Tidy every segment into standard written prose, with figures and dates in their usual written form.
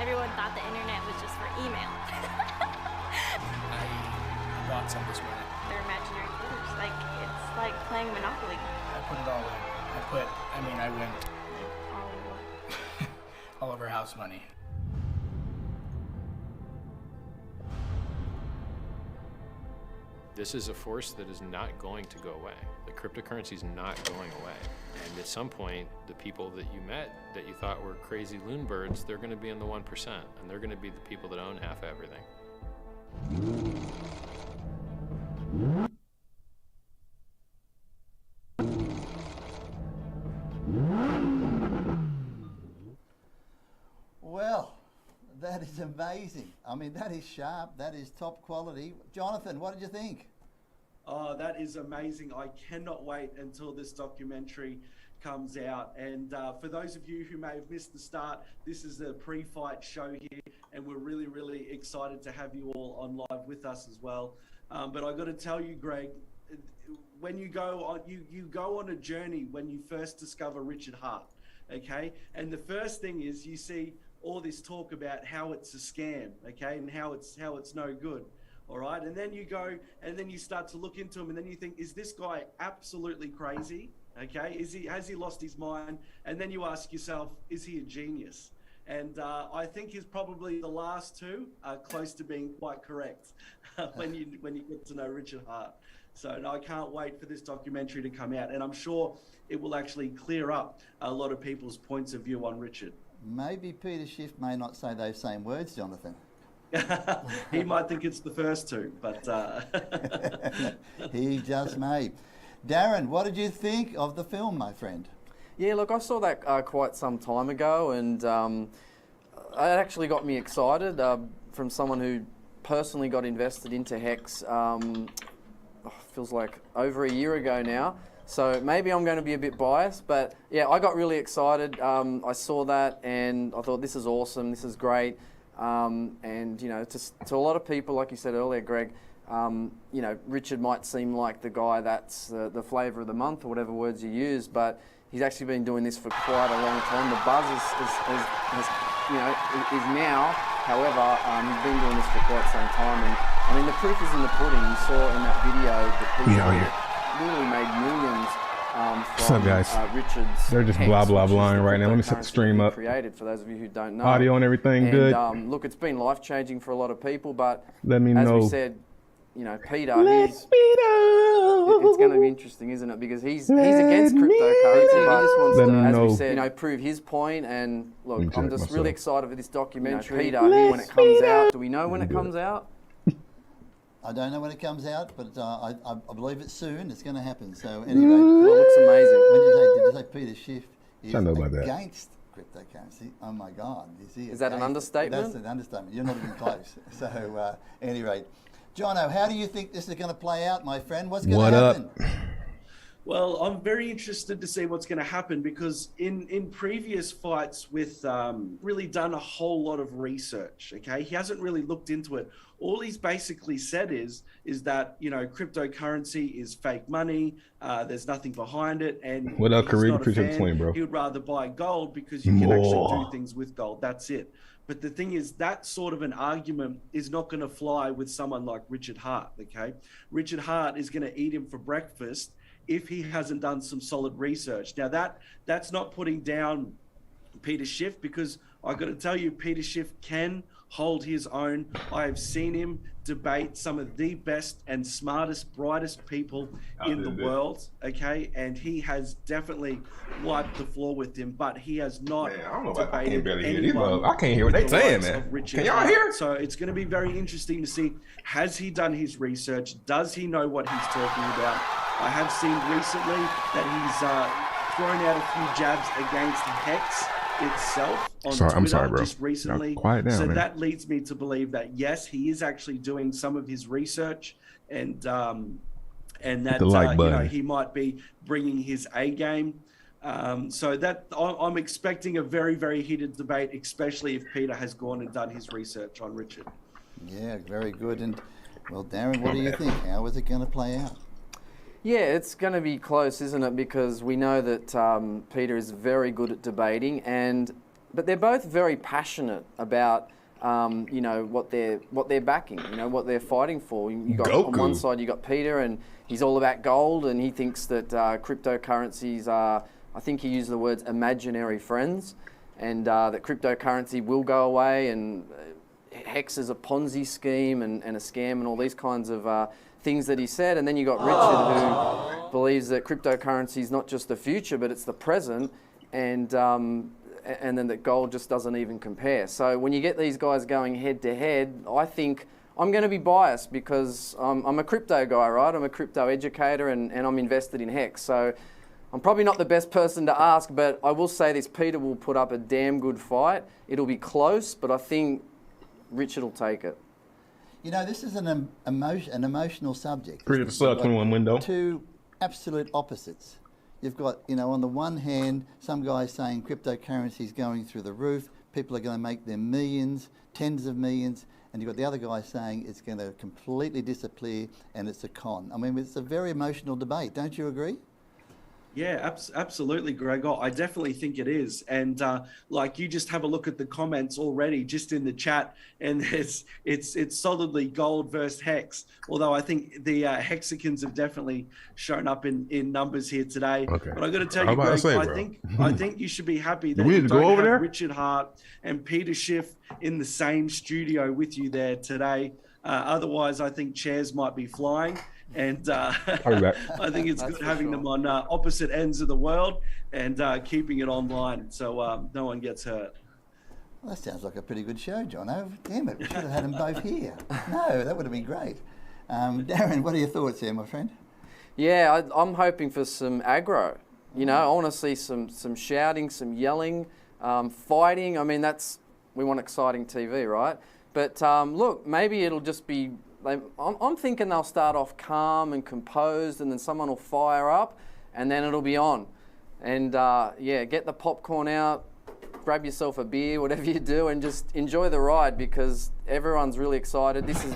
Everyone thought the internet was just for email. I bought some this morning. They're imaginary critters. Like, it's like playing Monopoly. I put it all in. I went all over house money. This is a force that is not going to go away. The cryptocurrency is not going away. And at some point, the people that you met that you thought were crazy loon birds, they're going to be in the 1%, and they're going to be the people that own half everything. Well, that is amazing. I mean, that is sharp. That is top quality. Jonathan, what did you think? Oh, that is amazing. I cannot wait until this documentary comes out. And for those of you who may have missed the start, this is a pre-fight show here, and we're really, really excited to have you all on live with us as well. But I got to tell you, Greg, when you go on, you go on a journey when you first discover Richard Hart, okay? And the first thing is you see all this talk about how it's a scam, okay, and how it's no good. All right, and then you go and then you start to look into him, and then you think, is this guy absolutely crazy? Okay, has he lost his mind? And then you ask yourself, is he a genius? And I think he's probably the last two are close to being quite correct when you get to know Richard Hart. So no, I can't wait for this documentary to come out, and I'm sure it will actually clear up a lot of people's points of view on Richard. Maybe Peter Schiff may not say those same words, Jonathan. He might think it's the first two, but he just may. Darren, what did you think of the film, my friend? Yeah, look, I saw that quite some time ago, and it actually got me excited from someone who personally got invested into Hex, feels like over a year ago now. So maybe I'm going to be a bit biased, but yeah, I got really excited. I saw that and I thought, this is awesome, this is great. And, you know, to a lot of people, like you said earlier, Greg, you know, Richard might seem like the guy that's the flavour of the month or whatever words you use, but he's actually been doing this for quite a long time. The buzz is now, however, he's been doing this for quite some time. And I mean, the proof is in the pudding. You saw in that video that people literally made millions from Richard's. They're just blah blah blahing right now. Let me set the stream up. Created for those of you who don't know. Audio and everything good. Look, it's been life changing for a lot of people, but let me as know. we said, you know, Peter. It's going to be interesting, isn't it? Because he's against cryptocurrency. He just wants to, as we said, you know, prove his point. And look, I'm just really excited for this documentary. You know, Peter, when it comes out, do we know when it comes out? I don't know when it comes out, but I believe it's soon. It's going to happen. So anyway, well, it looks amazing. Did you say Peter Schiff is against cryptocurrency? Oh my God, is that an understatement? That's an understatement. You're not even close. So anyway, Jono, how do you think this is going to play out, my friend? What's going to happen? Well, I'm very interested to see what's going to happen because in previous fights with really done a whole lot of research, okay? He hasn't really looked into it. All he's basically said is that, you know, cryptocurrency is fake money, there's nothing behind it, and what up, he's not a fan. 20, bro. He would rather buy gold because you can actually do things with gold, that's it. But the thing is, that sort of an argument is not going to fly with someone like Richard Hart, okay? Richard Hart is going to eat him for breakfast if he hasn't done some solid research. Now that's not putting down Peter Schiff, because I got to tell you, Peter Schiff can hold his own. I have seen him debate some of the best and smartest, brightest people in the world, okay? And he has definitely wiped the floor with him, but he has not debated anyone. I can't hear what they're saying, man. Can y'all hear? So it's going to be very interesting to see, has he done his research? Does he know what he's talking about? I have seen recently that he's thrown out a few jabs against Hex itself on Twitter, I'm sorry, bro. Just recently. Quiet down, so man. that leads me to believe that yes, he is actually doing some of his research, and that you know, he might be bringing his A game. So that I'm expecting a very, very heated debate, especially if Peter has gone and done his research on Richard. Yeah, very good. And well, Darren, what do you think? How is it going to play out? Yeah, it's going to be close, isn't it? Because we know that Peter is very good at debating, and but they're both very passionate about you know, what they're backing, you know, what they're fighting for. You got on one side, you got Peter, and he's all about gold, and he thinks that cryptocurrencies are, I think he used the words imaginary friends, and that cryptocurrency will go away, and Hex is a Ponzi scheme and a scam and all these kinds of things that he said. And then you got Richard, who believes that cryptocurrency is not just the future, but it's the present, and then that gold just doesn't even compare. So when you get these guys going head to head, I think I'm going to be biased because I'm a crypto guy, right? I'm a crypto educator, and I'm invested in Hex. So I'm probably not the best person to ask, but I will say this: Peter will put up a damn good fight. It'll be close, but I think Richard will take it. You know, this is an emotional subject. Create the sub 21 window. Two absolute opposites. You've got, you know, on the one hand, some guys saying cryptocurrency is going through the roof, people are going to make their millions, tens of millions, and you've got the other guy saying it's going to completely disappear and it's a con. I mean, it's a very emotional debate, don't you agree? Yeah, absolutely, Gregor. I definitely think it is. And like, you just have a look at the comments already, just in the chat, and it's solidly gold versus Hex. Although I think the Hexicans have definitely shown up in numbers here today. Okay. But I got to tell you, Greg, I think you should be happy that we you need to go don't over have there? Richard Hart and Peter Schiff in the same studio with you there today. Otherwise, I think chairs might be flying. And I think it's good having them on opposite ends of the world and keeping it online so no one gets hurt. Well, that sounds like a pretty good show, Jono. Damn it, we should have had them both here. No, that would have been great. Darren, what are your thoughts here, my friend? Yeah, I'm hoping for some aggro. You know, I want to see some shouting, some yelling, fighting. I mean, we want exciting TV, right? But look, maybe it'll just be, I'm thinking they'll start off calm and composed, and then someone will fire up, and then it'll be on. And yeah, get the popcorn out, grab yourself a beer, whatever you do, and just enjoy the ride, because everyone's really excited. This has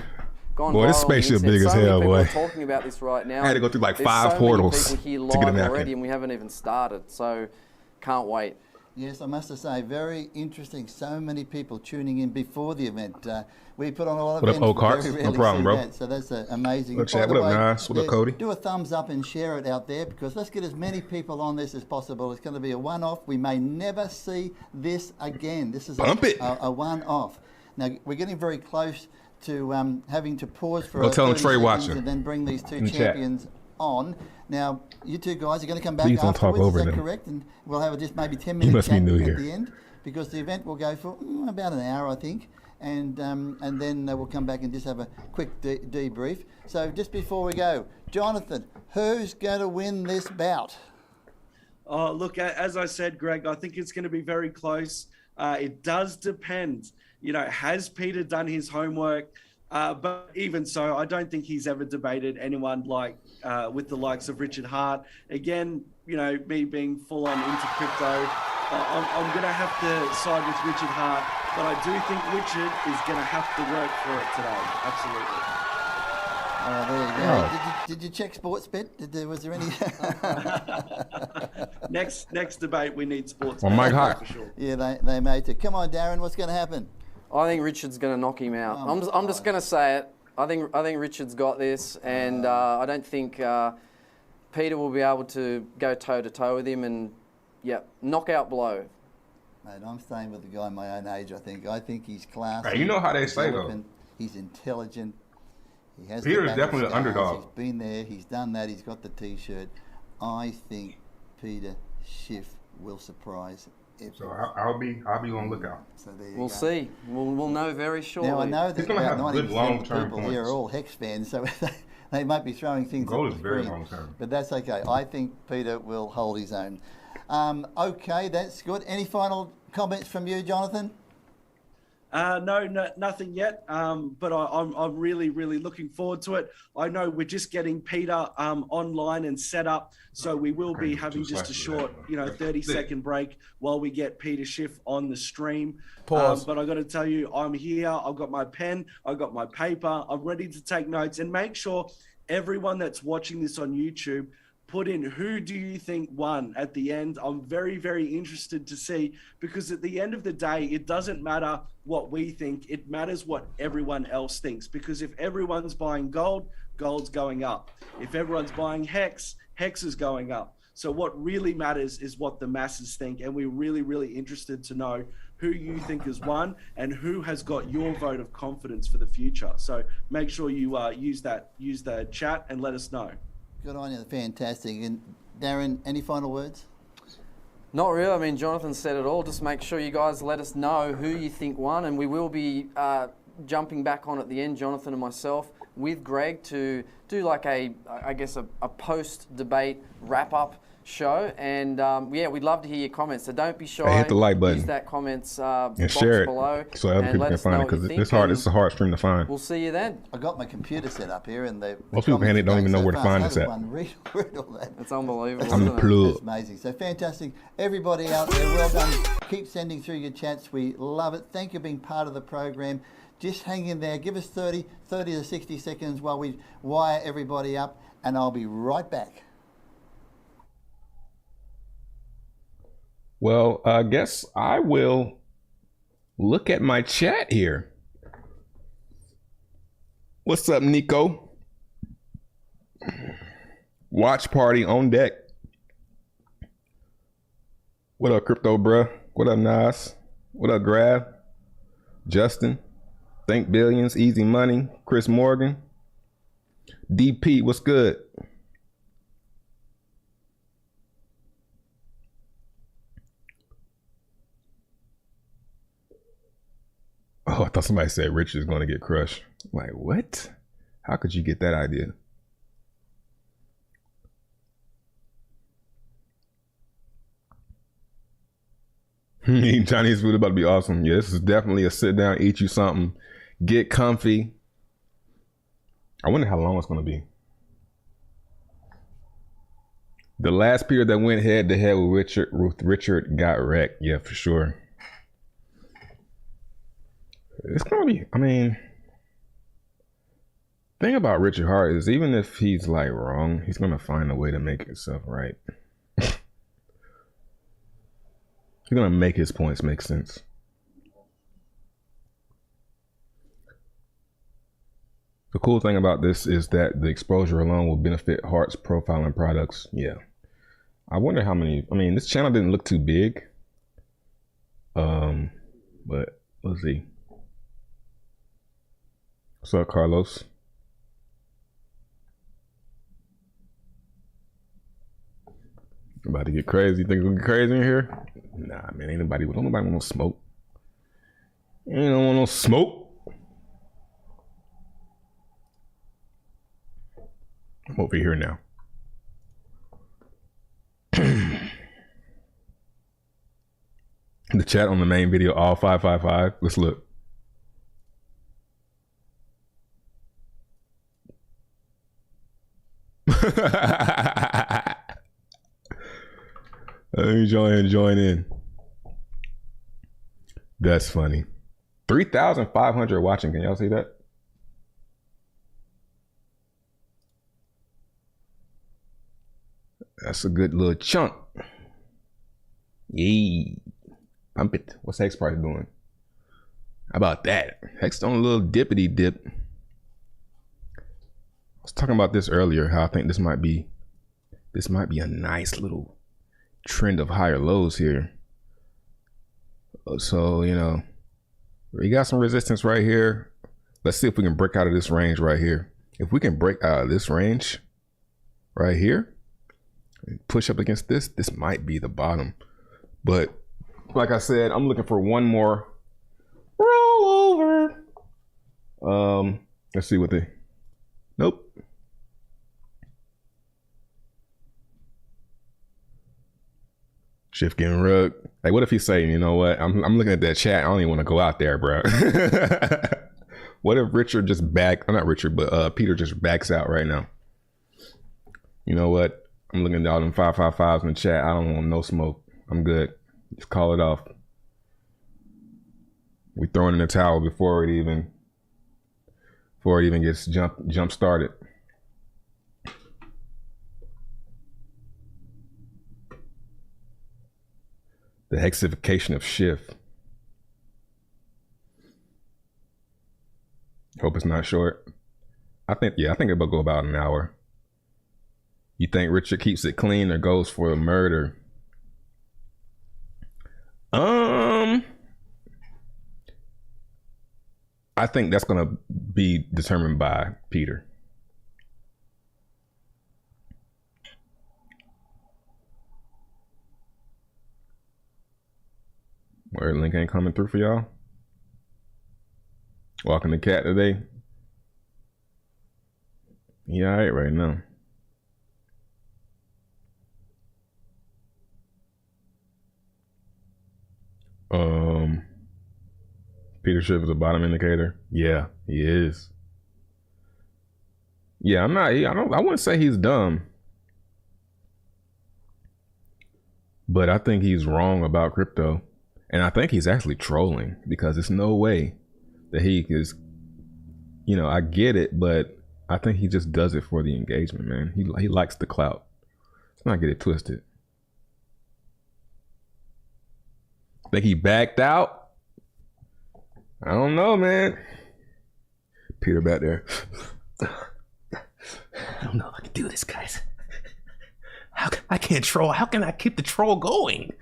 gone boy, viral this on the spaceship internet. big as So many hell, people boy. are talking about this right now. I had to go through like There's 5 so portals many people to here get a live napkin. already, and we haven't even started. So can't wait. Yes, I must say, very interesting. So many people tuning in before the event. We put on a lot of What up, events. old Carts? Very No rarely problem, see bro. that, so that's amazing. What up, By Chad? the What up, way, Nas? What up, Cody? Do a thumbs up and share it out there, because let's get as many people on this as possible. It's going to be a one-off. We may never see this again. This is a one-off. Now, we're getting very close to having to pause for Go tell him 30 Trey seconds watching and then bring these two in the chat. champions on. Now, you two guys are going to come back Please don't talk afterwards, over is that them. correct? And we'll have just maybe 10 You minutes must be new at here. the end, because the event will go for about an hour, I think. And then we'll come back and just have a quick debrief. So just before we go, Jonathan, who's going to win this bout? Oh, look, as I said, Greg, I think it's going to be very close. It does depend. You know, has Peter done his homework? But even so, I don't think he's ever debated anyone like with the likes of Richard Hart. Again, you know, me being full on into crypto, I'm going to have to side with Richard Hart, but I do think Richard is going to have to work for it today. Absolutely. There you go. Oh. Did you check Sportsbet? Was there any? next debate, we need sports. Well, Mike Hart. For sure. Yeah, they made it. Come on, Darren, what's going to happen? I think Richard's going to knock him out. I'm just going to say it. I think Richard's got this, and I don't think Peter will be able to go toe to toe with him. And knockout blow. Mate, I'm staying with the guy my own age. I think he's classy. Hey, you know how they say though. He's intelligent. He has. Peter's the definitely the underdog. He's been there. He's done that. He's got the T-shirt. I think Peter Schiff will surprise everyone. So I'll be on the lookout. So there you We'll go. see. We'll know very shortly. Now I know that He's gonna about have good 90% of the long-term people here are points. all Hex fans, so they might be throwing things Gold at is the very screen. long-term. But that's okay. I think Peter will hold his own. Okay, that's good. Any final comments from you, Jonathan? No, nothing yet. But I'm really, really looking forward to it. I know we're just getting Peter online and set up, so we will be having just a short, 30-second break while we get Peter Schiff on the stream. Pause. But I got to tell you, I'm here. I've got my pen. I've got my paper. I'm ready to take notes and make sure everyone that's watching this on YouTube, put in who do you think won at the end. I'm very, very interested to see, because at the end of the day, it doesn't matter what we think. It matters what everyone else thinks, because if everyone's buying gold, gold's going up. If everyone's buying Hex, Hex is going up. So what really matters is what the masses think. And we're really, really interested to know who you think has won and who has got your vote of confidence for the future. So make sure you use the chat and let us know. Good on you, fantastic. And Darren, any final words? Not really. I mean, Jonathan said it all. Just make sure you guys let us know who you think won, and we will be jumping back on at the end, Jonathan and myself, with Greg to do like a post-debate wrap-up show. And yeah, we'd love to hear your comments. So don't be shy. Hey, hit the like button. Use that comments and box share it below, so other people can find it, because it's hard. It's a hard stream to find. We'll see you then. I got my computer set up here, and most people don't even know where to find this at. It's unbelievable. I'm the plug. That's amazing. So fantastic. Everybody out there, well done. Keep sending through your chats. We love it. Thank you for being part of the program. Just hang in there. Give us 30 to 60 seconds while we wire everybody up, and I'll be right back. Well, I guess I will look at my chat here. What's up, Nico? Watch party on deck. What up, Crypto Bruh? What up, Nas? What up, Grab? Justin? Think Billions, Easy Money, Chris Morgan. DP, what's good? Oh, I thought somebody said Rich is going to get crushed. I'm like, what? How could you get that idea? Eating Chinese food about to be awesome. Yeah, this is definitely a sit down, eat you something, get comfy. I wonder how long it's going to be. The last period that went head to head with Richard got wrecked. Yeah, for sure. It's gonna be, I mean, thing about Richard Hart is even if he's like wrong, he's gonna find a way to make himself right. He's gonna make his points make sense. The cool thing about this is that the exposure alone will benefit Hart's profiling products. Yeah. I wonder how many, I mean, this channel didn't look too big. But let's see. What's up, Carlos? About to get crazy. You think it's gonna get crazy in here? Nah, man, ain't nobody want no smoke. Ain't no want no smoke. I'm over here now. The chat on the main video, all 555. Let's look. Let me join in. That's funny. 3,500 watching. Can y'all see that? That's a good little chunk. Yee. Pump it. What's Hex price doing? How about that? Hex on a little dippity dip. I was talking about this earlier, how I think this might be a nice little trend of higher lows here. So, you know, we got some resistance right here. Let's see if we can break out of this range right here. If we can break out of this range right here, push up against this, this might be the bottom. But like I said, I'm looking for one more rollover. Let's see what they, nope. Schiff getting rugged. Like, what if he's saying, you know what? I'm looking at that chat. I don't even want to go out there, bro. What if Richard just not Richard, but Peter just backs out right now? You know what? I'm looking at all them 555s in the chat. I don't want no smoke. I'm good. Just call it off. We throwing in the towel before it even gets jump started. The hexification of Schiff. Hope it's not short. I think it'll go about an hour. You think Richard keeps it clean or goes for a murder? I think that's gonna be determined by Peter. Word link ain't coming through for y'all. Walking the cat today. Yeah, all right right now. Peter Schiff is a bottom indicator. Yeah, he is. Yeah, I wouldn't say he's dumb. But I think he's wrong about crypto. And I think he's actually trolling, because there's no way that he is, I get it, but I think he just does it for the engagement, man. He likes the clout. Let's not get it twisted. Think he backed out? I don't know, man. Peter back there. I don't know if I can do this, guys. I can't troll. How can I keep the troll going?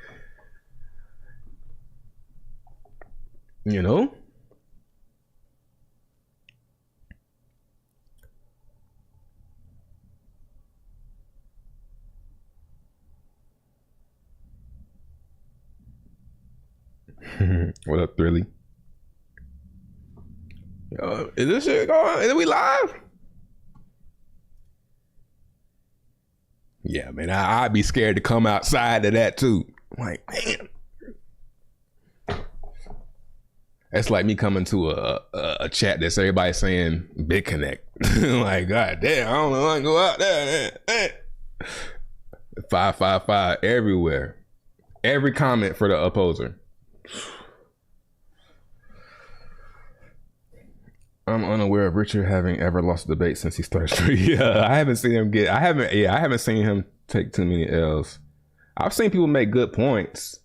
You know? What up, Thrilly? Is this shit going? Is we live? Yeah, man, I'd be scared to come outside of that too. Like, man. That's like me coming to a chat that's everybody saying Big Connect. Like, god damn, I don't know, I can go out there. 555 everywhere. Every comment for the opposer. I'm unaware of Richard having ever lost a debate since he started streaming. Yeah, I haven't seen him I haven't seen him take too many L's. I've seen people make good points.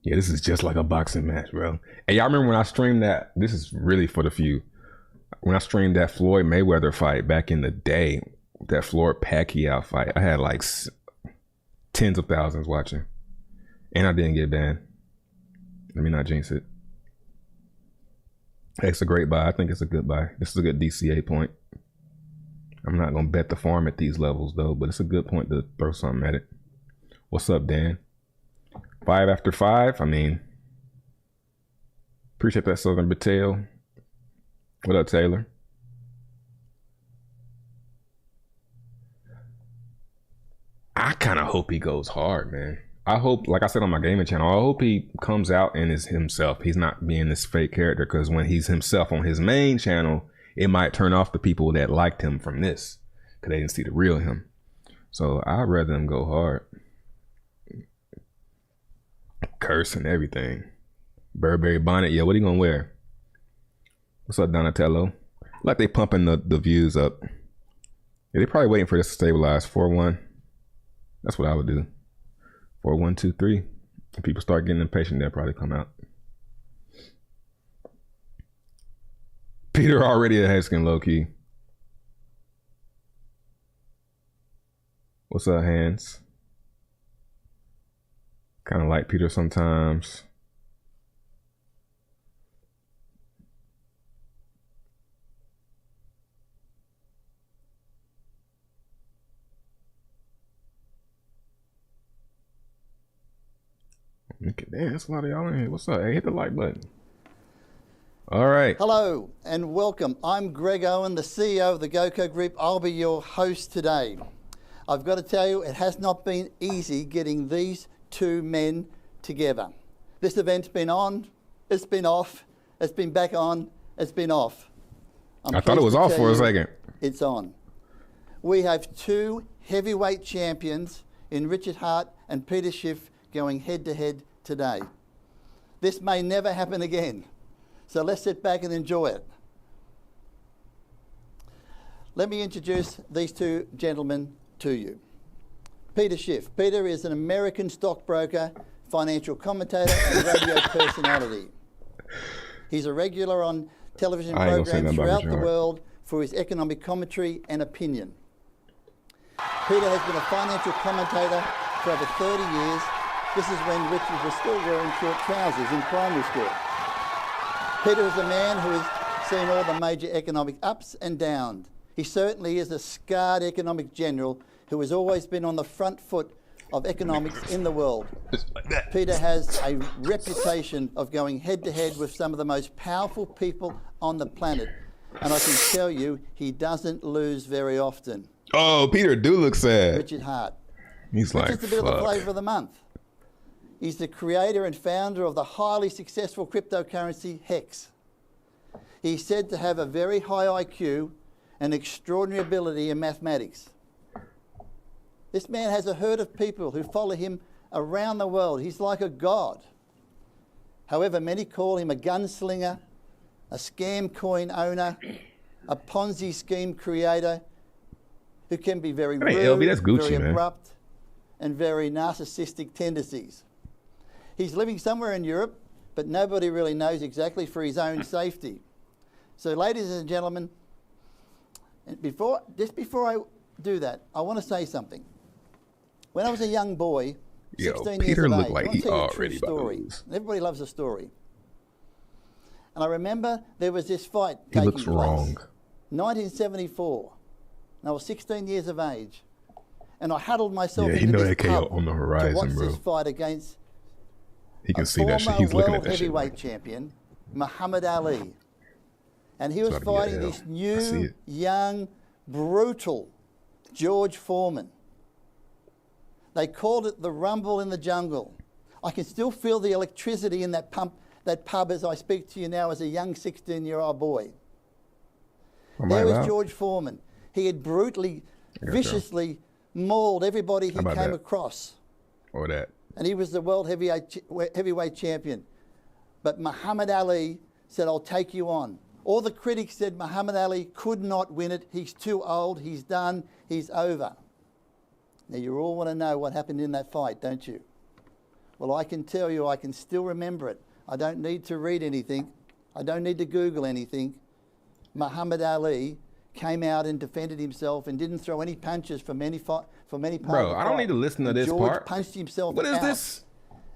Yeah, this is just like a boxing match, bro. And y'all remember when I streamed that? This is really for the few. When I streamed that Floyd Mayweather fight back in the day, that Floyd Pacquiao fight, I had like tens of thousands watching. And I didn't get banned. Let me not jinx it. It's a great buy. I think it's a good buy. This is a good DCA point. I'm not going to bet the farm at these levels, though, but it's a good point to throw something at it. What's up, Dan? 5 after 5? I mean, appreciate that, Southern Battail. What up, Taylor? I kind of hope he goes hard, man. I hope, like I said on my gaming channel, I hope he comes out and is himself. He's not being this fake character, because when he's himself on his main channel, it might turn off the people that liked him from this, because they didn't see the real him. So I'd rather him go hard. Curse and everything. Burberry bonnet, yeah, what are you gonna wear? What's up, Donatello? Like they pumping the views up. Yeah, they're probably waiting for this to stabilize. 4-1. That's what I would do. 4-1-2-3. If people start getting impatient, they'll probably come out. Peter already a Hexkin low key. What's up, Hands? Kind of like Peter sometimes. Okay, damn, that's a lot of y'all in here. What's up? Hey, hit the like button. All right. Hello and welcome. I'm Greg Owen, the CEO of the GoCo Group. I'll be your host today. I've got to tell you, it has not been easy getting these two men together. This event's been on, it's been off, it's been back on, it's been off. I thought it was off for a second. It's on. We have two heavyweight champions in Richard Hart and Peter Schiff going head to head today. This may never happen again. So let's sit back and enjoy it. Let me introduce these two gentlemen to you. Peter Schiff. Peter is an American stockbroker, financial commentator, and radio personality. He's a regular on television programs throughout the world for his economic commentary and opinion. Peter has been a financial commentator for over 30 years. This is when Richard was still wearing short trousers in primary school. Peter is a man who has seen all the major economic ups and downs. He certainly is a scarred economic general who has always been on the front foot of economics in the world. Peter has a reputation of going head-to-head with some of the most powerful people on the planet. And I can tell you, he doesn't lose very often. Oh, Peter do look sad. Richard Hart. He's like, Richard's a bit of the flavour of the month. He's the creator and founder of the highly successful cryptocurrency Hex. He's said to have a very high IQ and extraordinary ability in mathematics. This man has a herd of people who follow him around the world. He's like a god. However, many call him a gunslinger, a scam coin owner, a Ponzi scheme creator who can be very rude, LB, that's Gucci, very man. abrupt, and very narcissistic tendencies. He's living somewhere in Europe, but nobody really knows exactly for his own safety. So, ladies and gentlemen, just before I do that, I want to say something. When I was a young boy, 16 years Peter of looked age, like I want he to tell you a already true about to story. lose. Everybody loves a story. And I remember there was this fight He taking looks place. wrong. 1974. And I was 16 years of age. And I huddled myself Yeah, he into know this that KO pub on the to horizon, watch bro. this fight against He can a see that shit. former He's looking at world that shit. heavyweight Like, champion, Muhammad Ali. And he was It's about to fighting be a this L. I see new, it. young, brutal George Foreman. They called it the Rumble in the Jungle. I can still feel the electricity in that pub as I speak to you now as a young 16-year-old boy. am I There was allowed? George Foreman. He had brutally, viciously mauled everybody he How about came that? across. Or that. And he was the world heavyweight champion. But Muhammad Ali said, I'll take you on. All the critics said Muhammad Ali could not win it. He's too old. He's done. He's over. Now, you all want to know what happened in that fight, don't you? Well, I can tell you, I can still remember it. I don't need to read anything. I don't need to Google anything. Muhammad Ali came out and defended himself and didn't throw any punches for many parts of the Bro, I don't fight. need to listen to And this George part. punched himself What is out. this?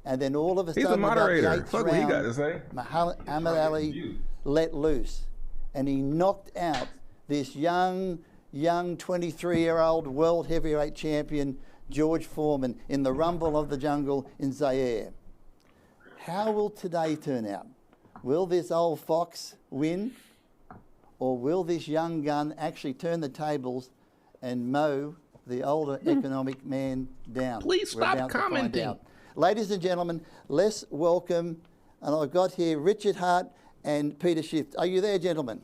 And then all of a He's sudden, a about the moderator. eighth Fuck what he got round, to say. Muhammad Ali let loose, and he knocked out this young 23-year-old world heavyweight champion, George Foreman, in the Rumble of the Jungle in Zaire. How will today turn out? Will this old fox win? Or will this young gun actually turn the tables and mow the older economic man down? Please We're stop about to find commenting. out. Ladies and gentlemen, let's welcome, and I've got here Richard Hart and Peter Schiff. Are you there, gentlemen?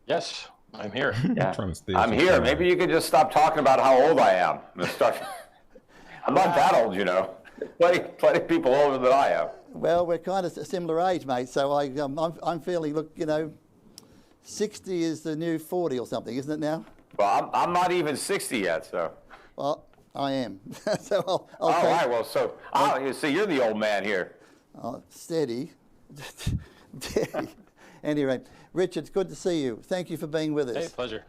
Yes, I'm here. I'm trying to stay. I'm here. Maybe you could just stop talking about how old I am. I'm not that old, you know. Plenty of people older than I am. Well, we're kind of a similar age, mate, so I'm feeling, look, 60 is the new 40 or something, isn't it now? Well, I'm not even 60 yet, so. Well, I am. So I'll All take right, well, so you see, you're the old man here. steady. Steady. Anyway, Richard, it's good to see you. Thank you for being with us. Hey, pleasure.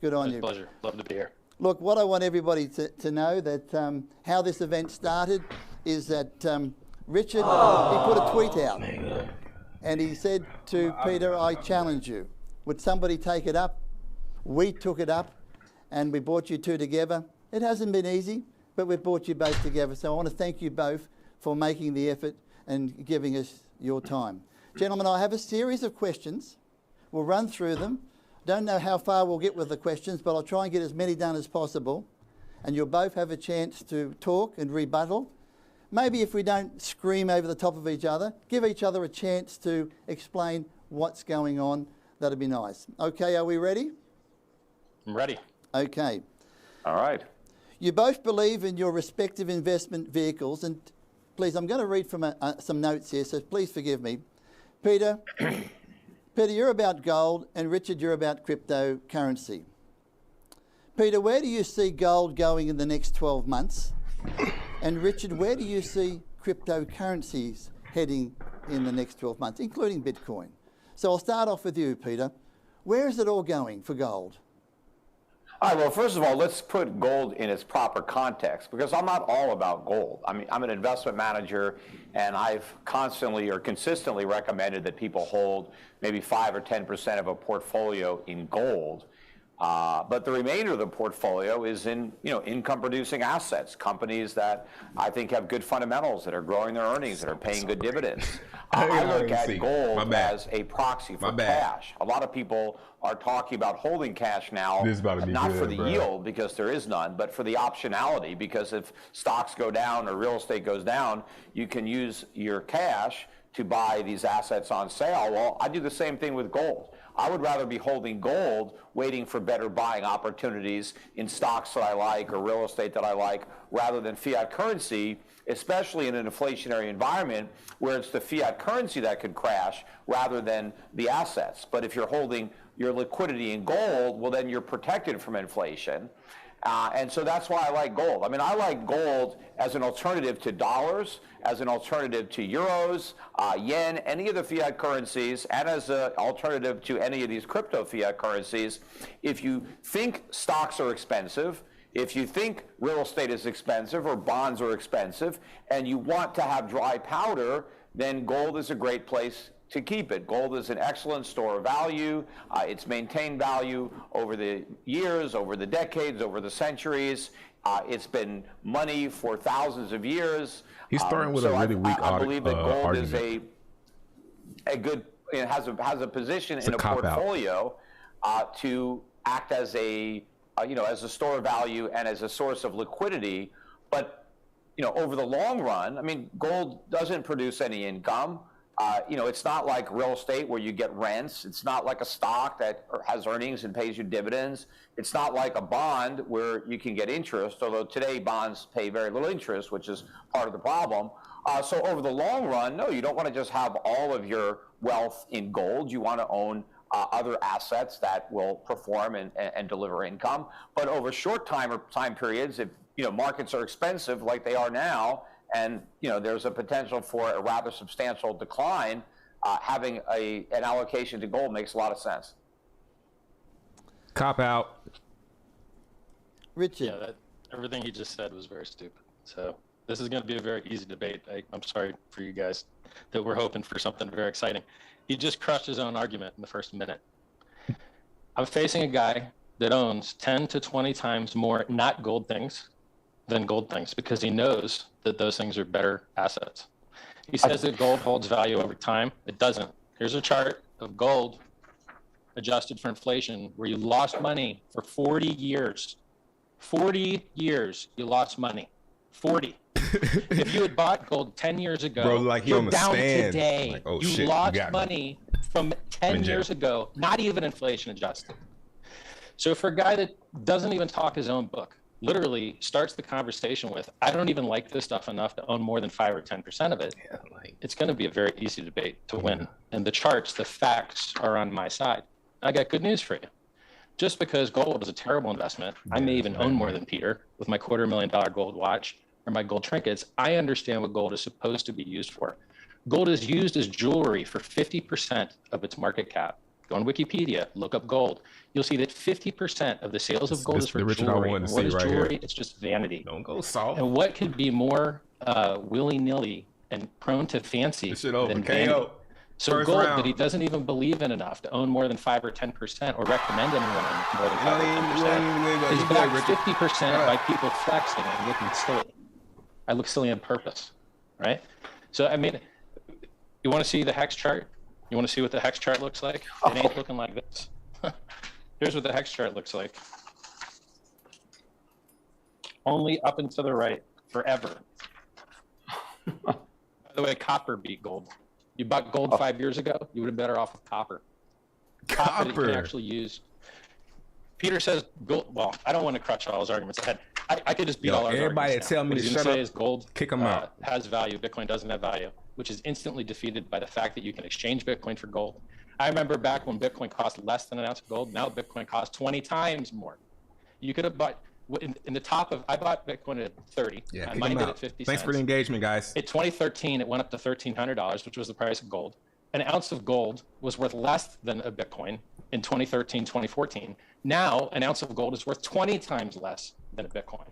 Good on It's you. a pleasure. Love to be here. Look, what I want everybody to know that how this event started is that Richard, he put a tweet out and he said to Peter, I challenge you. Would somebody take it up? We took it up and we brought you two together. It hasn't been easy, but we've brought you both together. So I want to thank you both for making the effort and giving us your time. Gentlemen, I have a series of questions. We'll run through them. Don't know how far we'll get with the questions, but I'll try and get as many done as possible. And you'll both have a chance to talk and rebuttal. Maybe if we don't scream over the top of each other, give each other a chance to explain what's going on. That'd be nice. Okay, are we ready? I'm ready. Okay. All right. You both believe in your respective investment vehicles, and please, I'm going to read from some notes here, so please forgive me. Peter, Peter, you're about gold, and Richard, you're about cryptocurrency. Peter, where do you see gold going in the next 12 months? And Richard, where do you see cryptocurrencies heading in the next 12 months, including Bitcoin? So I'll start off with you, Peter. Where is it all going for gold? All right, well, first of all, let's put gold in its proper context, because I'm not all about gold. I mean, I'm an investment manager, and I've constantly or consistently recommended that people hold maybe 5 or 10% of a portfolio in gold. But the remainder of the portfolio is in, income-producing assets, companies that I think have good fundamentals, that are growing their earnings, that are paying good dividends. I look at gold as a proxy for cash. A lot of people are talking about holding cash now, not for the yield, because there is none, but for the optionality, because if stocks go down or real estate goes down, you can use your cash to buy these assets on sale. Well, I do the same thing with gold. I would rather be holding gold, waiting for better buying opportunities in stocks that I like or real estate that I like, rather than fiat currency, especially in an inflationary environment where it's the fiat currency that could crash rather than the assets. But if you're holding your liquidity in gold, well, then you're protected from inflation. And so that's why I like gold. I mean, I like gold as an alternative to dollars, as an alternative to euros, yen, any of the fiat currencies, and as an alternative to any of these crypto fiat currencies. If you think stocks are expensive, if you think real estate is expensive or bonds are expensive, and you want to have dry powder, then gold is a great place to keep it. Gold is an excellent store of value. It's maintained value over the years, over the decades, over the centuries. It's been money for thousands of years. He's starting with a really weak I believe that gold argument. is a good, it has a position It's in a a cop-out. portfolio to act as a as a store of value and as a source of liquidity. But over the long run, I mean, gold doesn't produce any income. It's not like real estate where you get rents. It's not like a stock that has earnings and pays you dividends. It's not like a bond where you can get interest, although today bonds pay very little interest, which is part of the problem. So over the long run, no, you don't want to just have all of your wealth in gold. You want to own other assets that will perform and deliver income. But over short time periods, if markets are expensive like they are now, and there's a potential for a rather substantial decline, having an allocation to gold makes a lot of sense. Cop out. Richard. Yeah, everything he just said was very stupid. So this is going to be a very easy debate. I'm sorry for you guys that we're hoping for something very exciting. He just crushed his own argument in the first minute. I'm facing a guy that owns 10 to 20 times more not gold things than gold things, because he knows that those things are better assets. He says that gold holds value over time. It doesn't. Here's a chart of gold adjusted for inflation where you lost money for 40 years. 40 years you lost money. 40. If you had bought gold 10 years ago, Bro, like he you're on the down stand. today. Like, oh, you shit, you lost got me. money from 10 years ago, not even inflation adjusted. So for a guy that doesn't even talk his own book, literally starts the conversation with, I don't even like this stuff enough to own more than 5 or 10% of it, it's going to be a very easy debate to win. And the charts, the facts are on my side. I got good news for you. Just because gold is a terrible investment, I may even own more than Peter with my $250,000 gold watch or my gold trinkets. I understand what gold is supposed to be used for. Gold is used as jewelry for 50% of its market cap. Go on Wikipedia, look up gold. You'll see that 50% of the sales of gold is for jewelry. And what is jewelry? It's just vanity. Don't go soft. And what could be more willy-nilly and prone to fancy than vanity? So gold that he doesn't even believe in enough to own more than 5 or 10% or recommend anyone own more than 5 or 10% is backed 50% by people flexing and looking silly. I look silly on purpose, right? So, I mean, you want to see the Hex chart? You want to see what the Hex chart looks like? It ain't looking like this. Here's what the Hex chart looks like. Only up and to the right, forever. By the way, copper beat gold. You bought gold 5 years ago, you would have been better off with copper. Copper that you can actually use. Peter says gold. Well, I don't want to crutch all his arguments ahead. I could just beat all our everybody arguments. tell me what to he's shut going to say up. is gold Kick 'em out. Has value. Bitcoin doesn't have value, which is instantly defeated by the fact that you can exchange Bitcoin for gold. I remember back when Bitcoin cost less than an ounce of gold. Now Bitcoin costs 20 times more. You could have bought in the top of. I bought Bitcoin at 30. Yeah, Mine did at 50 Thanks cents. for the engagement, guys. In 2013, it went up to $1,300, which was the price of gold. An ounce of gold was worth less than a Bitcoin in 2013, 2014. Now, an ounce of gold is worth 20 times less than a Bitcoin.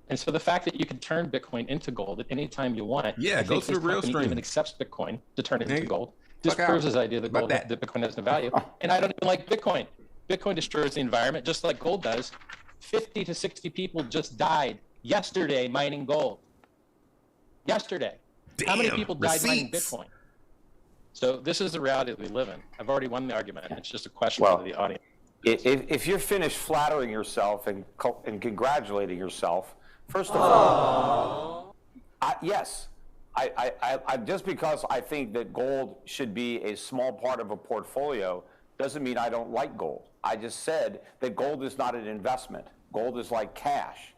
And so the fact that you can turn Bitcoin into gold at any time you want, Yeah, go to the real stream. Even accepts Bitcoin to turn it into gold. Fuck Disproves out his idea that gold, that Bitcoin has no value. And I don't even like Bitcoin. Bitcoin destroys the environment just like gold does. 50 to 60 people just died yesterday mining gold. Yesterday. Damn, how many people died mining receipts. Bitcoin? So this is the reality that we live in. I've already won the argument. It's just a question for the audience. If you're finished flattering yourself and congratulating yourself, first of all, yes, I just because I think that gold should be a small part of a portfolio doesn't mean I don't like gold. I just said that gold is not an investment. Gold is like cash.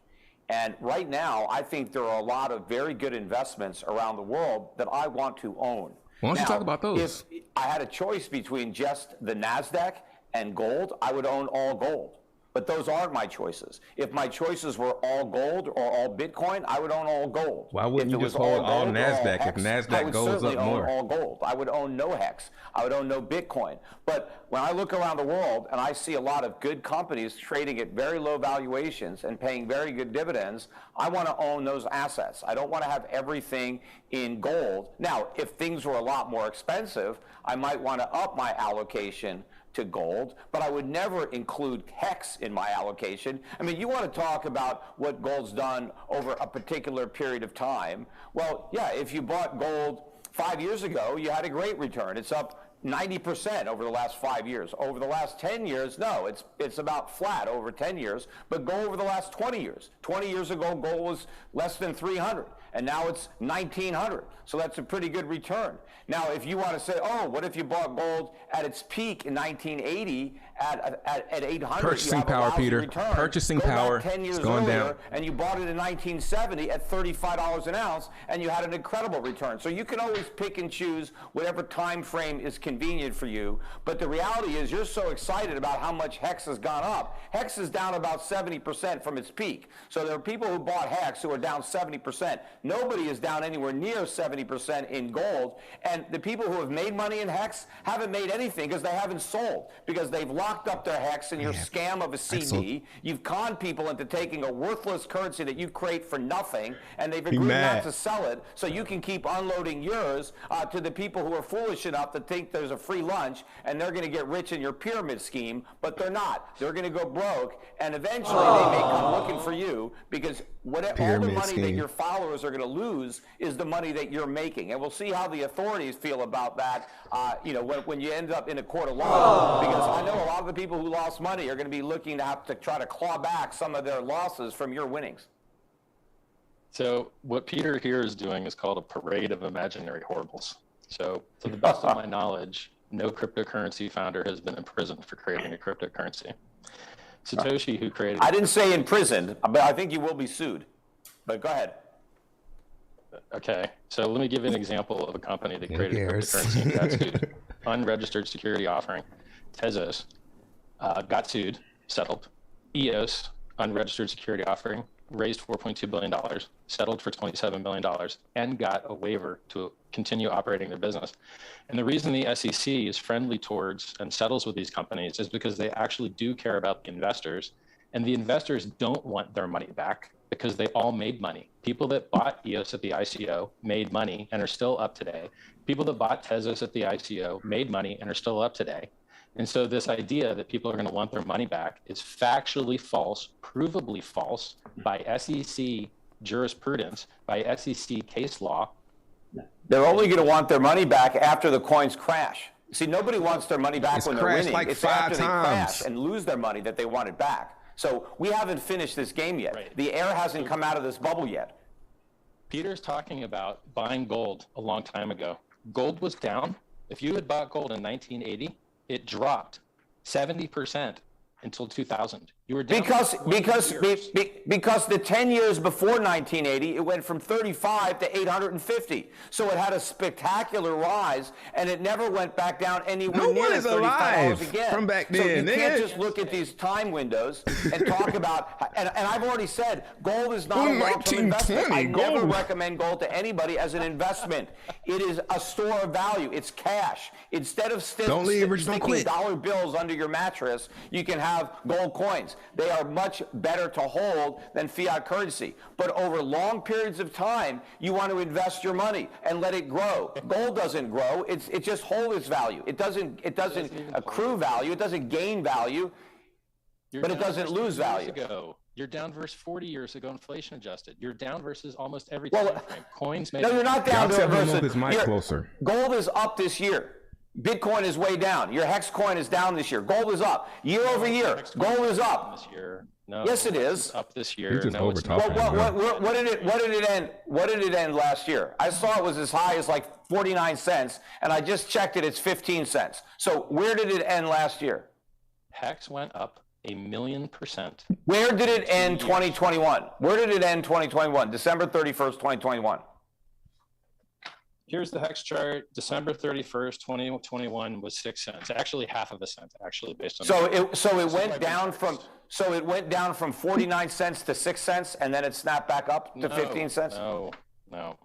And right now, I think there are a lot of very good investments around the world that I want to own. Why don't you talk about those? If I had a choice between just the NASDAQ and gold, I would own all gold. But those aren't my choices. If my choices were all gold or all Bitcoin, I would own all gold. Why wouldn't you just hold all NASDAQ if NASDAQ goes up more? All gold. I would own no Hex. I would own no Bitcoin. But when I look around the world and I see a lot of good companies trading at very low valuations and paying very good dividends, I want to own those assets. I don't want to have everything in gold. Now, if things were a lot more expensive, I might want to up my allocation to gold, but I would never include Hex in my allocation. I mean, you want to talk about what gold's done over a particular period of time. Well, yeah, if you bought gold 5 years ago, you had a great return. It's up 90% over the last 5 years. Over the last 10 years, no, it's about flat over 10 years, but go over the last 20 years. 20 years ago, gold was less than 300, and now it's 1,900. So that's a pretty good return. Now, if you want to say, oh, what if you bought gold at its peak in 1980 at 800? Purchasing power, Peter. Return. Purchasing Go back power 10 years is going earlier, down. and you bought it in 1970 at $35 an ounce, and you had an incredible return. So you can always pick and choose whatever time frame is convenient for you. But the reality is you're so excited about how much Hex has gone up. Hex is down about 70% from its peak. So there are people who bought Hex who are down 70%. Nobody is down anywhere near 70% in gold. And the people who have made money in Hex haven't made anything because they haven't sold, because they've locked up their Hex in your scam of a CD. You've conned people into taking a worthless currency that you create for nothing, and they've agreed not to sell it so you can keep unloading yours to the people who are foolish enough to think there's a free lunch and they're going to get rich in your pyramid scheme, but they're not. They're going to go broke, and eventually they may come looking for you, because all the money that your followers are going to lose is the money that you're making. And we'll see how the authorities feel about that, when you end up in a court of law, because I know a lot of the people who lost money are going to be looking to have to try to claw back some of their losses from your winnings. So what Peter here is doing is called a parade of imaginary horribles. So to the best of my knowledge, no cryptocurrency founder has been imprisoned for creating a cryptocurrency. Satoshi, who created... I didn't say imprisoned, but I think you will be sued. But go ahead. Okay, so let me give you an example of a company that created a cryptocurrency and got sued. Unregistered security offering. Tezos got sued, settled. EOS, unregistered security offering, raised $4.2 billion, settled for $27 million, and got a waiver to continue operating their business. And the reason the SEC is friendly towards and settles with these companies is because they actually do care about the investors, and the investors don't want their money back because they all made money. People that bought EOS at the ICO made money and are still up today. People that bought Tezos at the ICO made money and are still up today. And so this idea that people are going to want their money back is factually false, provably false by SEC jurisprudence, by SEC case law. They're only going to want their money back after the coins crash. See, nobody wants their money back when they're winning. Like it's 5 after they times. crash and lose their money that they want it back. So we haven't finished this game yet. Right. The air hasn't come out of this bubble yet. Peter's talking about buying gold a long time ago. Gold was down. If you had bought gold in 1980, it dropped 70% until 2000. You were down Because for 20 years. because the 10 years before 1980, it went from 35 to 850. So it had a spectacular rise, and it never went back down anywhere No near one is $35 alive again. from back So then, you can't nigga. just look at these time windows and talk about. And I've already said gold is not a long-term investment. I 1920, never gold. recommend gold to anybody as an investment. It is a store of value. It's cash. Instead of Don't leave, Rich, don't sticking quit. dollar bills under your mattress, you can have gold coins. They are much better to hold than fiat currency. But over long periods of time, you want to invest your money and let it grow. Gold doesn't grow. It just holds its value. It doesn't accrue value. It doesn't gain value, but it doesn't lose value. You're down versus 40 years ago, inflation adjusted. You're down versus almost every Well, time frame. Coins made. No, you're not down Y'all to tell it him to move versus. his mic you're- closer. Gold is up this year. Bitcoin is way down. Your Hex coin is down this year. Gold is up year over year. Gold is up. This year. No. Yes, it is. It's up this year. He's just No, it's not. over-talking. What did it end? What did it end last year? I saw it was as high as like 49 cents, and I just checked it. It's 15 cents. So where did it end last year? Hex went up 1,000,000%. Where did it end 2021? Where did it end 2021? December 31st, 2021. Here's the Hex chart. December 31st, 2021 was 6 cents. Actually, half of a cent. Actually, based on. So it went down from 49 cents to 6 cents, and then it snapped back up to 15 cents. No. Well,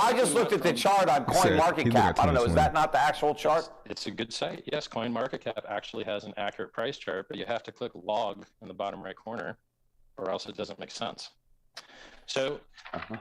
I just looked at the chart on CoinMarketCap. I don't know. Is that not the actual chart? It's a good site. Yes, CoinMarketCap actually has an accurate price chart, but you have to click log in the bottom right corner, or else it doesn't make sense. So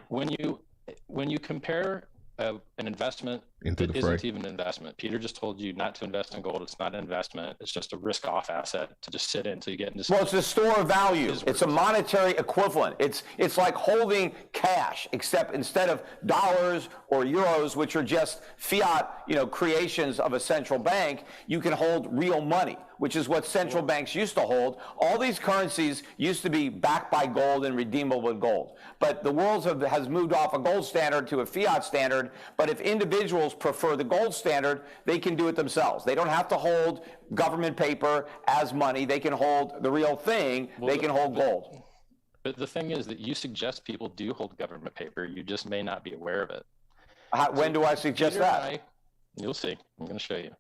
when you compare an investment that isn't even an investment. Peter just told you not to invest in gold. It's not an investment. It's just a risk-off asset to just sit in until you get into. Well, it's a store of value. It's a monetary equivalent. It's like holding cash, except instead of dollars or euros, which are just fiat, creations of a central bank, you can hold real money, which is what central banks used to hold. All these currencies used to be backed by gold and redeemable with gold. But the world has moved off a gold standard to a fiat standard. But if individuals prefer the gold standard, they can do it themselves. They don't have to hold government paper as money. They can hold the real thing. They can hold gold. But the thing is that you suggest people do hold government paper. You just may not be aware of it. When do I suggest that? You'll see. I'm going to show you.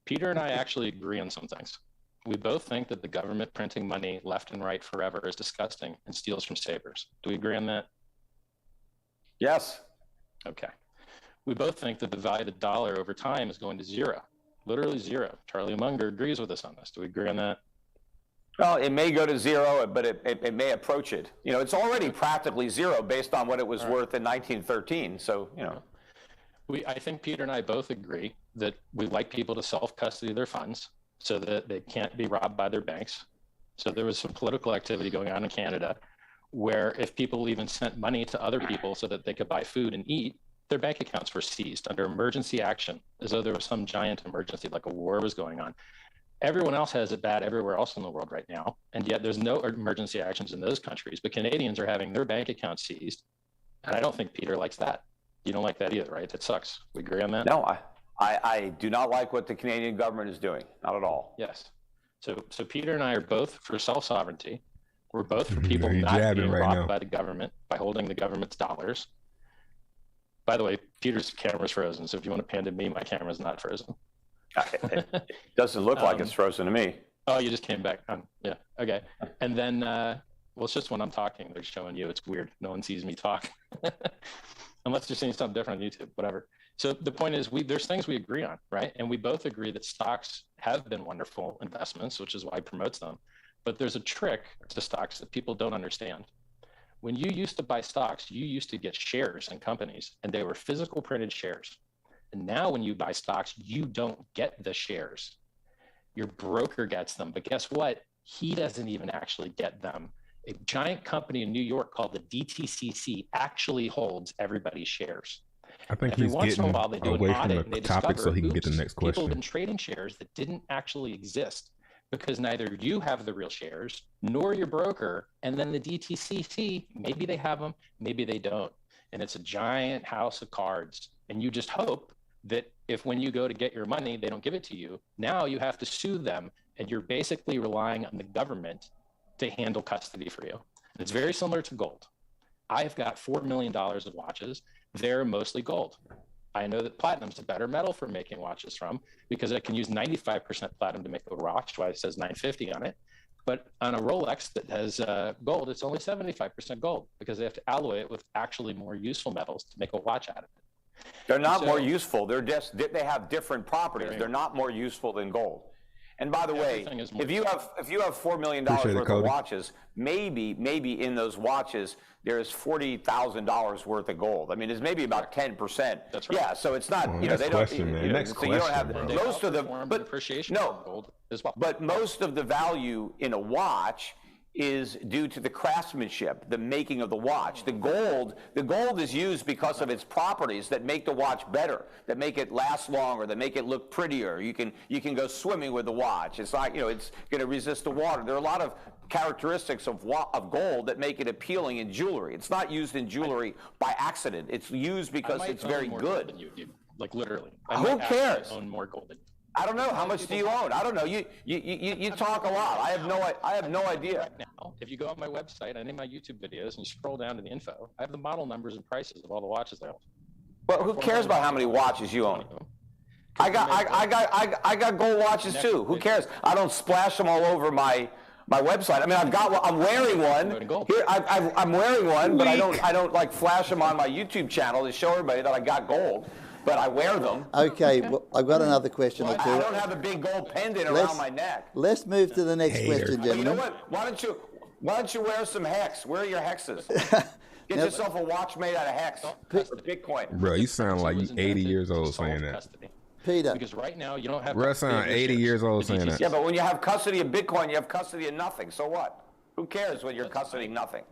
Peter and I actually agree on some things. We both think that the government printing money left and right forever is disgusting and steals from savers. Do we agree on that? Yes. Okay. We both think that the value of the dollar over time is going to zero, literally zero. Charlie Munger agrees with us on this. Do we agree on that? Well, it may go to zero, but it may approach it. It's already practically zero based on what it was worth in 1913. So, I think Peter and I both agree that we like people to self-custody their funds so that they can't be robbed by their banks. So there was some political activity going on in Canada where if people even sent money to other people so that they could buy food and eat, their bank accounts were seized under emergency action, as though there was some giant emergency, like a war was going on. Everyone else has it bad everywhere else in the world right now, and yet there's no emergency actions in those countries, but Canadians are having their bank accounts seized, and I don't think Peter likes that. You don't like that either, right? That sucks. We agree on that? No, I do not like what the Canadian government is doing. Not at all. Yes. So Peter and I are both for self-sovereignty. We're both for people not being robbed by the government, by holding the government's dollars. By the way, Peter's camera's frozen, so if you want to pan to me, my camera's not frozen. It doesn't look like it's frozen to me. Oh, you just came back on. Yeah, okay. And then, well, it's just when I'm talking, they're showing you. It's weird. No one sees me talk. Unless you're seeing something different on YouTube, whatever. So the point is, there's things we agree on, right? And we both agree that stocks have been wonderful investments, which is why he promotes them. But there's a trick to stocks that people don't understand. When you used to buy stocks, you used to get shares in companies, and they were physical printed shares. And now when you buy stocks, you don't get the shares. Your broker gets them. But guess what? He doesn't even actually get them. A giant company in New York called the DTCC actually holds everybody's shares. I think Every he's once in a getting while, they do away an from audit, the and they topic so discover, he can get the next people have question. been trading shares that didn't actually exist because neither you have the real shares nor your broker, and then the DTCC, maybe they have them, maybe they don't. And it's a giant house of cards. And you just hope that if when you go to get your money, they don't give it to you, now you have to sue them, and you're basically relying on the government to handle custody for you. It's very similar to gold. I've got $4 million of watches. They're mostly gold. I know that platinum's a better metal for making watches from because I can use 95% platinum to make a watch, why it says 950 on it. But on a Rolex that has gold, it's only 75% gold because they have to alloy it with actually more useful metals to make a watch out of it. They're not more useful. They have different properties. They're not more useful than gold. And by the way, if you have $4 million worth of watches, maybe in those watches there's $40,000 worth of gold. I mean, it's maybe about 10%. That's right. Yeah, so it's not. You know, they don't. You know, so you don't have most of the appreciation of gold as well. But most of the value in a watch is due to the craftsmanship, the making of the watch. The gold is used because of its properties that make the watch better, that make it last longer, that make it look prettier. You can go swimming with the watch. It's like, you know, it's going to resist the water. There are a lot of characteristics of gold that make it appealing in jewelry. It's not used in jewelry by accident. It's used because it's very good. Like literally. Who cares? Own more gold than you. I don't know. How much do you own? I don't know. You talk a lot. I have no idea. Right now, if you go on my website, any of my YouTube videos, and you scroll down to the info, I have the model numbers and prices of all the watches I own. But who cares about how many watches you own? I got gold watches too. Who cares? I don't splash them all over my website. I mean, I'm wearing one here. I'm wearing one, but I don't like flash them on my YouTube channel to show everybody that I got gold. But I wear them. Okay, well, I've got another question or two. I don't have a big gold pendant around my neck. Let's move to the next question, gentlemen. You know what? Why don't you wear some hex? Where are your hexes? Get yourself a watch made out of hex for Bitcoin. Bro, you sound like you 80 years old saying that. Peter. Because right now you don't have. Bro, I sound 80 years old saying that. Yeah, but when you have custody of Bitcoin, you have custody of nothing. So what? Who cares when you're custodying nothing?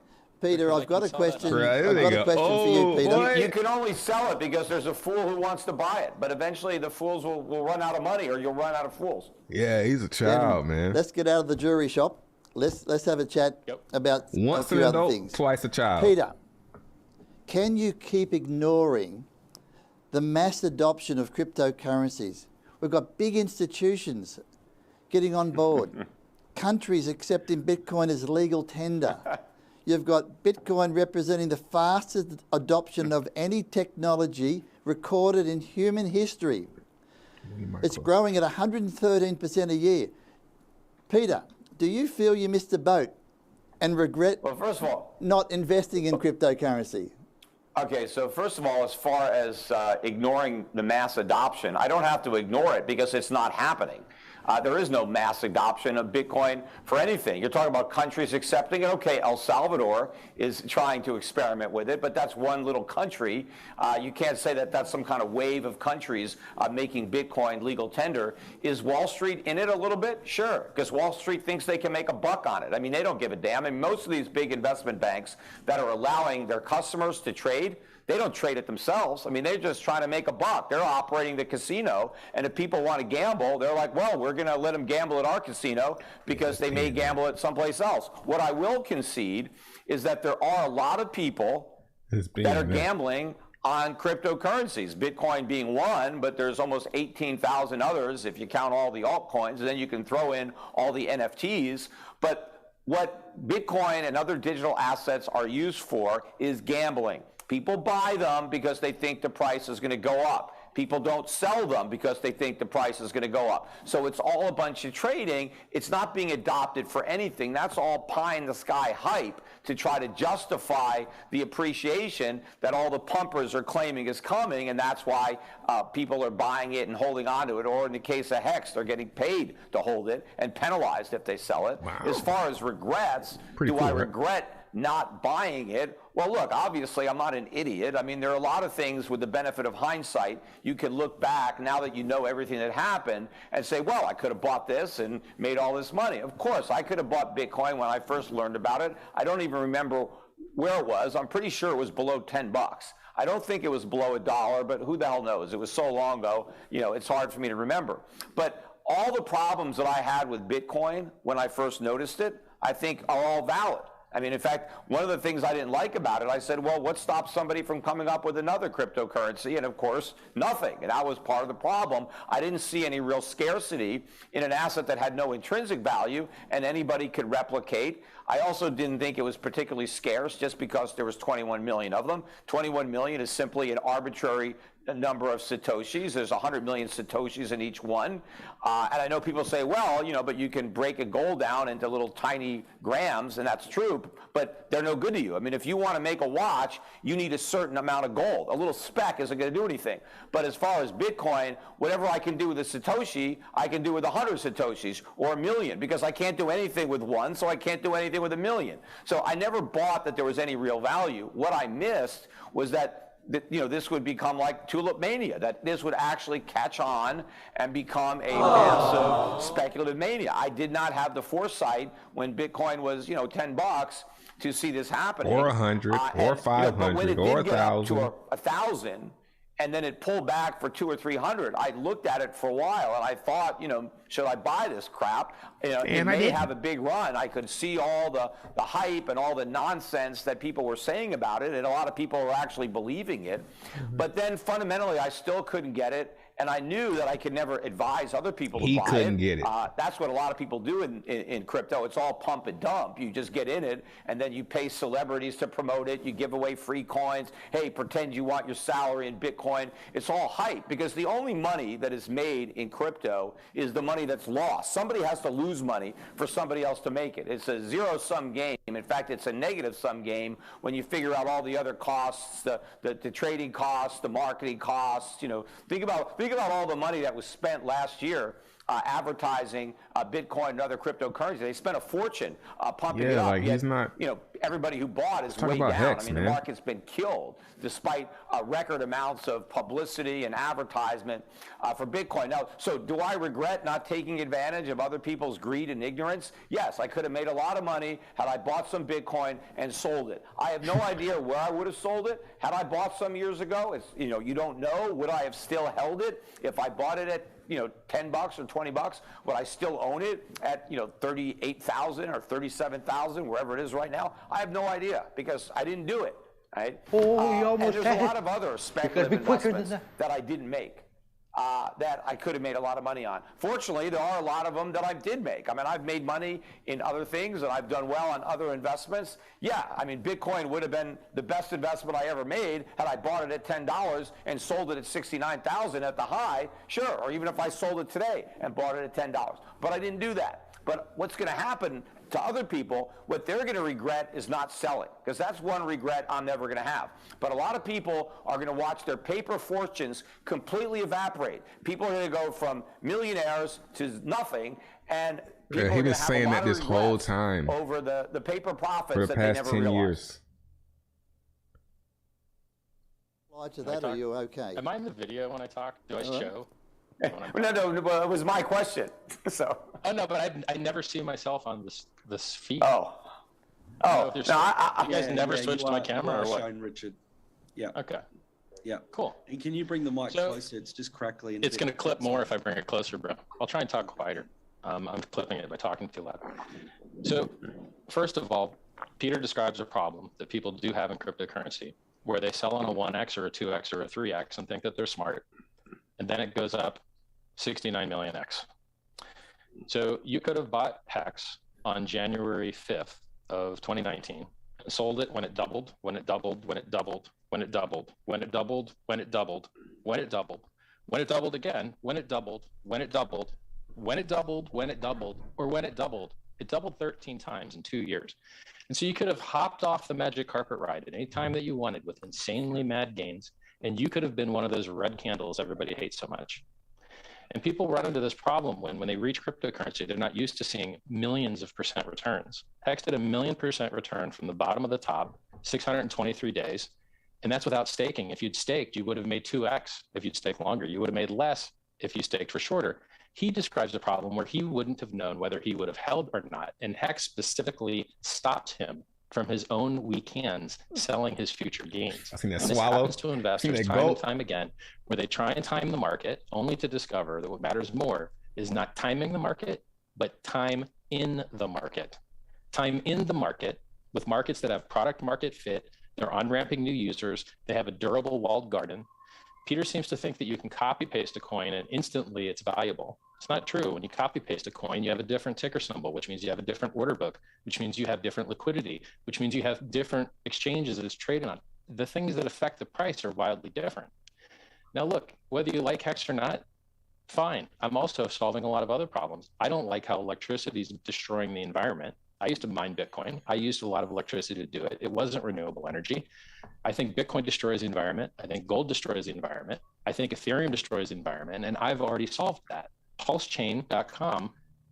Peter, I've got a question. Right, I've got a question for you, Peter. You can only sell it because there's a fool who wants to buy it. But eventually the fools will run out of money, or you'll run out of fools. Yeah, he's a child, man. Let's get out of the jury shop. Let's have a chat about once a few an other adult, things. twice a child. Peter, can you keep ignoring the mass adoption of cryptocurrencies? We've got big institutions getting on board. Countries accepting Bitcoin as legal tender. You've got Bitcoin representing the fastest adoption of any technology recorded in human history. It's growing at 113% a year. Peter, do you feel you missed the boat and regret first of all, not investing in cryptocurrency? Okay, so first of all, as far as ignoring the mass adoption, I don't have to ignore it because it's not happening. There is no mass adoption of Bitcoin for anything. You're talking about countries accepting it. Okay, El Salvador is trying to experiment with it, but that's one little country. You can't say that that's some kind of wave of countries making Bitcoin legal tender. Is Wall Street in it a little bit? Sure, because Wall Street thinks they can make a buck on it. I mean, they don't give a damn. And most of these big investment banks that are allowing their customers to trade, they don't trade it themselves. I mean, they're just trying to make a buck. They're operating the casino, and if people want to gamble, they're like, well, we're going to let them gamble at our casino because they may gamble at someplace else. What I will concede is that there are a lot of people that are gambling on cryptocurrencies, Bitcoin being one, but there's almost 18,000 others if you count all the altcoins, and then you can throw in all the NFTs. But what Bitcoin and other digital assets are used for is gambling. People buy them because they think the price is going to go up. People don't sell them because they think the price is going to go up. So it's all a bunch of trading. It's not being adopted for anything. That's all pie-in-the-sky hype to try to justify the appreciation that all the pumpers are claiming is coming, and that's why people are buying it and holding on to it. Or in the case of Hex, they're getting paid to hold it and penalized if they sell it. Wow. As far as regrets, I regret not buying it? Well, look, obviously I'm not an idiot. I mean, there are a lot of things with the benefit of hindsight. You can look back now that you know everything that happened and say, well, I could have bought this and made all this money. Of course, I could have bought Bitcoin when I first learned about it. I don't even remember where it was. I'm pretty sure it was below 10 bucks. I don't think it was below $1, but who the hell knows? It was so long ago, you know, it's hard for me to remember. But all the problems that I had with Bitcoin when I first noticed it, I think are all valid. I mean, in fact, one of the things I didn't like about it, I said, well, what stops somebody from coming up with another cryptocurrency? And of course, nothing. And that was part of the problem. I didn't see any real scarcity in an asset that had no intrinsic value and anybody could replicate. I also didn't think it was particularly scarce just because there was 21 million of them. 21 million is simply an arbitrary number of Satoshis. There's 100 million Satoshis in each one. And I know people say, well, you know, but you can break a gold down into little tiny grams, and that's true, but they're no good to you. I mean, if you want to make a watch, you need a certain amount of gold. A little speck isn't going to do anything. But as far as Bitcoin, whatever I can do with a Satoshi, I can do with 100 Satoshis or a million, because I can't do anything with one, so I can't do anything with a million. So I never bought that there was any real value. What I missed was that you know, this would become like tulip mania, that this would actually catch on and become a massive speculative mania. I did not have the foresight when Bitcoin was, you know, $10 to see this happening. Or 100, or 500, or 1,000. To 1,000, and then it pulled back for 200 or 300. I looked at it for a while and I thought, you know, should I buy this crap? You know, it may have a big run. I could see all the hype and all the nonsense that people were saying about it, and a lot of people were actually believing it. But then fundamentally, I still couldn't get it. And I knew that I could never advise other people to buy it. He couldn't get it. That's what a lot of people do in crypto. It's all pump and dump. You just get in it, and then you pay celebrities to promote it. You give away free coins. Hey, pretend you want your salary in Bitcoin. It's all hype, because the only money that is made in crypto is the money that's lost. Somebody has to lose money for somebody else to make it. It's a zero-sum game. In fact, it's a negative-sum game when you figure out all the other costs, the trading costs, the marketing costs. You know, think about all the money that was spent last year advertising Bitcoin and other cryptocurrencies. They spent a fortune pumping it up. Like Yet, he's not. you know, everybody who bought is way about down. Hex, I mean, man. the market's been killed despite record amounts of publicity and advertisement for Bitcoin. Now, so do I regret not taking advantage of other people's greed and ignorance? Yes, I could have made a lot of money had I bought some Bitcoin and sold it. I have no idea where I would have sold it. Had I bought some years ago, it's, you know, you don't know. Would I have still held it if I bought it at, you know, $10 or $20? Would I still own it at, you know, 38,000 or 37,000, wherever it is right now? I have no idea, because I didn't do it. Right? And there's a lot of other speculative investments that I didn't make that I could have made a lot of money on. Fortunately, there are a lot of them that I did make. I mean, I've made money in other things, and I've done well on other investments. Yeah, I mean, Bitcoin would have been the best investment I ever made had I bought it at $10 and sold it at 69,000 at the high, sure, or even if I sold it today and bought it at $10. But I didn't do that. But what's going to happen to other people, what they're going to regret is not selling, because that's one regret I'm never going to have. But a lot of people are going to watch their paper fortunes completely evaporate. People are going to go from millionaires to nothing, and people he are was saying that this whole time over the paper profits for the that past they never 10 realized. years. To that, are you okay? Am I in the video when I talk? Do I show? No, it was my question. So. Oh no, but I never see myself on this feed. Oh. You guys never switched to my camera or what? Shown, Richard. Yeah. Okay. Yeah. Cool. And can you bring the mic closer? It's just crackly. And it's going to clip more if I bring it closer, bro. I'll try and talk quieter. I'm clipping it by talking too loud. So, first of all, Peter describes a problem that people do have in cryptocurrency, where they sell on a 1x or a 2x or a 3x and think that they're smart, and then it goes up 69 million x. So you could have bought Hex on January 5th of 2019 and sold it when it doubled, when it doubled, when it doubled, when it doubled, when it doubled, when it doubled, when it doubled, when it doubled again, when it doubled, when it doubled, when it doubled, when it doubled, or when it doubled. It doubled 13 times in 2 years. And so you could have hopped off the magic carpet ride at any time that you wanted with insanely mad gains, and you could have been one of those red candles everybody hates so much. And people run into this problem when they reach cryptocurrency, they're not used to seeing millions of percent returns. Hex did 1,000,000% return from the bottom of the top, 623 days. And that's without staking. If you'd staked, you would have made 2x. If you'd staked longer, you would have made less if you staked for shorter. He describes a problem where he wouldn't have known whether he would have held or not. And Hex specifically stopped him from his own weak hands selling his future gains. I think that and this swallow. happens to investors time and time again, where they try and time the market only to discover that what matters more is not timing the market, but time in the market. Time in the market with markets that have product market fit. They're on-ramping new users. They have a durable walled garden. Peter seems to think that you can copy paste a coin and instantly it's valuable. It's not true. When you copy paste a coin, you have a different ticker symbol, which means you have a different order book, which means you have different liquidity, which means you have different exchanges that it's traded on. The things that affect the price are wildly different. Now look, whether you like Hex or not, fine. I'm also solving a lot of other problems. I don't like how electricity is destroying the environment. I used to mine Bitcoin. I used a lot of electricity to do it. It wasn't renewable energy. I think Bitcoin destroys the environment. I think gold destroys the environment. I think Ethereum destroys the environment, and I've already solved that. PulseChain.com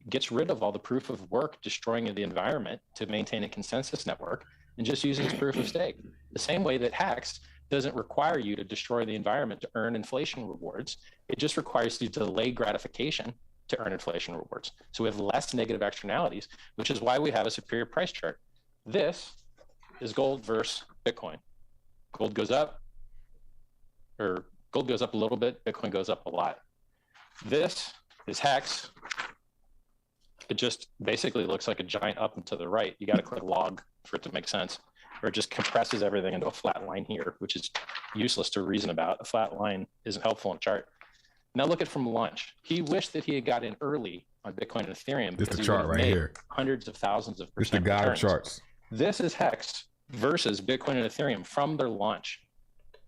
gets rid of all the proof of work destroying the environment to maintain a consensus network and just uses proof of stake. The same way that Hex doesn't require you to destroy the environment to earn inflation rewards. It just requires you to delay gratification to earn inflation rewards. So we have less negative externalities, which is why we have a superior price chart. This is gold versus Bitcoin. Gold goes up, or gold goes up a little bit, Bitcoin goes up a lot. This is Hex. It just basically looks like a giant up and to the right. You got to click log for it to make sense, or it just compresses everything into a flat line here, which is useless to reason about. A flat line isn't helpful in a chart. Now look at from launch. He wished that he had got in early on Bitcoin and Ethereum. This is the chart right here. Hundreds of thousands of %. This is the god of charts. This is Hex versus Bitcoin and Ethereum from their launch.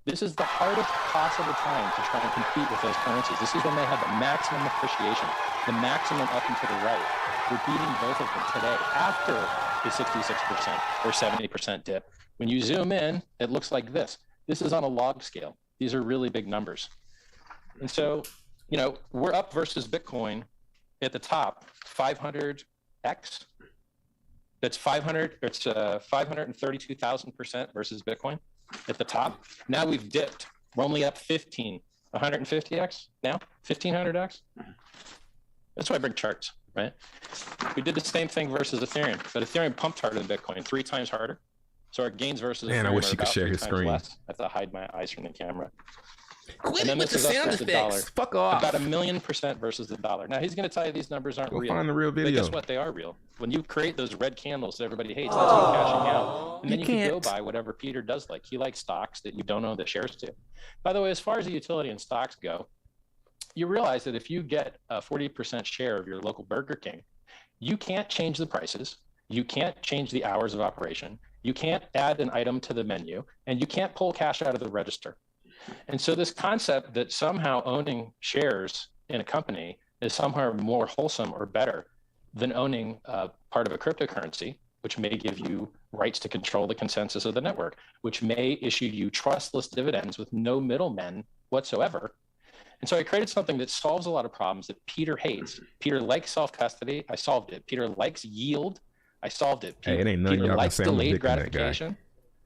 This is the hardest possible time to try and compete with those currencies. This is when they have the maximum appreciation, the maximum up and to the right. We're beating both of them today after the 66% or 70% dip. When you zoom in, it looks like this. This is on a log scale. These are really big numbers. And so, you know, we're up versus Bitcoin at the top, 500x. That's 500, it's 532,000% versus Bitcoin at the top. Now we've dipped. We're only up 150x now, 1500x. That's why I bring charts, right? We did the same thing versus Ethereum, but Ethereum pumped harder than Bitcoin, 3 times harder. So our gains versus Man, Ethereum I wish are you could about share 3 his times screen. less. I have to hide my eyes from the camera. Quit And then with the this is us sound versus the dollar. effects. Fuck off. About 1,000,000% versus the dollar. Now he's going to tell you these numbers aren't Go real. find the real But video. guess what? They are real. When you create those red candles that everybody hates, that's you cashing out. And then you can go buy whatever Peter does like. He likes stocks that you don't own the shares to. By the way, as far as the utility and stocks go, you realize that if you get a 40% share of your local Burger King, you can't change the prices. You can't change the hours of operation. You can't add an item to the menu, and you can't pull cash out of the register. And so this concept that somehow owning shares in a company is somehow more wholesome or better than owning part of a cryptocurrency, which may give you rights to control the consensus of the network, which may issue you trustless dividends with no middlemen whatsoever. And so I created something that solves a lot of problems that Peter hates. Peter likes self-custody. I solved it. Peter likes yield. I solved it. Hey, it ain't nothing Peter y'all can likes say. I'm delayed addicted to that guy. gratification.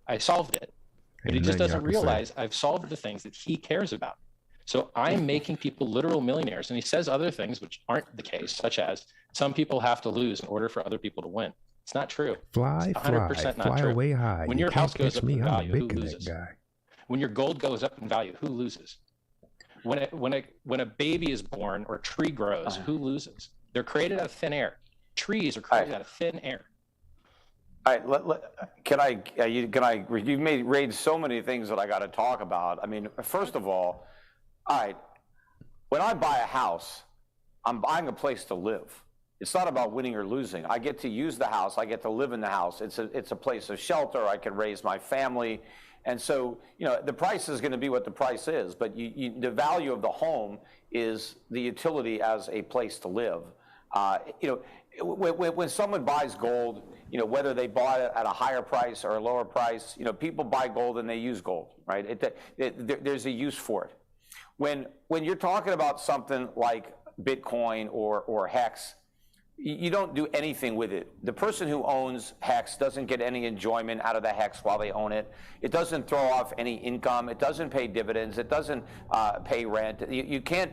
I solved it. But he Ain't just nothing doesn't y'all can say. realize I've solved the things that he cares about. So I'm making people literal millionaires. And he says other things which aren't the case, such as some people have to lose in order for other people to win. It's not true. Fly, It's fly, 100% not fly true. away high. When You your can't house goes catch up me. in I'm value, who big in that loses? guy. When your gold goes up in value, who loses? When a baby is born or a tree grows, who loses? They're created out of thin air. Trees are created out of thin air. All right, you've raised so many things that I got to talk about. I mean, first of all right, when I buy a house, I'm buying a place to live. It's not about winning or losing. I get to use the house. I get to live in the house. It's a place of shelter. I can raise my family. And so, you know, the price is going to be what the price is, but the value of the home is the utility as a place to live. You know, when someone buys gold, you know, whether they bought it at a higher price or a lower price, you know, people buy gold and they use gold, right? There's a use for it. When you're talking about something like Bitcoin or Hex, you don't do anything with it. The person who owns Hex doesn't get any enjoyment out of the Hex while they own it. It doesn't throw off any income. It doesn't pay dividends. It doesn't pay rent. You can't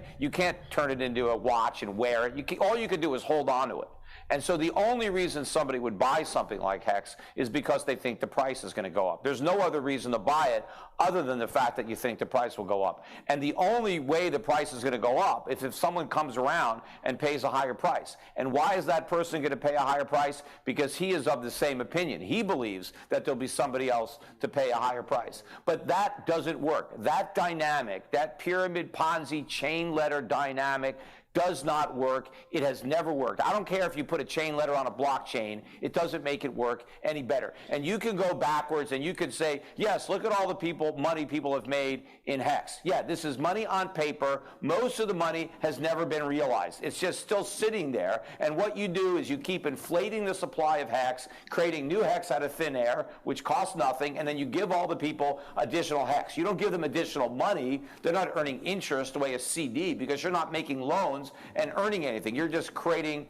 turn it into a watch and wear it. All you can do is hold on to it. And so the only reason somebody would buy something like Hex is because they think the price is going to go up. There's no other reason to buy it other than the fact that you think the price will go up. And the only way the price is going to go up is if someone comes around and pays a higher price. And why is that person going to pay a higher price? Because he is of the same opinion. He believes that there'll be somebody else to pay a higher price. But that doesn't work. That dynamic, that pyramid Ponzi chain letter dynamic, does not work. It has never worked. I don't care if you put a chain letter on a blockchain. It doesn't make it work any better. And you can go backwards and you could say, yes, look at all the money people have made in Hex. Yeah, this is money on paper. Most of the money has never been realized. It's just still sitting there. And what you do is you keep inflating the supply of Hex, creating new Hex out of thin air, which costs nothing, and then you give all the people additional Hex. You don't give them additional money. They're not earning interest the way a CD because you're not making loans and earning anything. You're just creating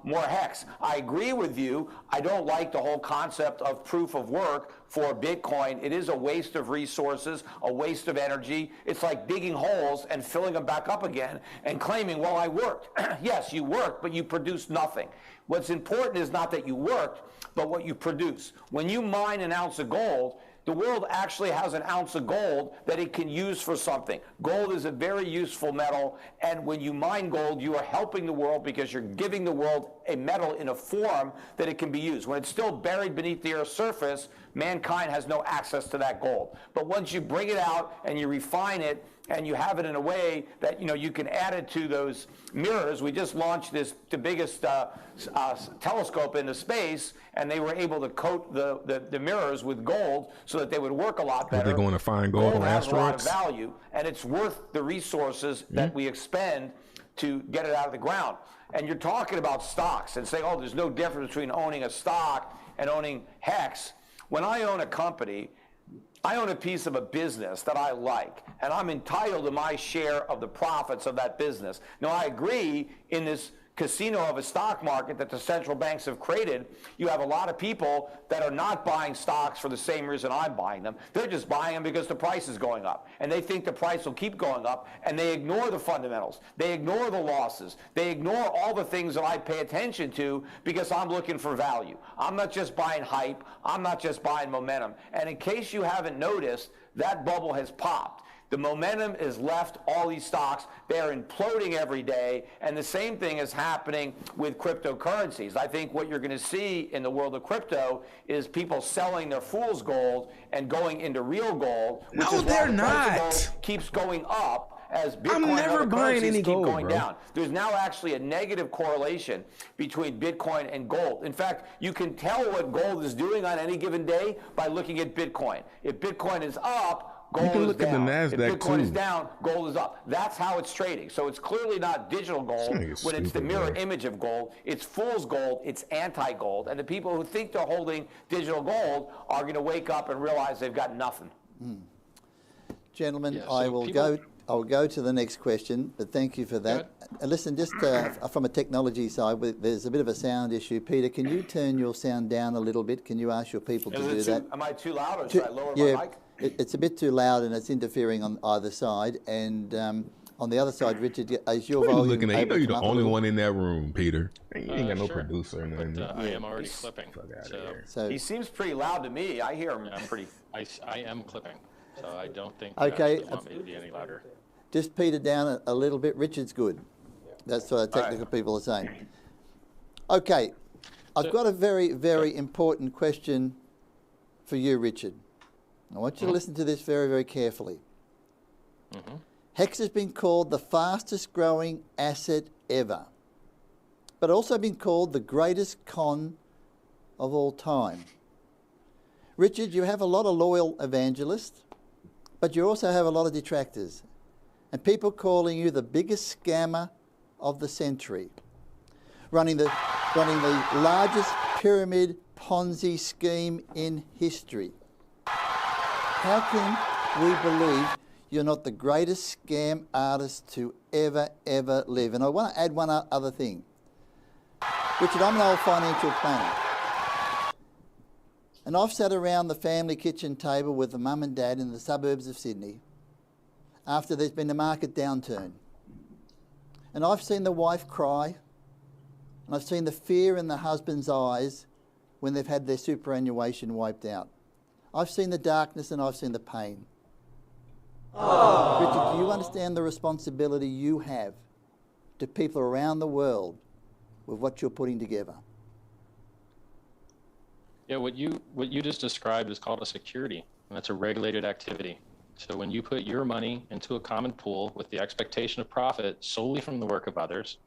more Hex. I agree with you. I don't like the whole concept of proof of work for Bitcoin. It is a waste of resources, a waste of energy. It's like digging holes and filling them back up again and claiming, well, I worked. Yes, you worked, but you produced nothing. What's important is not that you worked, but what you produce. When you mine an ounce of gold, the world actually has an ounce of gold that it can use for something. Gold is a very useful metal, and when you mine gold, you are helping the world because you're giving the world a metal in a form that it can be used. When it's still buried beneath the Earth's surface, mankind has no access to that gold. But once you bring it out and you refine it, and you have it in a way that you can add it to those mirrors. We just launched the biggest telescope into space, and they were able to coat the mirrors with gold so that they would work a lot better. Are they going to find gold on has asteroids? A lot of value, and it's worth the resources that we expend to get it out of the ground. And you're talking about stocks and saying, oh, there's no difference between owning a stock and owning Hex. When I own a company, I own a piece of a business that I like, and I'm entitled to my share of the profits of that business. Now, I agree in this casino of a stock market that the central banks have created, you have a lot of people that are not buying stocks for the same reason I'm buying them. They're just buying them because the price is going up, and they think the price will keep going up, and they ignore the fundamentals. They ignore the losses. They ignore all the things that I pay attention to because I'm looking for value. I'm not just buying hype. I'm not just buying momentum. And in case you haven't noticed, that bubble has popped. The momentum is left all these stocks. They're imploding every day, and the same thing is happening with cryptocurrencies. I think what you're going to see in the world of crypto is people selling their fool's gold and going into real gold, which is why the price of gold keeps going up as Bitcoin I'm never and other buying currencies any keep gold, going bro. down. There's now actually a negative correlation between Bitcoin and gold. In fact, you can tell what gold is doing on any given day by looking at Bitcoin. If Bitcoin is up, gold You can is look at the down. NASDAQ If Bitcoin is too. down, gold is up. That's how it's trading. So it's clearly not digital gold when This nigga's it's the stupid, mirror bro. image of gold. It's fool's gold. It's anti-gold. And the people who think they're holding digital gold are going to wake up and realize they've got nothing. Gentlemen, Yeah, so I will people- go to the next question, but thank you for that. Listen, just from a technology side, there's a bit of a sound issue. Peter, can you turn your sound down a little bit? Can you ask your people to do that? Am I too loud or should I lower Yeah, my mic? it's a bit too loud and it's interfering on either side. And on the other side, Richard, is your What are you volume looking at? You able know to you're come the up a only little? one in that room, Peter. You ain't got no Sure. producer or nothing. But I am already clipping. Fuck outta So here. So, He seems pretty loud to me. I hear him pretty. I am clipping. So I don't think Okay, you actually want me to be any louder. just Peter down a little bit. Richard's good. That's what the technical people are saying. Okay, I've got a very, very important question for you, Richard. I want you to listen to this very, very carefully. Hex has been called the fastest growing asset ever, but also been called the greatest con of all time. Richard, you have a lot of loyal evangelists, but you also have a lot of detractors, and people calling you the biggest scammer of the century, running the largest pyramid Ponzi scheme in history. How can we believe you're not the greatest scam artist to ever live? And I want to add one other thing. Richard, I'm an old financial planner. And I've sat around the family kitchen table with the mum and dad in the suburbs of Sydney after there's been a market downturn. And I've seen the wife cry. And I've seen the fear in the husband's eyes when they've had their superannuation wiped out. I've seen the darkness and I've seen the pain. Richard, do you understand the responsibility you have to people around the world with what you're putting together? Yeah, what you just described is called a security, and that's a regulated activity. So when you put your money into a common pool with the expectation of profit solely from the work of others,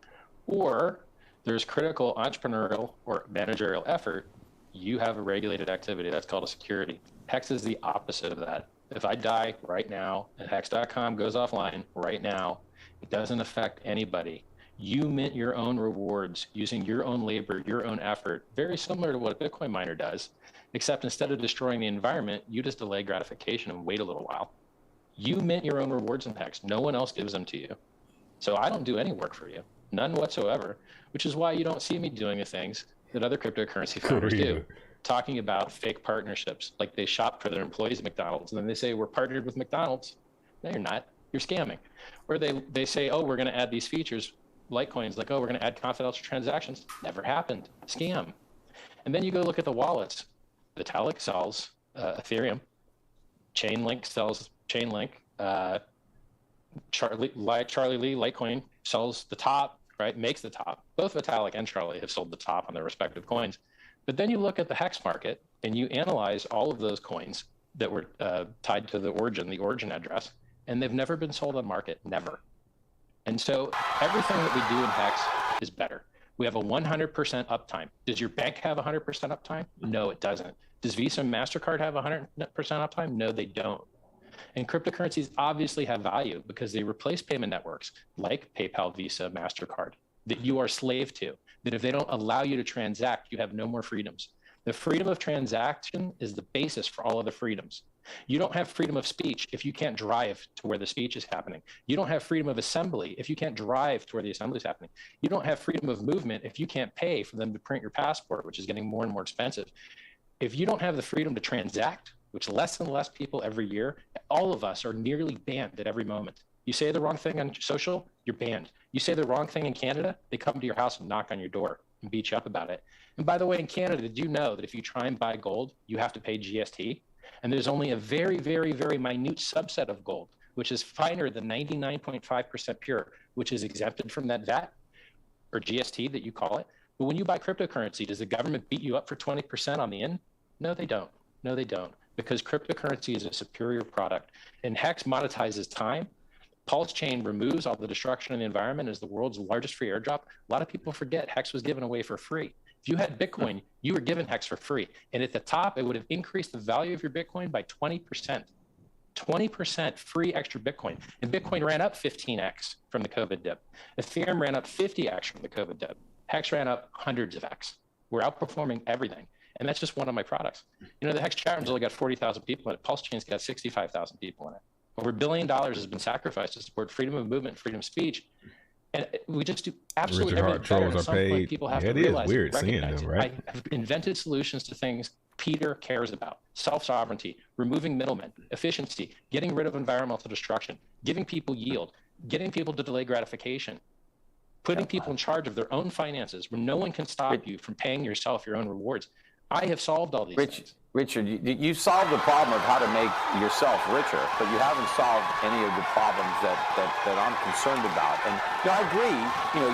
or there's critical entrepreneurial or managerial effort, you have a regulated activity. That's called a security. Hex is the opposite of that. If I die right now and Hex.com goes offline right now, it doesn't affect anybody. You mint your own rewards using your own labor, your own effort, very similar to what a Bitcoin miner does, except instead of destroying the environment, you just delay gratification and wait a little while. You mint your own rewards in Hex. No one else gives them to you. So I don't do any work for you, none whatsoever, which is why you don't see me doing the things that other cryptocurrency founders do, talking about fake partnerships, like they shop for their employees at McDonald's, and then they say, we're partnered with McDonald's. No, you're not. You're scamming. Or they say, oh, we're going to add these features, Litecoins, like, oh, we're going to add confidential transactions. Never happened. Scam. And then you go look at the wallets. Vitalik sells Ethereum. Chainlink sells Chainlink. Charlie Lee, Litecoin, sells the top, right? Makes the top. Both Vitalik and Charlie have sold the top on their respective coins. But then you look at the Hex market and you analyze all of those coins that were tied to the origin address, and they've never been sold on market, never. And so everything that we do in Hex is better. We have a 100% uptime. Does your bank have 100% uptime? No, it doesn't. Does Visa and MasterCard have 100% uptime? No, they don't. And cryptocurrencies obviously have value because they replace payment networks like PayPal, Visa, MasterCard that you are slave to, that if they don't allow you to transact, you have no more freedoms. The freedom of transaction is the basis for all of the freedoms. You don't have freedom of speech if you can't drive to where the speech is happening. You don't have freedom of assembly if you can't drive to where the assembly is happening. You don't have freedom of movement if you can't pay for them to print your passport, which is getting more and more expensive. If you don't have the freedom to transact, which less and less people every year, all of us are nearly banned at every moment. You say the wrong thing on social, you're banned. You say the wrong thing in Canada, they come to your house and knock on your door and beat you up about it. And by the way, in Canada, did you know that if you try and buy gold, you have to pay GST? And there's only a very, very, very minute subset of gold, which is finer than 99.5% pure, which is exempted from that VAT or GST that you call it. But when you buy cryptocurrency, does the government beat you up for 20% on the in? No, they don't. No, they don't. Because cryptocurrency is a superior product. And Hex monetizes time. Pulse Chain removes all the destruction in the environment as the world's largest free airdrop. A lot of people forget Hex was given away for free. If you had Bitcoin, you were given Hex for free. And at the top, it would have increased the value of your Bitcoin by 20%. 20% free extra Bitcoin. And Bitcoin ran up 15x from the COVID dip. Ethereum ran up 50x from the COVID dip. Hex ran up hundreds of x. We're outperforming everything. And that's just one of my products. You know, the Hex chat room's only got 40,000 people in it. Pulse Chain's got 65,000 people in it. Over $1 billion has been sacrificed to support freedom of movement, freedom of speech. And we just do absolutely Richard everything better. At some point, paid. people have Yeah, to it is realize, weird seeing recognize them, it. right? I have invented solutions to things Peter cares about: self-sovereignty, removing middlemen, efficiency, getting rid of environmental destruction, giving people yield, getting people to delay gratification, putting people in charge of their own finances where no one can stop you from paying yourself your own rewards. I have solved all these things. Richard, you solved the problem of how to make yourself richer, but you haven't solved any of the problems that I'm concerned about. And you know, I agree. You know,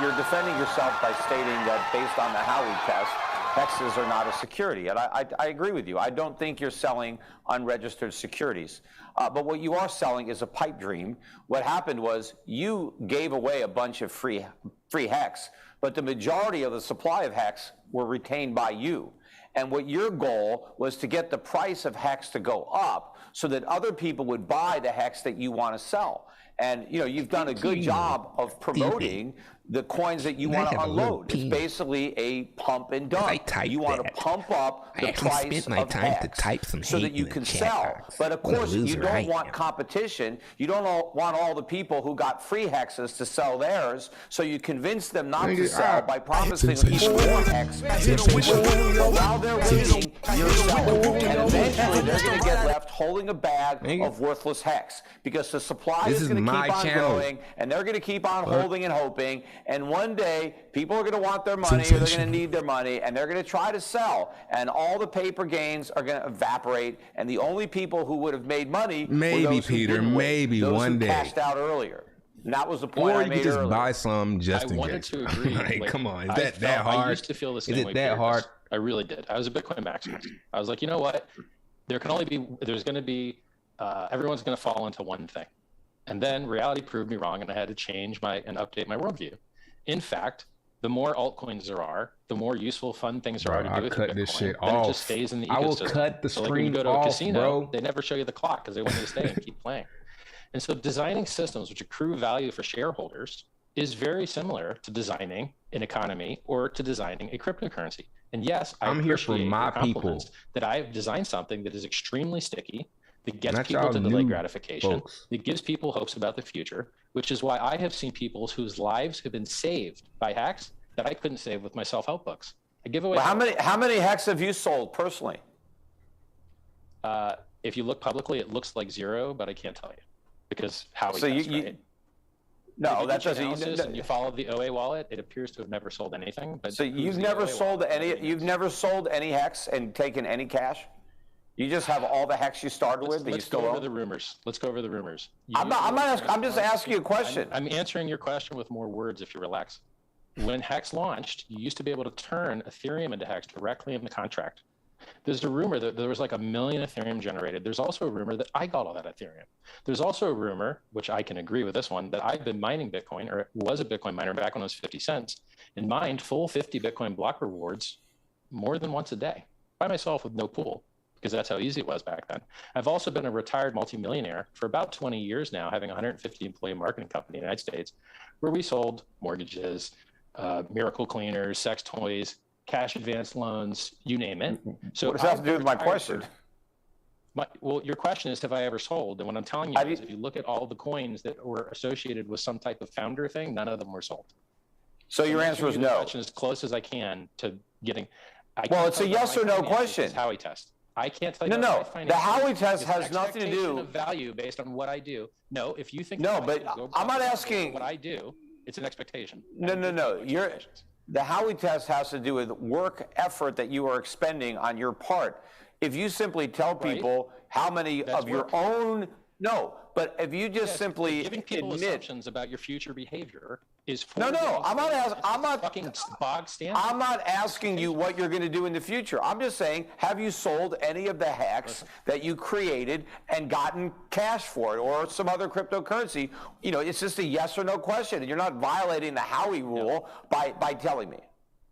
you're defending yourself by stating that based on the Howey test, Hexes are not a security, and I agree with you. I don't think you're selling unregistered securities. But what you are selling is a pipe dream. What happened was you gave away a bunch of free Hex, but the majority of the supply of Hex were retained by you. And what your goal was to get the price of Hex to go up so that other people would buy the Hex that you want to sell. And you know, you've done a good job of promoting the coins that you want to unload. It's basically a pump and dump. You want to pump up the price of Hex so that you can sell. But of course, you don't want competition. You don't want all the people who got free Hexes to sell theirs, so you convince them not to sell by promising them even more Hex. While they're waiting, you're selling. And eventually, they're going to get left holding a bag of worthless Hex because the supply is going to keep on channel. growing, and they're going to keep on holding and hoping. And one day, people are going to want their money, or they're going to need their money, and they're going to try to sell. And all the paper gains are going to evaporate. And the only people who would have made money Maybe, were those who Peter, didn't wait, maybe those one who day. cashed out earlier. And that was the point Or I you made could just earlier. buy some just I in wanted case. to agree. Like, like, come on, is I that felt- hard? I used to feel the same Is way. it that Peter hard? does. I really did. I was a Bitcoin maximalist. I was like, you know what? There's going to be, everyone's going to fall into one thing. And then reality proved me wrong, and I had to change and update my worldview. In fact, the more altcoins there are, the more useful, fun things there are to do with cut Bitcoin. this shit then off. it just stays in the ecosystem. I will cut the So like when you stream go to a off, casino, bro. they never show you the clock because they want you to stay and keep playing. And so designing systems which accrue value for shareholders is very similar to designing an economy or to designing a cryptocurrency. And yes, I'm here for appreciate my your compliments people. that I've designed something that is extremely sticky, that gets Not people y'all to delay new gratification, folks. that gives people hopes about the future, which is why I have seen people whose lives have been saved by hacks that I couldn't save with my self-help books. I give away. Well, how many Hex have you sold personally? If you look publicly, it looks like 0, but I can't tell you because how So right? No, If you that do your doesn't. analysis and you follow the OA wallet, it appears to have never sold anything. But So who's you've the never OA sold wallet? any. You've never sold any Hex and taken any cash. You just have all the Hex you started with that you Let's still go over own. the rumors. Let's go over the rumors. I'm just asking you a question. I'm answering your question with more words if you relax. When Hex launched, you used to be able to turn Ethereum into Hex directly in the contract. There's a rumor that there was like 1 million Ethereum generated. There's also a rumor that I got all that Ethereum. There's also a rumor, which I can agree with this one, that I've been mining Bitcoin, or was a Bitcoin miner back when it was 50 cents, and mined full 50 Bitcoin block rewards more than once a day by myself with no pool, because that's how easy it was back then. I've also been a retired multimillionaire for about 20 years now, having a 150 employee marketing company in the United States, where we sold mortgages, miracle cleaners, sex toys, cash advance loans, you name it. So What does that have to do with my question? Well, your question is, have I ever sold? And what I'm telling you is, if you look at all the coins that were associated with some type of founder thing, none of them were sold. So your answer is no. Question as close as I can to getting. Well, it's a yes or no question. Howey test. I can't tell you. No. The Howey test has nothing to do. Of value based on what I do. No, if you think. No, but I'm not asking what I do. It's an expectation. No. The Howey test has to do with work effort that you are expending on your part. If you simply tell people how many of your own, but if you just simply giving people admit assumptions about your future behavior is no, I'm not fucking bog standard. I'm not asking you what you're going to do in the future. I'm just saying, have you sold any of the Hex that you created and gotten cash for it, or some other cryptocurrency? It's just a yes or no question, and you're not violating the Howey rule by telling me.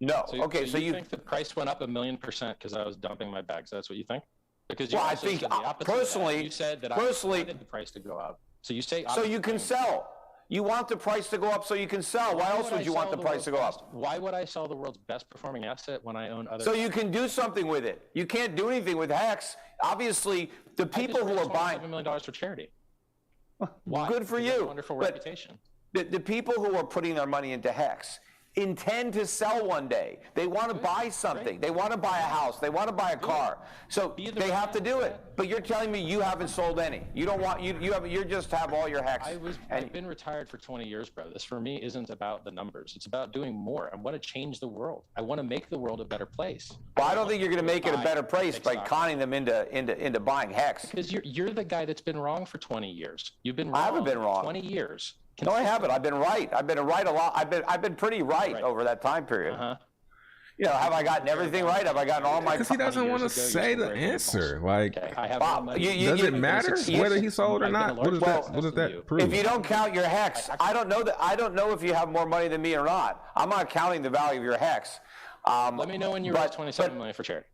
No. So you think the price went up 1,000,000% because I was dumping my bags? That's what you think? Because you I also think said the opposite of that. personally, you said that I wanted the price to go up. So you say so you can sell. You want the price to go up so you can sell. Why else would you want the price to go up? Why would I sell the world's best performing asset when I own other? So you can do something with it. You can't do anything with Hex. Obviously, the people who are buying $7 million for charity. Why? Good for you. Wonderful reputation. The people who are putting their money into Hex intend to sell one day. They want to buy something. They want to buy a house. They want to buy a car. So they have to do it. But you're telling me you haven't sold any. You don't want you just have all your Hex. I've been retired for 20 years, bro. This for me isn't about the numbers. It's about doing more. I want to change the world. I want to make the world a better place. Well, I don't think you're going to make it a better place by conning them into buying Hex. Because you're the guy that's been wrong for 20 years. You've been wrong. I haven't been wrong. 20 years. No, I haven't. I've been right. I've been right a lot. I've been pretty right over that time period. Have I gotten everything right? Have I gotten all my? Because he doesn't want to say the answer. Like, Bob, does it matter whether he sold or not? What does that prove? If you don't count your Hex, I don't know if you have more money than me or not. I'm not counting the value of your Hex. Let me know when you raise 27 million for charity.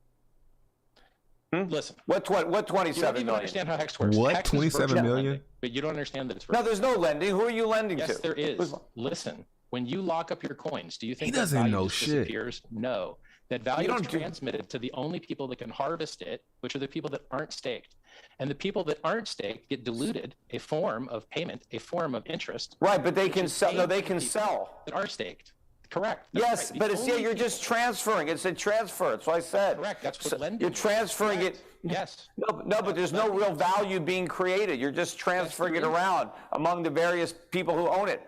Listen. What 27 you don't even million? Understand how Hex works. What, Hex 27 million? lending, but you don't understand that it's no. There's no lending. Who are you lending to? Yes, there is. Listen, when you lock up your coins, do you think he doesn't know shit? Disappears? No. That value is transmitted to the only people that can harvest it, which are the people that aren't staked. And the people that aren't staked get diluted, a form of payment, a form of interest. Right, but they can sell. No, they can sell. That are staked. Correct. That's Yes, right. but it's you're just transferring. It's a transfer. That's what I said. Correct. That's what So lending you're is. transferring Correct. it. Yes. No, but there's no real value being created. You're just transferring it around among the various people who own it.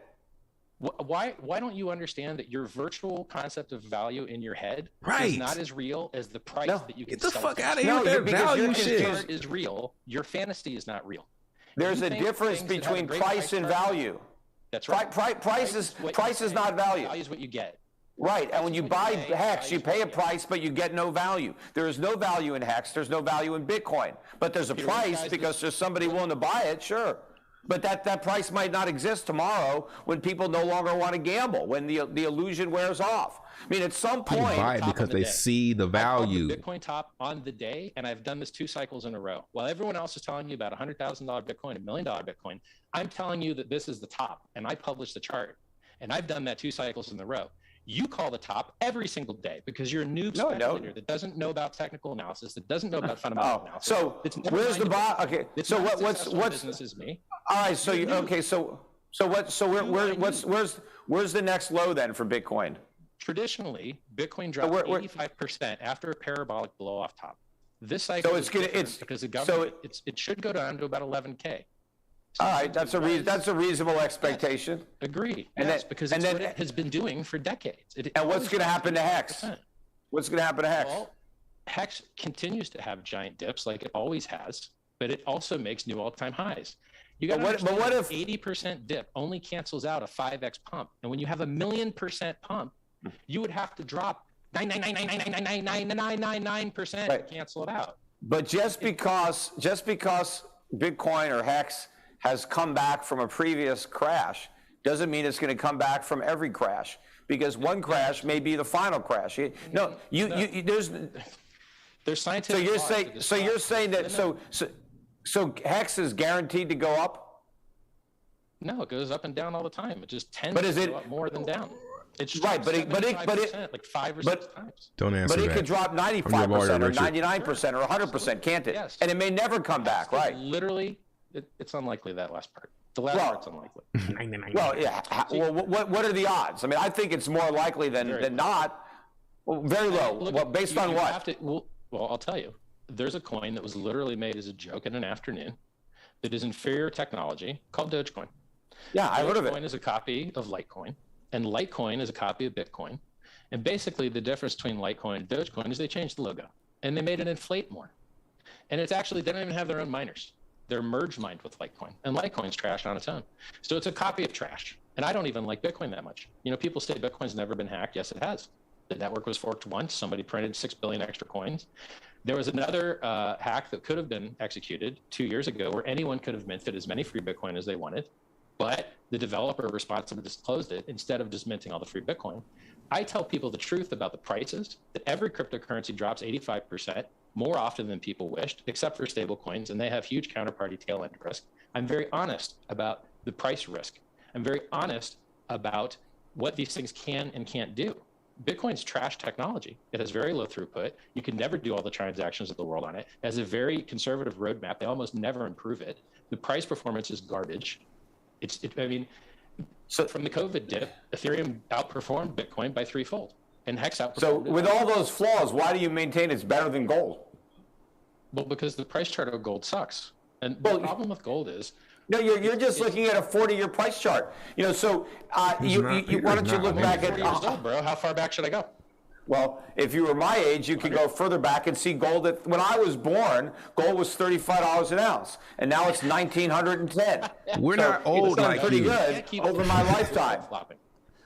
Why don't you understand that your virtual concept of value in your head Right. is not as real as the price that you can Get the sell fuck it out of for? here with that because value your shit. Chart is real. Your fantasy is not real. There's You a think difference things that have a between great price and chart- value. That's right. Price is what price you is pay. not value. Value is what you get. Right, and when you what buy you pay, Hex, value you is pay a what you get. price, but you get no value. There is no value in Hex. There's no value in Bitcoin. But there's a Here, price guys, because there's somebody willing to buy it, sure. But that price might not exist tomorrow when people no longer want to gamble, when the illusion wears off. I mean, at some People point, buy it top because of the they day. see the I called value. the Bitcoin top on the day, and I've done this 2 cycles in a row. While everyone else is telling you about $100,000 Bitcoin, $1 million Bitcoin, I'm telling you that this is the top, and I published the chart. And I've done that 2 cycles in a row. You call the top every single day because you're a noob No, I don't. speculator that doesn't know about technical analysis, that doesn't know about fundamental analysis. so It's never where's the mind bot? Okay, It's so not what's successful business is me. all right? So you You're new. okay? So where's the next low then for Bitcoin? Traditionally, Bitcoin dropped we're- 85% after a parabolic blow off top. This cycle So is different because the government it should go down to about 11K. All right, that's a reasonable expectation. Agree. And Yes, then- because and it's then- what it has been doing for decades. And what's going to happen to Hex? What's going to happen to Hex? Well, Hex continues to have giant dips like it always has, but it also makes new all-time highs. You got But what if 80% dip only cancels out a 5x pump, and when you have a 1,000,000% pump, you would have to drop 999999999% Right. to cancel it out. But just because Bitcoin or Hex has come back from a previous crash doesn't mean it's going to come back from every crash, because one crash may be the final crash. There's scientific. So you're saying that so Hex is guaranteed to go up? No, it goes up and down all the time. It just tends But is to it- go up more than down. It's Right, but it- 75%, like 5 or 6 times. Don't answer But it that. could drop I'm 95% your or Richard. 99% or 100%, can't it? Yes. And it may never come back, right? Literally, it's unlikely, that last part. The last Well- part's unlikely. Well, yeah. Well, what are the odds? I mean, I think it's more likely than not. Well, very low. Look, Well, based on you what? have to- well, I'll tell you. There's a coin that was literally made as a joke in an afternoon that is inferior technology called Dogecoin. Yeah, I heard of Dogecoin it. is a copy of Litecoin, and Litecoin is a copy of Bitcoin. And basically, the difference between Litecoin and Dogecoin is they changed the logo, and they made it inflate more. And it's actually, they don't even have their own miners. They're merge mined with Litecoin, and Litecoin's trash on its own. So it's a copy of trash. And I don't even like Bitcoin that much. You know, people say Bitcoin's never been hacked. Yes, it has. The network was forked once. Somebody printed 6 billion extra coins. There was another hack that could have been executed 2 years ago where anyone could have minted as many free Bitcoin as they wanted, but the developer responsibly disclosed it instead of just minting all the free Bitcoin. I tell people the truth about the prices, that every cryptocurrency drops 85% more often than people wished, except for stable coins, and they have huge counterparty tail end risk. I'm very honest about the price risk. I'm very honest about what these things can and can't do. Bitcoin's trash technology. It has very low throughput. You can never do all the transactions of the world on it. It has a very conservative roadmap. They almost never improve it. The price performance is garbage. So from the COVID dip, Ethereum outperformed Bitcoin by 3-fold, and Hex outperformed. So it with by- all those flaws, why do you maintain it's better than gold? Well, because the price chart of gold sucks, and Well, the problem with gold is No, you're just looking at a 40-year price chart. You know, so why don't you look back at? 40 years old, bro. How far back should I go? Well, if you were my age, you could go further back and see gold. When I was born, gold was $35 an ounce, and now it's $1,910. We're So not old it's done like pretty you. good over my lifetime. Flopping.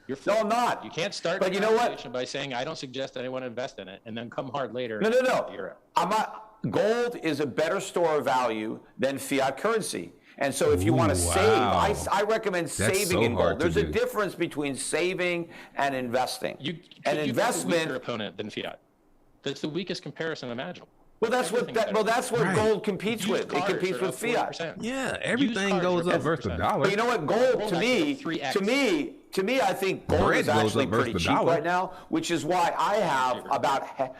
You're No, I'm flopping. not. You can't start. But the you know what? conversation by saying I don't suggest anyone invest in it, and then come hard later. No. You're out. I'm not. Gold is a better store of value than fiat currency. And so if you want to save, I recommend saving so in hard gold. to There's a do. difference between saving and investing. You An you investment. pick a weaker opponent than fiat. That's the weakest comparison imaginable. Well, that's what Right. gold competes Used with. It cars competes are with up fiat. 40%. Yeah, Used everything cars goes are up versus the 50%. dollar. But you know what? Gold Gold to me, actually 3x. to me, I think gold Bread is goes actually up versus pretty the cheap dollar. right now, which is why I have about.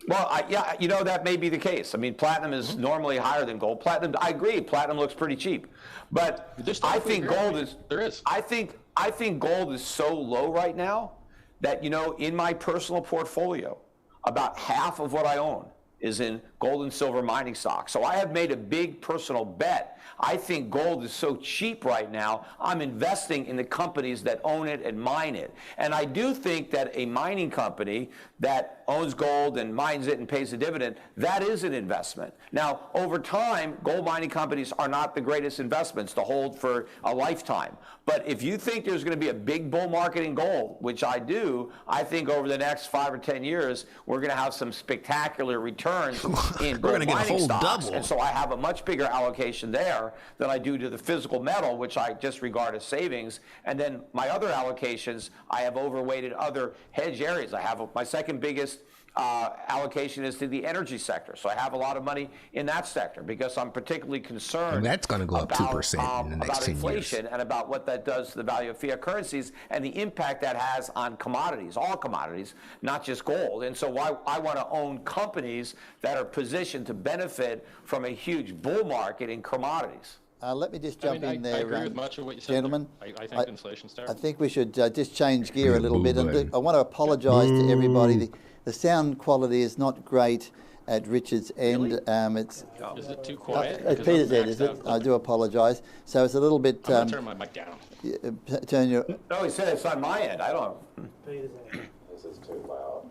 Well, yeah, you know, that may be the case. I mean, platinum is normally higher than gold. Platinum, I agree, platinum looks pretty cheap, but There's I stuff we think agree gold on. is. There is. I think gold is so low right now that, in my personal portfolio, about half of what I own is in gold and silver mining stocks. So I have made a big personal bet. I think gold is so cheap right now, I'm investing in the companies that own it and mine it. And I do think that a mining company that owns gold and mines it and pays a dividend, that is an investment. Now, over time, gold mining companies are not the greatest investments to hold for a lifetime. But if you think there's going to be a big bull market in gold, which I do, I think over the next 5 or 10 years, we're going to have some spectacular returns in gold mining stocks. And so I have a much bigger allocation there than I do to the physical metal, which I just regard as savings. And then my other allocations, I have overweighted other hedge areas. I have my second biggest allocation is to the energy sector. So I have a lot of money in that sector because I'm particularly concerned and that's going to go up 2% in the next 10 inflation years. And about what that does to the value of fiat currencies and the impact that has on commodities, all commodities, not just gold. And so I want to own companies that are positioned to benefit from a huge bull market in commodities. Let me just jump in there, I agree with much of what you said, gentlemen. I think inflation's terrible. I think we should just change gear a little bit. And I want to apologise to everybody. The sound quality is not great at Richard's end. Really? Is it too quiet? At Peter's end, is it? I do apologise. So it's a little bit... I'm going to turn my mic down. Turn your... No, he said it's on my end. I don't... Peter's end. This is too loud.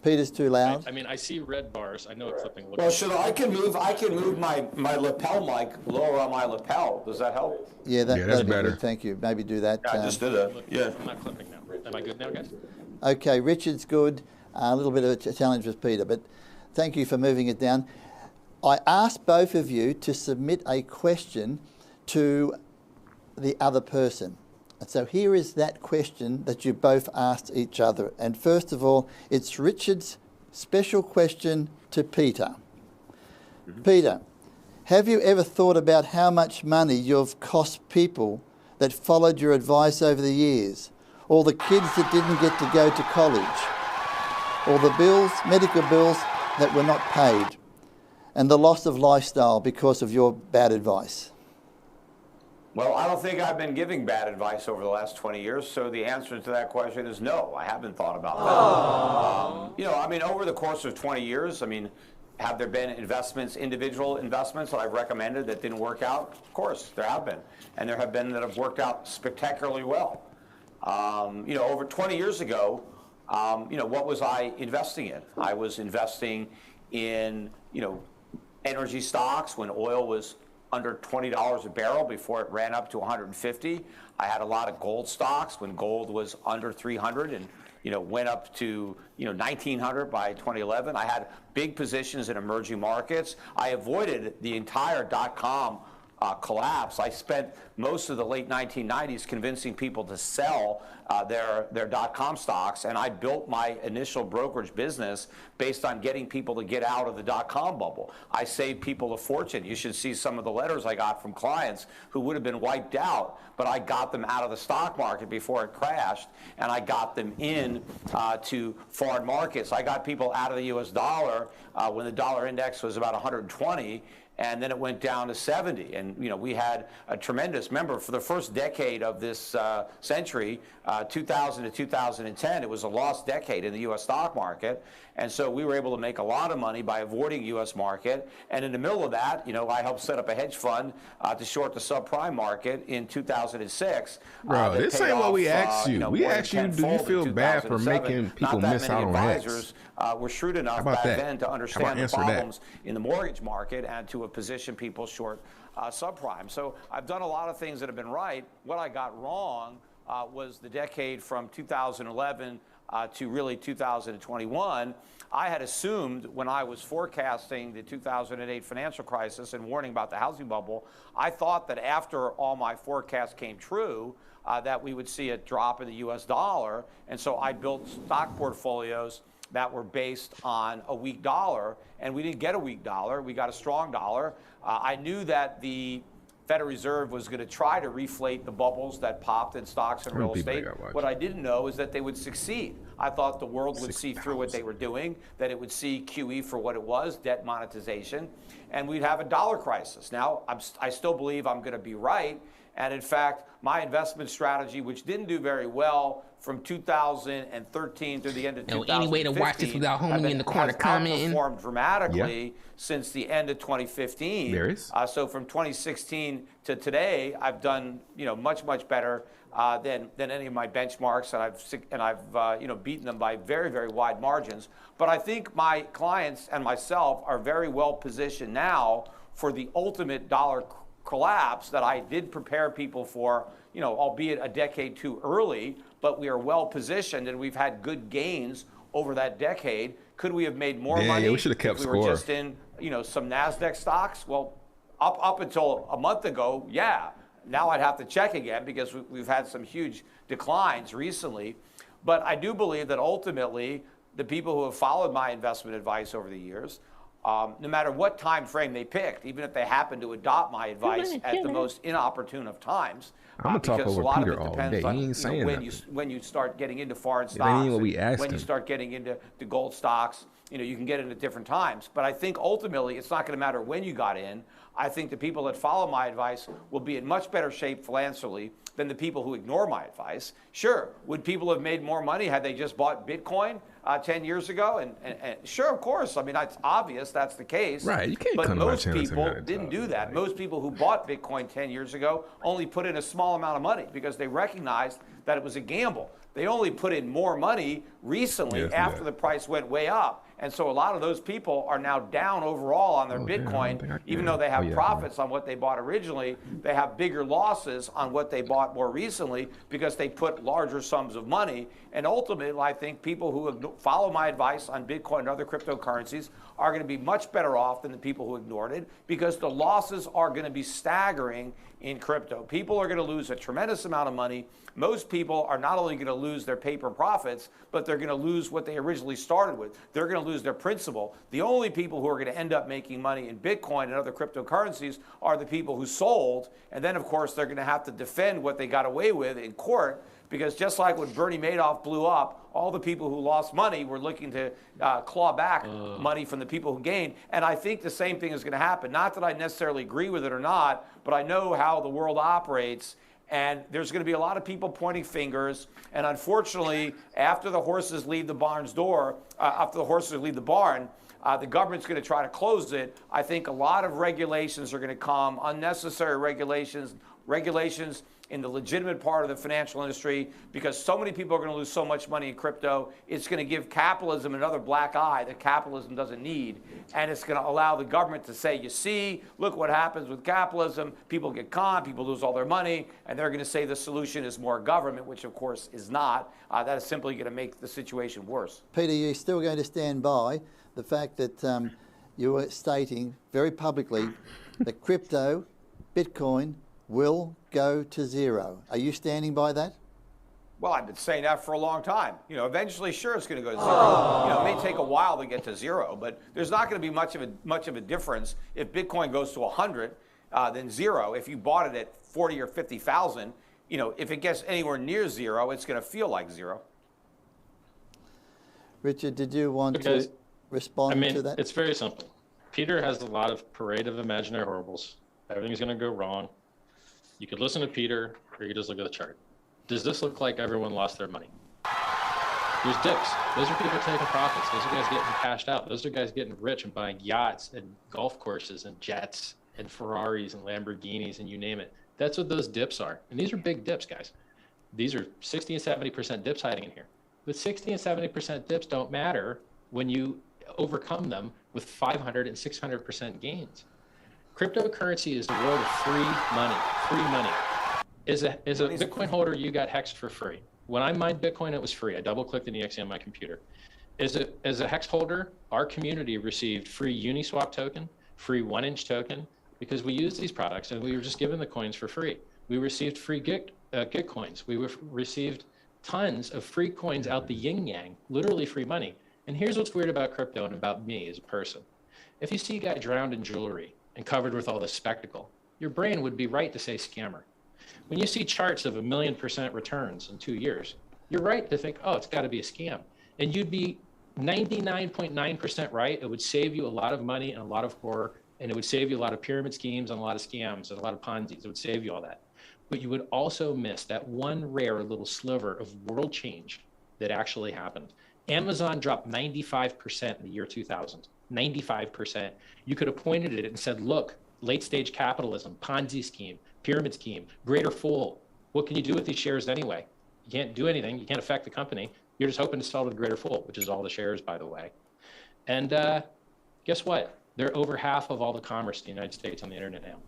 Peter's too loud? I mean, I see red bars. I know it's flipping. Well, I can move my lapel mic lower on my lapel. Does that help? Yeah, that's better. Good. Thank you. Maybe do that. Yeah, I just did it. Yeah. I'm not clipping now. Am I good now, guys? Okay, Richard's good. A little bit of a challenge with Peter, but thank you for moving it down. I asked both of you to submit a question to the other person. And so here is that question that you both asked each other. And first of all, it's Richard's special question to Peter. Mm-hmm. Peter, have you ever thought about how much money you've cost people that followed your advice over the years? Or the kids that didn't get to go to college? Or the bills, medical bills that were not paid? And the loss of lifestyle because of your bad advice? Well, I don't think I've been giving bad advice over the last 20 years, so the answer to that question is no. I haven't thought about that. Over the course of 20 years, have there been individual investments that I've recommended that didn't work out? Of course, there have been. And there have been that have worked out spectacularly well. Over 20 years ago, what was I investing in? I was investing in, energy stocks when oil was under $20 a barrel before it ran up to 150. I had a lot of gold stocks when gold was under 300 and went up to 1900 by 2011. I had big positions in emerging markets. I avoided the entire dot-com collapse. I spent most of the late 1990s convincing people to sell their dot-com stocks, and I built my initial brokerage business based on getting people to get out of the dot-com bubble. I saved people a fortune. You should see some of the letters I got from clients who would have been wiped out, but I got them out of the stock market before it crashed, and I got them in to foreign markets. I got people out of the US dollar when the dollar index was about 120, and then it went down to 70. And, we had a tremendous, remember, for the first decade of this century, 2000 to 2010, it was a lost decade in the U.S. stock market. And so we were able to make a lot of money by avoiding U.S. market. And in the middle of that, I helped set up a hedge fund to short the subprime market in 2006. Bro, this ain't what we asked you. We asked you, do you feel bad for making people miss out on Hex? Were shrewd enough back then to understand the problems in the mortgage market and to have positioned people short subprime. So I've done a lot of things that have been right. What I got wrong was the decade from 2011 to really 2021. I had assumed when I was forecasting the 2008 financial crisis and warning about the housing bubble, I thought that after all my forecasts came true, that we would see a drop in the US dollar. And so I built stock portfolios that were based on a weak dollar, and we didn't get a weak dollar. We got a strong dollar. I knew that the Federal Reserve was going to try to reflate the bubbles that popped in stocks and real estate. What I didn't know is that they would succeed. I thought the world would see through what they were doing, that it would see QE for what it was, debt monetization. and we'd have a dollar crisis. Now, I still believe I'm going to be right. And in fact, my investment strategy, which didn't do very well from 2013 through the end of 2015, any way to watch this without homie in the corner commenting? Outperformed dramatically since the end of 2015. There is. So from 2016 to today, I've done much better than any of my benchmarks, and I've beaten them by very, very wide margins. But I think my clients and myself are very well positioned now for the ultimate dollar collapse that I did prepare people for, albeit a decade too early, but we are well positioned and we've had good gains over that decade. Could we have made more money? Yeah, we should have kept if score. We were just in, some NASDAQ stocks. Well, up until a month ago, yeah. Now I'd have to check again because we've had some huge declines recently. But I do believe that ultimately the people who have followed my investment advice over the years, no matter what time frame they picked, even if they happen to adopt my advice at the most inopportune of times, I'm gonna talk because over a lot Peter of it all depends day. on He ain't saying nothing. when you start getting into foreign It stocks, ain't what we asked when you him. start getting into the gold stocks, you can get in at different times. But I think ultimately it's not going to matter when you got in. I think the people that follow my advice will be in much better shape financially than the people who ignore my advice. Sure, would people have made more money had they just bought Bitcoin 10 years ago? And sure, of course. I mean, it's obvious that's the case. Right, you can't But come to my most channel and people say that, didn't do that. Most people who bought Bitcoin 10 years ago only put in a small amount of money because they recognized that it was a gamble. They only put in more money recently after the price went way up. And so a lot of those people are now down overall on their Bitcoin, even though they have profits on what they bought originally. They have bigger losses on what they bought more recently because they put larger sums of money. And ultimately, I think people who follow my advice on Bitcoin and other cryptocurrencies are going to be much better off than the people who ignored it because the losses are going to be staggering in crypto. People are going to lose a tremendous amount of money. Most people are not only going to lose their paper profits, but they're going to lose what they originally started with. They're going to lose their principal. The only people who are going to end up making money in Bitcoin and other cryptocurrencies are the people who sold. And then, of course, they're going to have to defend what they got away with in court. Because just like when Bernie Madoff blew up, all the people who lost money were looking to claw back money from the people who gained. And I think the same thing is going to happen. Not that I necessarily agree with it or not, but I know how the world operates. And there's going to be a lot of people pointing fingers. And unfortunately, after the horses leave the barn's door, after the horses leave the barn, the government's going to try to close it. I think a lot of regulations are going to come, unnecessary regulations in the legitimate part of the financial industry, because so many people are going to lose so much money in crypto. It's going to give capitalism another black eye that capitalism doesn't need. And it's going to allow the government to say, you see, look what happens with capitalism. People get conned, people lose all their money, and they're going to say the solution is more government, which of course is not. That is simply going to make the situation worse. Peter, you're still going to stand by the fact that you were stating very publicly that crypto, Bitcoin, will go to zero. Are you standing by that? Well, I've been saying that for a long time. Eventually, sure, it's going to go to zero. It may take a while to get to zero, but there's not going to be much of a difference if Bitcoin goes to 100 than zero. If you bought it at 40 or 50,000, if it gets anywhere near zero, it's going to feel like zero. Richard, did you want to respond to that? It's very simple. Peter has a lot of parade of imaginary horribles. Everything's going to go wrong. You could listen to Peter, or you could just look at the chart. Does this look like everyone lost their money? There's dips. Those are people taking profits. Those are guys getting cashed out. Those are guys getting rich and buying yachts and golf courses and jets and Ferraris and Lamborghinis and you name it. That's what those dips are. And these are big dips, guys. These are 60 and 70% dips hiding in here. But 60 and 70% dips don't matter when you overcome them with 500 and 600% gains. Cryptocurrency is the world of free money. Free money. As a Bitcoin holder, you got hexed for free. When I mined Bitcoin, it was free. I double-clicked an exe on my computer. As a hex holder, our community received free Uniswap token, free 1-inch token, because we use these products and we were just given the coins for free. We received free Git coins. We received tons of free coins out the yin-yang, literally free money. And here's what's weird about crypto and about me as a person. If you see a guy drowned in jewelry and covered with all this spectacle, your brain would be right to say scammer. When you see charts of 1,000,000% returns in 2 years, you're right to think, oh, it's got to be a scam. And you'd be 99.9% right. It would save you a lot of money and a lot of horror And it would save you a lot of pyramid schemes and a lot of scams and a lot of Ponzi's. It would save you all that. But you would also miss that one rare little sliver of world change that actually happened. Amazon dropped 95% in the year 2000, 95%. You could have pointed at it and said, look, late stage capitalism, Ponzi scheme, pyramid scheme, greater fool. What can you do with these shares anyway? You can't do anything. You can't affect the company. You're just hoping to sell to the greater fool, which is all the shares, by the way. And guess what? They're over half of all the commerce in the United States on the internet now.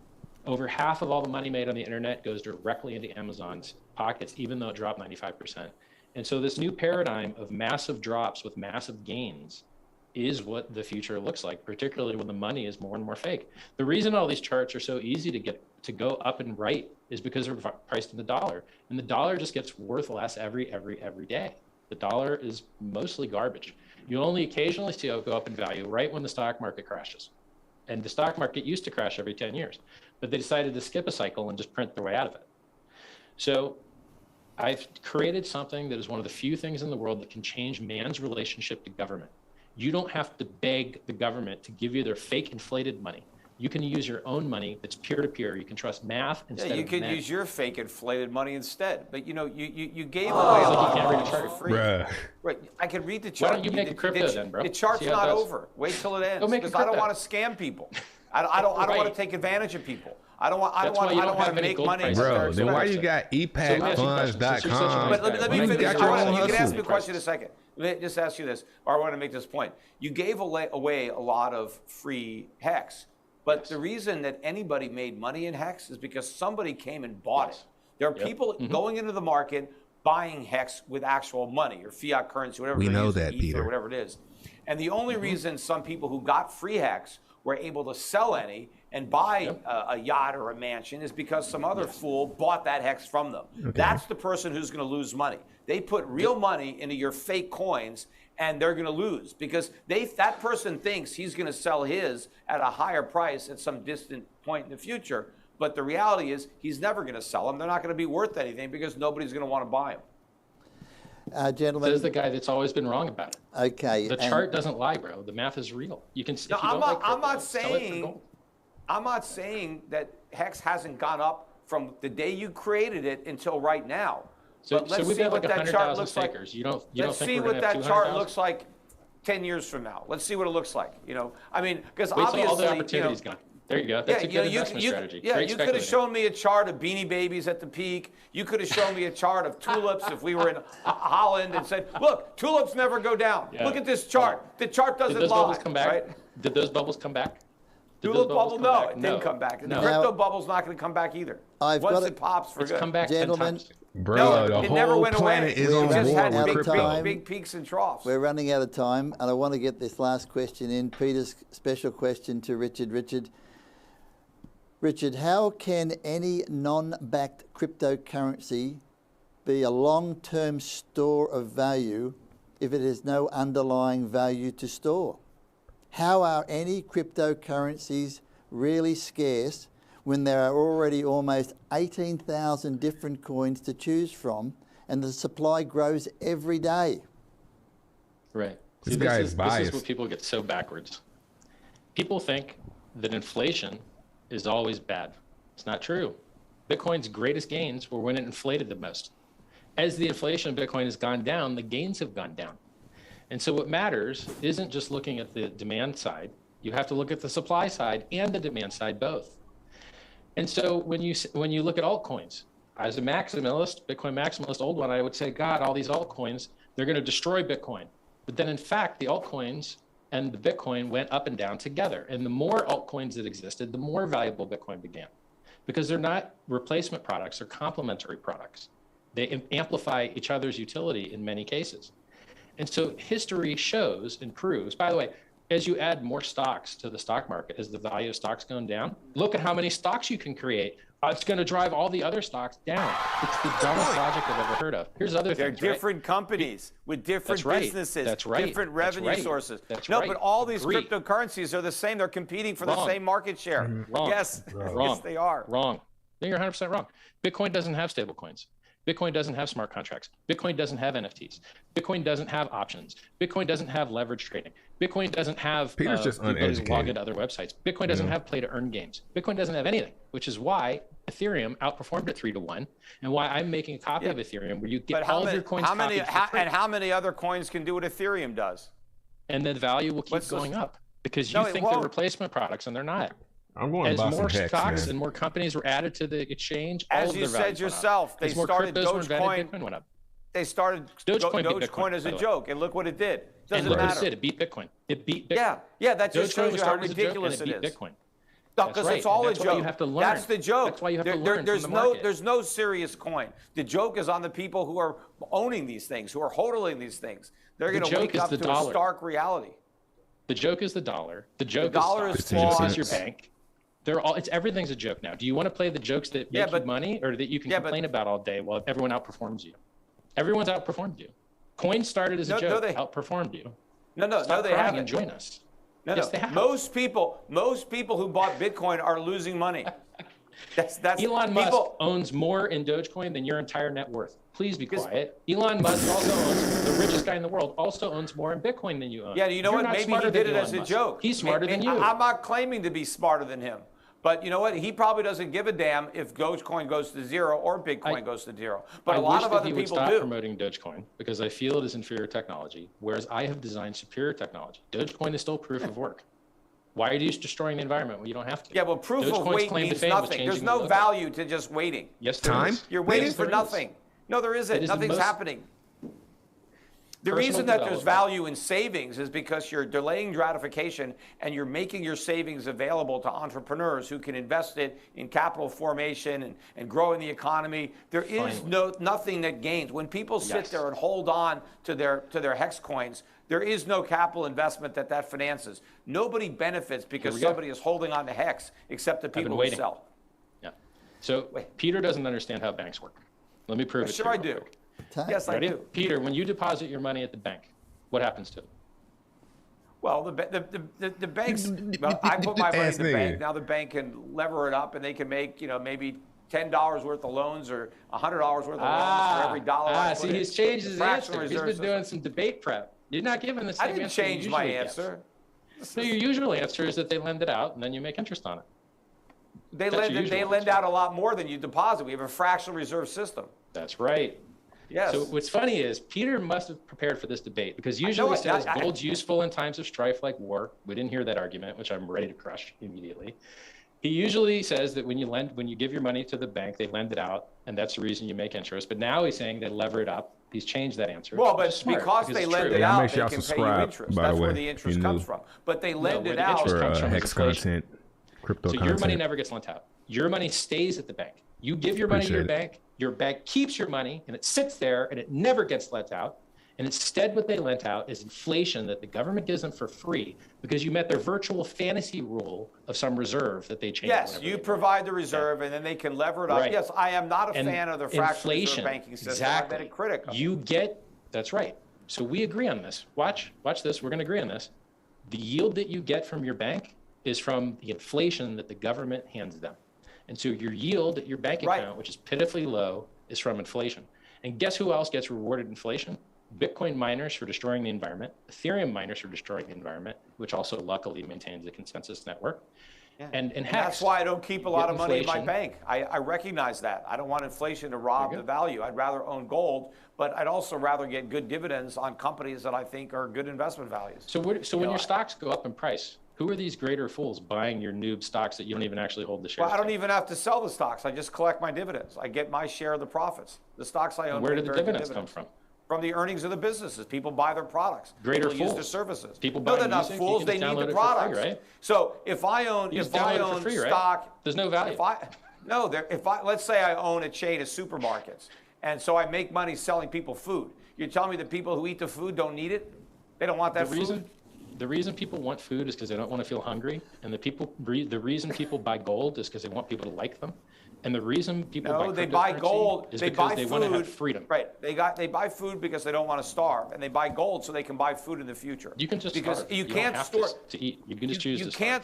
Over half of all the money made on the internet goes directly into Amazon's pockets, even though it dropped 95%. And so this new paradigm of massive drops with massive gains is what the future looks like, particularly when the money is more and more fake. The reason all these charts are so easy to go up and right is because they're priced in the dollar, and the dollar just gets worth less every day. The dollar is mostly garbage. You only occasionally see it go up in value right when the stock market crashes. And the stock market used to crash every 10 years, but they decided to skip a cycle and just print their way out of it. So I've created something that is one of the few things in the world that can change man's relationship to government. You don't have to beg the government to give you their fake inflated money. You can use your own money that's peer-to-peer. You can trust math instead of you could men. use your fake inflated money instead. But you gave away a lot of money for free. Bruh. Right, I could read the chart. Why don't you make a crypto then, bro? The chart's See how it not does. over. Wait till it ends. Go make a Because I don't crypto. want to scam people. I don't want to take advantage of people. I don't want to make money. Bro, then why you got epacfunds.com? But let me You finish. got your own You can ask hustle. me a question in a second. Let me just ask you this, or I want to make this point. You gave away a lot of free Hex, but the reason that anybody made money in Hex is because somebody came and bought it. There are people going into the market buying Hex with actual money or fiat currency, whatever. We they're know using, that, ETH Peter. or whatever it is. And the only reason some people who got free Hex were able to sell any and buy a yacht or a mansion is because some other fool bought that Hex from them. Okay. That's the person who's going to lose money. They put real money into your fake coins, and they're going to lose because that person thinks he's going to sell his at a higher price at some distant point in the future. But the reality is he's never going to sell them. They're not going to be worth anything because nobody's going to want to buy them. Gentlemen. Says the guy that's always been wrong about it. Okay. The chart doesn't lie, bro. The math is real. You can. No, If you don't like crypto, I'm not sell it for saying. gold. I'm not saying that Hex hasn't gone up from the day you created it until right now. So, But let's we've see got what like that chart 100,000 looks like. stakers. You don't Let's think see we're what gonna have that chart 200,000? looks like 10 years from now. Let's see what it looks like. I mean, because Wait till obviously, all the opportunity's gone. There you go. That's a good investment strategy. Yeah, Great you could have speculating. shown me a chart of Beanie Babies at the peak. You could have shown me a chart of tulips if we were in Holland and said, look, tulips never go down. Yeah. Look at this chart. The chart Did doesn't those lie. bubbles come back? Right? Did those bubbles come back? Did Tulip those bubbles bubble, come no, back? it didn't come back. The No. crypto bubble's not going to come back either. I've Once got it pops for It's good. come back 10 Gentlemen. times. Bro, No, the it never whole went away. planet is It on just war had with out of crypto. time. big peaks and troughs. We're running out of time, and I want to get this last question in. Peter's special question to Richard. Richard, how can any non-backed cryptocurrency be a long-term store of value if it has no underlying value to store? How are any cryptocurrencies really scarce when there are already almost 18,000 different coins to choose from and the supply grows every day? Right. This See, guy this is is biased. what people get so backwards. People think that inflation is always bad. It's not true. Bitcoin's greatest gains were when it inflated the most. As the inflation of Bitcoin has gone down, the gains have gone down. And so what matters isn't just looking at the demand side. You have to look at the supply side and the demand side both. And so when you look at altcoins, as a maximalist, Bitcoin maximalist, old one, I would say, God, all these altcoins, they're going to destroy Bitcoin. But then in fact, the altcoins and the Bitcoin went up and down together. And the more altcoins that existed, the more valuable Bitcoin began. Because they're not replacement products, they're complementary products. They amplify each other's utility in many cases. And so history shows and proves, by the way, as you add more stocks to the stock market, as the value of stocks going down, look at how many stocks you can create. It's going to drive all the other stocks down. It's the dumbest logic I've ever heard of. Here's other They're things, different companies with different That's right. businesses, That's right. different That's revenue right. sources. That's No, right. but all these Agree. cryptocurrencies are the same. They're competing for the Wrong. same market share. Wrong. Yes, Wrong. yes, they are. Wrong. No, you're 100% wrong. Bitcoin doesn't have stable coins. Bitcoin doesn't have smart contracts. Bitcoin doesn't have NFTs. Bitcoin doesn't have options. Bitcoin doesn't have leverage trading. Bitcoin doesn't have Peter's just the ability to log uneducated. into other websites. Bitcoin doesn't have play to earn games. Bitcoin doesn't have anything, which is why Ethereum outperformed at 3-1, and why I'm making a copy of Ethereum where you get all of your coins copied for free. And how many other coins can do what Ethereum does? And the value will keep going up because you think they're replacement products, and they're not. I'm going to As buy more some Hex, stocks man. and more companies were added to the exchange, all As of you their value said went yourself, up. they As more started cryptos were invented, Dogecoin. Bitcoin went up. They started Dogecoin beat Dogecoin Bitcoin, as a by the way. joke, and look what it did. Doesn't And look what matter. it did. It beat Bitcoin. It beat Bitcoin. Yeah, that just Dogecoin shows was you how started as a joke, ridiculous and it it beat is. Bitcoin. No, That's because right, it's all and a that's why joke. you have to learn. That's the joke. That's why you have to learn there's from the no market. there's no serious coin. The joke is on the people who are owning these things, who are hodling these things. They're The going to joke wake is up the to dollar. a stark reality. The joke is the dollar. The joke dollar is is stocks. The joke is your flawed. bank. They're all. It's everything's a joke now. Do you want to play the jokes that make you money, or that you can complain about all day while everyone outperforms you? Everyone's outperformed you. Coin started as a joke, outperformed you. No, Stop they crying haven't. and join us. No, Yes, they have. Most people who bought Bitcoin are losing money. That's Elon people, Musk owns more in Dogecoin than your entire net worth. Please be quiet. Elon Musk also owns, the richest guy in the world, also owns more in Bitcoin than you own. Yeah, you know You're what? not Maybe smarter he did than it Elon as a Musk. joke. He's smarter than you. I'm not claiming to be smarter than him. But you know what? He probably doesn't give a damn if Dogecoin goes to zero or Bitcoin goes to zero. But a lot of other he would people stop do. promoting Dogecoin because I feel it is inferior technology, whereas I have designed superior technology. Dogecoin is still proof of work. Why are you destroying the environment when you don't have to? Yeah, well, proof of Dogecoin's wait claim to means fame was nothing. changing There's the no logo. value to just waiting. Yes, there is. You're waiting Yes, for there is. nothing. No, there isn't. It is the Nothing's most- happening. The Personal reason that there's development. value in savings is because you're delaying gratification and you're making your savings available to entrepreneurs who can invest it in capital formation and growing the economy. There is nothing that gains. When people sit there and hold on to their Hex coins, there is no capital investment that finances. Nobody benefits because we go. somebody is holding on to Hex except the I've been people who waiting. sell. Yeah. So Peter doesn't understand how banks work. Let me prove it. Sure to you I real do. quick. Yes, I Ready? do. Peter, when you deposit your money at the bank, what happens to it? Well, the banks. Well, I put my money in the bank. Now the bank can lever it up, and they can make maybe $10 worth of loans or $100 worth of loans for every dollar. I put See, in. he's changed his Fractional answer. He's reserve been doing some debate prep. You're not giving the I same didn't answer you change my usually give. answer. So your usual answer is that they lend it out and then you make interest on it. They That's your lend usual out a lot more than you deposit. We have a fractional reserve system. That's right. Yes. So what's funny is Peter must have prepared for this debate because usually he says gold's useful in times of strife like war. We didn't hear that argument, which I'm ready to crush immediately. He usually says that when you give your money to the bank, they lend it out, and that's the reason you make interest. But now he's saying they lever it up. He's changed that answer. Well, which but is smart, because they it's lend true. it out, make they sure y'all can pay you subscribe, interest. by the That's where way, the if interest you comes knew. from. But they lend where it the out. interest For comes from is Hex inflation. content, crypto So content. your money never gets lent out. Your money stays at the bank. You give your money to your bank keeps your money, and it sits there, and it never gets lent out. And instead, what they lent out is inflation that the government gives them for free because you met their virtual fantasy rule of some reserve that they change. Yes, you provide the reserve, and then they can lever it up. Right. Yes, I am not a And fan of the fractional reserve inflation, banking system. exactly. I've been a critic of it. You get, that's right. So we agree on this. Watch this. We're going to agree on this. The yield that you get from your bank is from the inflation that the government hands them. And so your yield at your bank account, which is pitifully low, is from inflation. And guess who else gets rewarded inflation? Bitcoin miners for destroying the environment, Ethereum miners for destroying the environment, which also luckily maintains the consensus network. Yeah. And And Hex, that's why I don't keep a lot of money in my inflation. bank. I recognize that. I don't want inflation to rob the value. I'd rather own gold, but I'd also rather get good dividends on companies that I think are good investment values. So when your stocks go up in price, who are these greater fools buying your noob stocks that you don't even actually hold the shares? Well, I don't even have to sell the stocks. I just collect my dividends. I get my share of the profits. The stocks I own. Where pay do the very good dividends come from? From the earnings of the businesses. People buy their products. Greater People use their fools. services. People No, buy they're not music, you fools. can They just need download the it for free, products. right? So if I own, You just download it for free, right? stock, There's no value. let's say I own a chain of supermarkets, and so I make money selling people food. You're telling me the people who eat the food don't need it? They don't want that food? The reason people want food is because they don't want to feel hungry, and the reason people buy gold is because they want people to like them, and the reason people buy they buy cryptocurrency gold. is They because buy they food. want to have freedom. Right. They buy food because they don't want to starve, and they buy gold so they can buy food in the future. You can just because starve. you don't can't have store to eat. You can just choose to can't.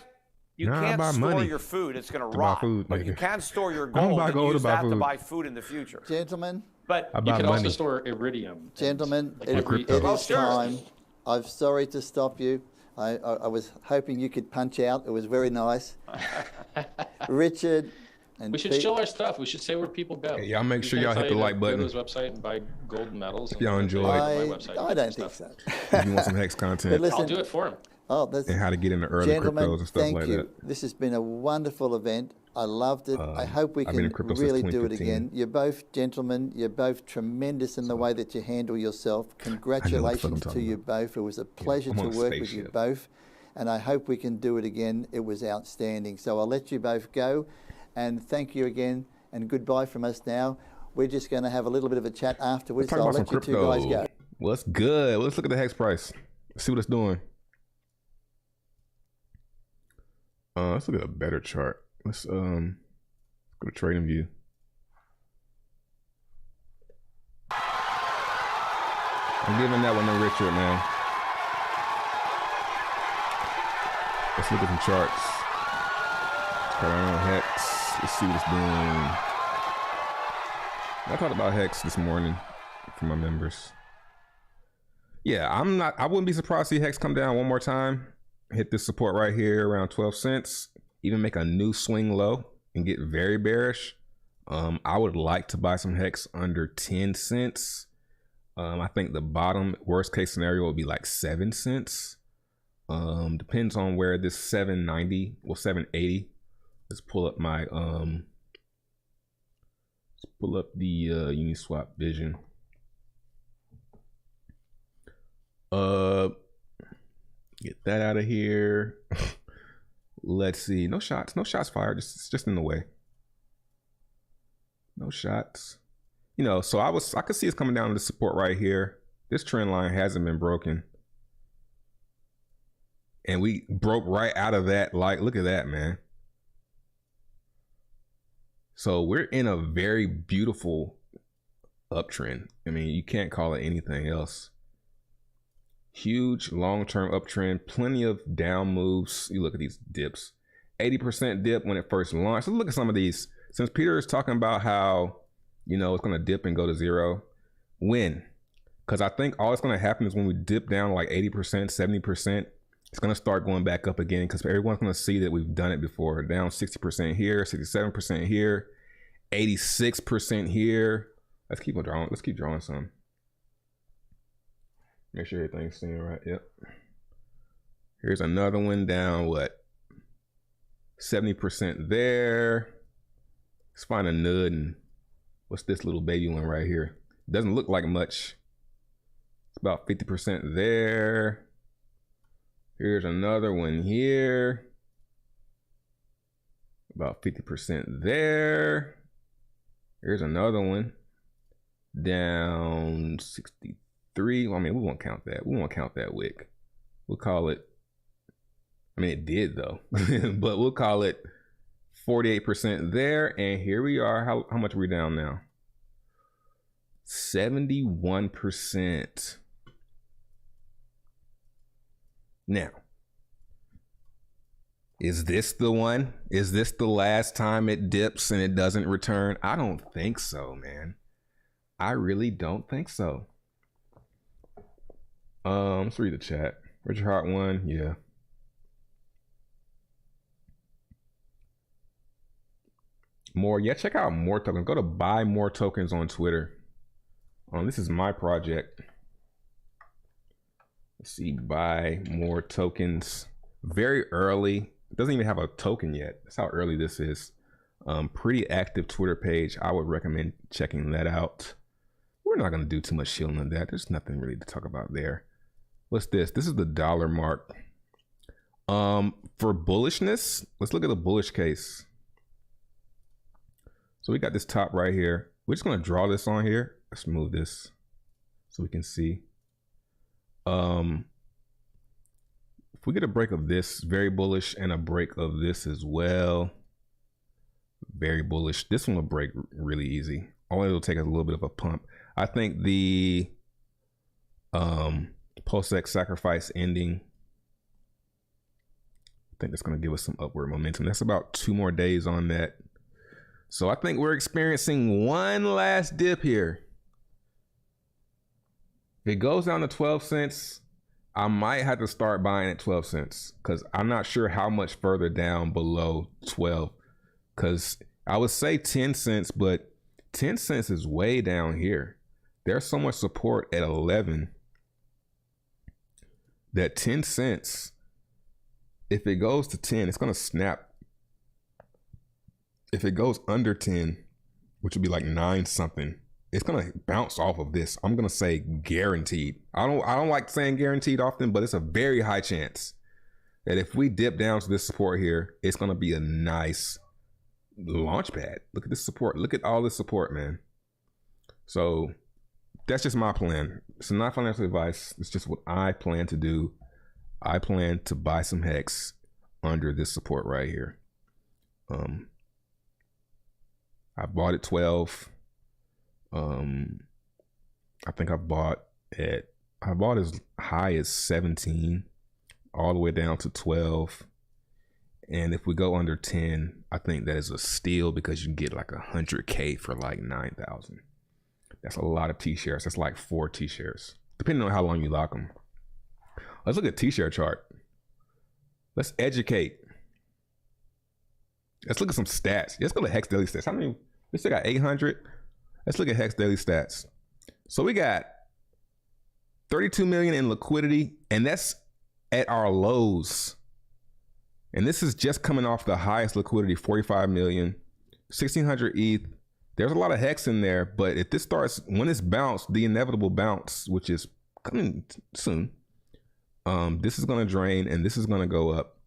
You Nah, I can't buy store money. your food; it's going to I buy rot. food, but you nigga. can store your I don't gold buy and gold, use I buy that to food. buy food in the future. Gentlemen, But I You buy could money. also store iridium. gentlemen, Like it crypto. is sure. time. I'm sorry to stop you. I was hoping you could punch out. It was very nice. Richard and We should Pete, show our stuff. We should say where people go. Hey, y'all make We sure can't y'all hit tell the you like to button. Go to his website and buy gold medals. If y'all enjoy it. I don't think so. If you want some Hex But content listen, I'll do it for him. oh, that's, and how to get into early gentlemen, cryptos and stuff thank like you. that. This has been a wonderful event. I loved it. I hope we I've been can in crypto since really do it 2015. again. You're both gentlemen. You're both tremendous in the way that you handle yourself. Congratulations to talking you about. both. It was a pleasure I'm to on a work with you spaceship. both. And I hope we can do it again. It was outstanding. So I'll let you both go. And thank you again. And goodbye from us now. We're just going to have a little bit of a chat afterwards. Talk So I'll about some let you two guys crypto. go. What's good? Let's look at the Hex price. Let's see what it's doing. Let's look at a better chart. Let's go to trading view. I'm giving that one to Richard, man. Let's look at some charts. Got our own Hex. Let's see what it's doing. I talked about Hex this morning for my members. Yeah, I wouldn't be surprised to see Hex come down one more time. Hit this support right here around 12 cents. Even make a new swing low and get very bearish. I would like to buy some Hex under 10 cents. I think the bottom worst case scenario would be like 7 cents. Depends on where this 790 or 780. Let's pull up my let's pull up the Uniswap vision. Get that out of here. Let's see. No shots fired. It's just in the way. No shots. You know, so I could see it's coming down to the support right here. This trend line hasn't been broken. And we broke right out of that. Like, look at that, man. So we're in a very beautiful uptrend. I mean, you can't call it anything else. Huge long-term uptrend, plenty of down moves. You look at these dips. 80% dip when it first launched. So look at some of these. Since Peter is talking about how, you know, it's going to dip and go to zero. When? Because I think all that's going to happen is when we dip down like 80%, 70%, it's going to start going back up again because everyone's going to see that we've done it before. Down 60% here, 67% here, 86% here. Let's keep drawing. Let's keep drawing some. Make sure everything's seeing right. Yep. Here's another one down, what? 70% there. Let's find a nud and what's this little baby one right here? Doesn't look like much. It's about 50% there. Here's another one here. About 50% there. Here's another one. Down 63. Well, I mean, we won't count that. We won't count that wick. We'll call it, I mean, it did though, but we'll call it 48% there. And here we are. How much are we down now? 71%. Now, is this the one? Is this the last time it dips and it doesn't return? I don't think so, man. I really don't think so. Let's read the chat. Richard Hart won, yeah. More, yeah, check out more tokens. Go to buy more tokens on Twitter. This is my project. Let's see, buy more tokens. Very early. It doesn't even have a token yet. That's how early this is. Pretty active Twitter page. I would recommend checking that out. We're not going to do too much shilling on that. There's nothing really to talk about there. What's this? This is the dollar mark. For bullishness, let's look at the bullish case. So we got this top right here. We're just going to draw this on here. Let's move this so we can see. If we get a break of this, very bullish, and a break of this as well, very bullish. This one will break really easy. Only it'll take a little bit of a pump. I think the post-X sacrifice ending I think that's going to give us some upward momentum. That's about 2 more days on that. So I think we're experiencing one last dip here. If it goes down to 12 cents, I might have to start buying at 12 cents because I'm not sure how much further down below 12. Because I would say 10 cents, but 10 cents is way down here. There's so much support at 11 that 10 cents, if it goes to 10, it's going to snap. If it goes under 10, which would be like 9 something, it's going to bounce off of this. I'm going to say guaranteed. I don't like saying guaranteed often, but it's a very high chance that if we dip down to this support here, it's going to be a nice launch pad. Look at this support. Look at all this support, man. So that's just my plan. It's not financial advice. It's just what I plan to do. I plan to buy some Hex under this support right here. I bought at 12. I think I bought as high as 17 all the way down to 12. And if we go under 10, I think that is a steal because you can get like 100K for like 9,000. That's a lot of T-shares. That's like 4 T-shares, depending on how long you lock them. Let's look at T-share chart. Let's educate. Let's look at some stats. Let's go to Hex Daily Stats. How many? We still got 800. Let's look at Hex Daily Stats. So we got 32 million in liquidity, and that's at our lows. And this is just coming off the highest liquidity, 45 million, 1600 ETH. There's a lot of Hex in there, but if this starts, when it's bounced, the inevitable bounce, which is coming soon, this is going to drain and this is going to go up.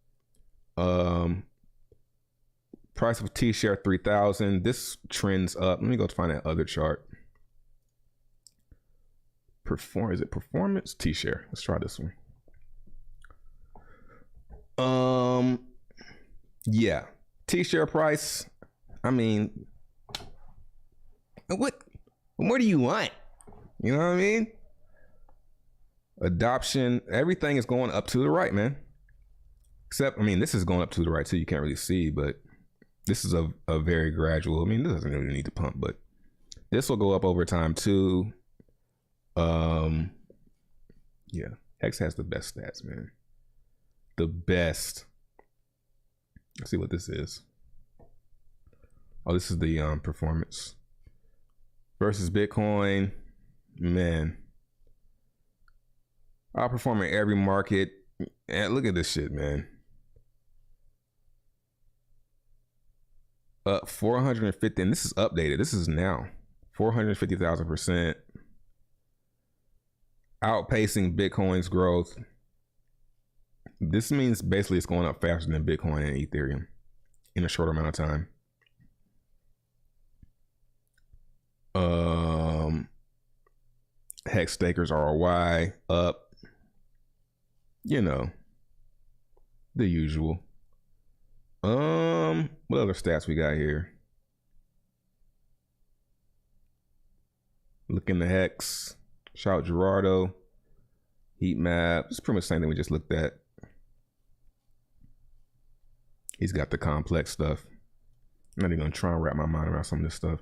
Price of T-share 3,000. This trends up. Let me go find that other chart. Is it performance? T-share. Let's try this one. Yeah. T-share price. I mean, what more do you want? You know what I mean? Adoption, everything is going up to the right, man. Except, I mean, this is going up to the right too. You can't really see, but this is a very gradual. I mean, this doesn't really need to pump, but this will go up over time too. Yeah, Hex has the best stats, man. The best. Let's see what this is. Oh, this is the performance versus Bitcoin. Man, outperforming every market. And look at this shit, man. Up 450, and this is updated. This is now 450,000%. Outpacing Bitcoin's growth. This means basically it's going up faster than Bitcoin and Ethereum in a short amount of time. Hex stakers ROI up. You know, the usual. What other stats we got here? Look in the Hex. Shout out Gerardo. Heat map. It's pretty much the same thing we just looked at. He's got the complex stuff. I'm not even gonna try and wrap my mind around some of this stuff.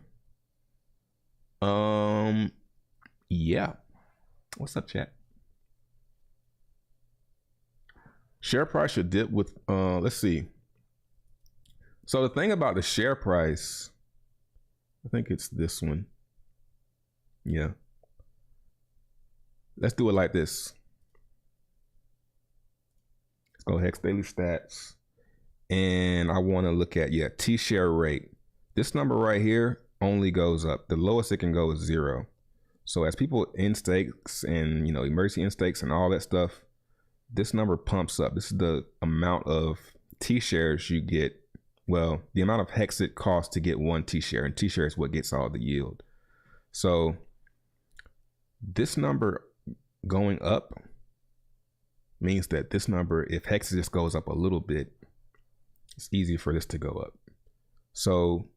Yeah. What's up, chat? Share price should dip with let's see. So the thing about the share price, I think it's this one. Yeah. Let's do it like this. Let's go Hex Daily Stats. And I want to look at, yeah, T-share rate. This number right here only goes up. The lowest it can go is 0. So as people in stakes and, you know, emergency in stakes and all that stuff, this number pumps up. This is the amount of T-shares you get. Well, the amount of Hex it costs to get 1 T-share, and T-share is what gets all the yield. So this number going up means that this number, if Hex just goes up a little bit, it's easy for this to go up. So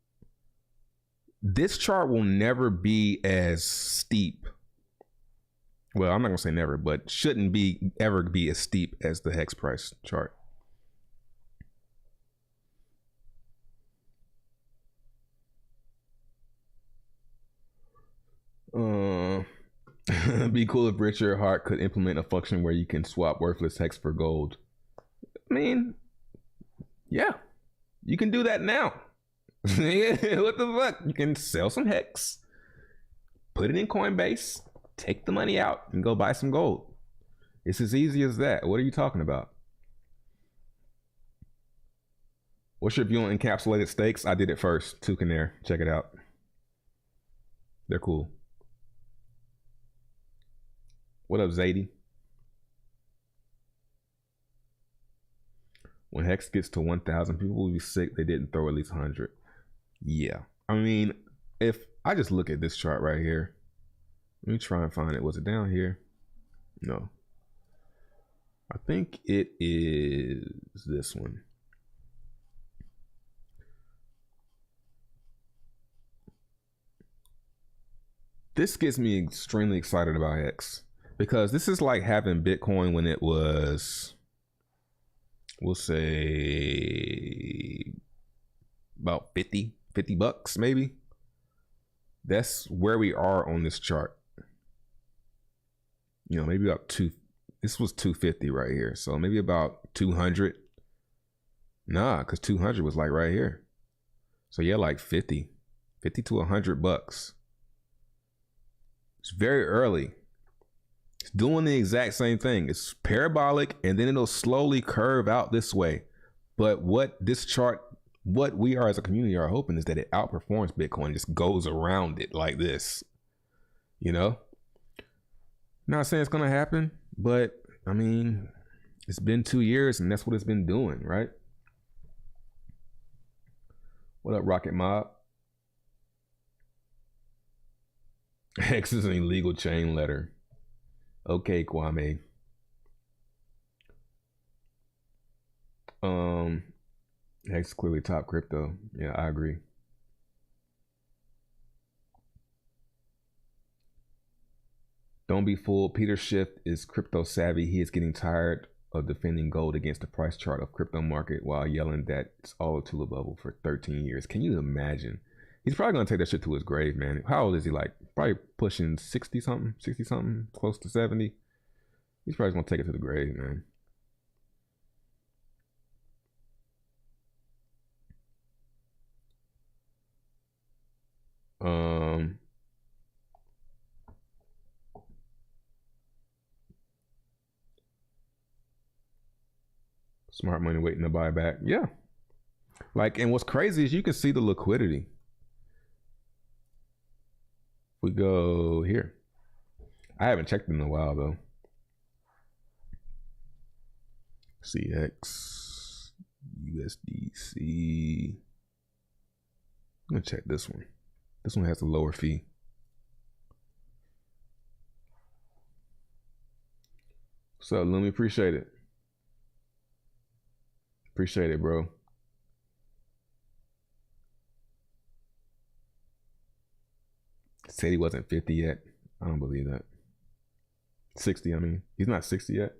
this chart will never be as steep. Well, I'm not gonna say never, but shouldn't be ever be as steep as the Hex price chart. Be cool if Richard Hart could implement a function where you can swap worthless hex for gold. I mean, yeah, you can do that now. What the fuck? You can sell some hex, put it in Coinbase, take the money out, and go buy some gold. It's as easy as that. What are you talking about? What's your view on encapsulated stakes? I did it first. Tuke in there. Check it out. They're cool. What up, Zadie? When Hex gets to 1,000, people will be sick they didn't throw at least 100. Yeah. I mean, if I just look at this chart right here. Let me try and find it. Was it down here? No. I think it is this one. This gets me extremely excited about Hex because this is like having Bitcoin when it was, we'll say about 50 bucks maybe. That's where we are on this chart. You know, maybe about this was 250 right here. So maybe about 200. Nah, because 200 was like right here. So yeah, like 50 to 100 bucks. It's very early. It's doing the exact same thing. It's parabolic and then it'll slowly curve out this way. But what this chart, what we are as a community are hoping is that it outperforms Bitcoin, just goes around it like this. You know? Not saying it's gonna happen, but I mean, it's been 2 years and that's what it's been doing, right? What up, Rocket Mob? Hex is an illegal chain letter. Okay, Kwame. Hex is clearly top crypto. Yeah, I agree. Don't be fooled. Peter Schiff is crypto savvy. He is getting tired of defending gold against the price chart of crypto market while yelling that it's all a tulip bubble for 13 years. Can you imagine? He's probably gonna take that shit to his grave, man. How old is he? Like probably pushing 60 something, close to 70. He's probably gonna take it to the grave, man. Smart money waiting to buy back. Yeah. Like, and what's crazy is you can see the liquidity. We go here. I haven't checked in a while though. CX, USDC. I'm gonna check this one. This one has a lower fee. What's up, Lumi? Appreciate it. Appreciate it, bro. Said he wasn't 50 yet. I don't believe that. 60, I mean. He's not 60 yet.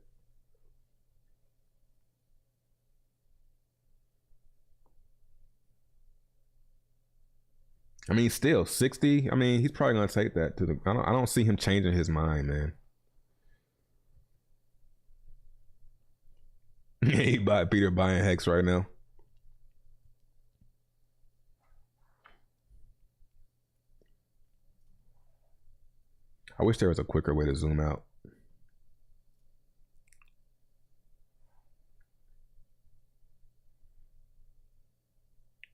I mean, still 60. I mean, he's probably gonna take that to the. I don't see him changing his mind, man. He buy Peter buying Hex right now. I wish there was a quicker way to zoom out.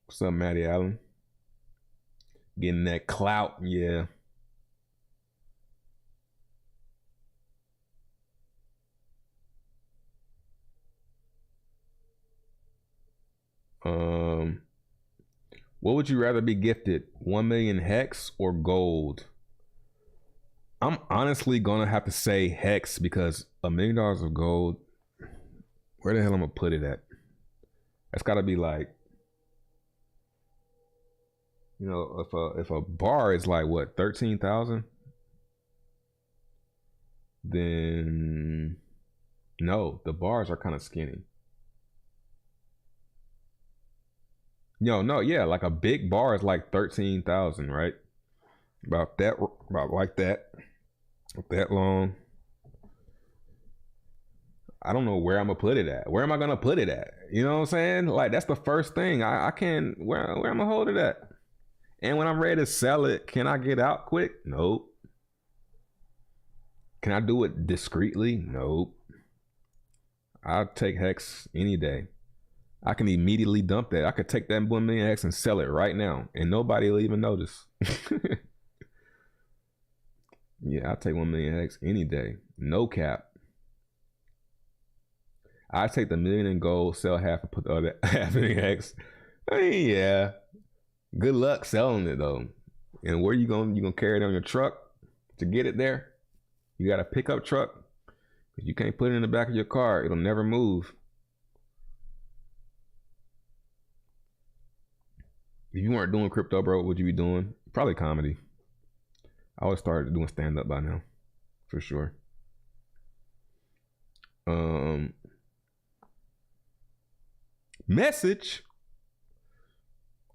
What's up, Matty Allen? Getting that clout, yeah. What would you rather be gifted? 1 million Hex or gold? I'm honestly gonna have to say Hex because $1 million of gold, where the hell am I gonna put it at? That's gotta be like, you know, if a bar is like what, 13,000, then no, the bars are kind of skinny. No, yeah, like a big bar is like 13,000, right? About like that. that long. I don't know where I'm gonna put it at. Where am I gonna put it at? You know what I'm saying? Like, that's the first thing. I can't. Where am I gonna hold it at? And when I'm ready to sell it, can I get out quick? Nope. Can I do it discreetly? Nope. I'll take Hex any day. I can immediately dump that. I could take that 1 million Hex and sell it right now, and nobody will even notice. Yeah, I'll take 1 million Hex any day. No cap. I take the million in gold, sell half, and put the other half in Hex. I mean, yeah. Good luck selling it though. And where you gonna carry it on your truck to get it there? You got a pickup truck. You can't put it in the back of your car. It'll never move. If you weren't doing crypto, bro, what would you be doing? Probably comedy. I always started doing stand up by now, for sure. Message.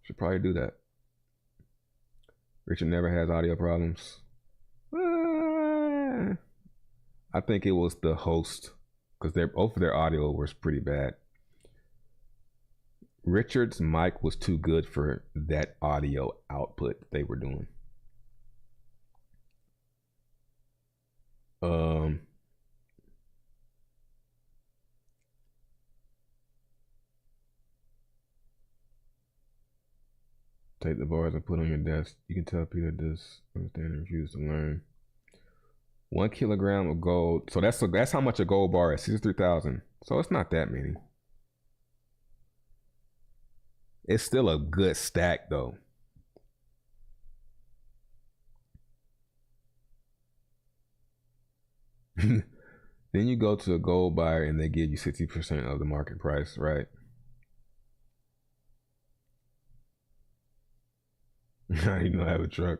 Should probably do that. Richard never has audio problems. I think it was the host, because both of their audio was pretty bad. Richard's mic was too good for that audio output they were doing. Take the bars and put on your desk. You can tell Peter does understand and refuse to learn. 1 kilogram of gold. So that's how much a gold bar is. 63,000. So it's not that many. It's still a good stack though. Then you go to a gold buyer and they give you 60% of the market price, right? Now you know I have a truck.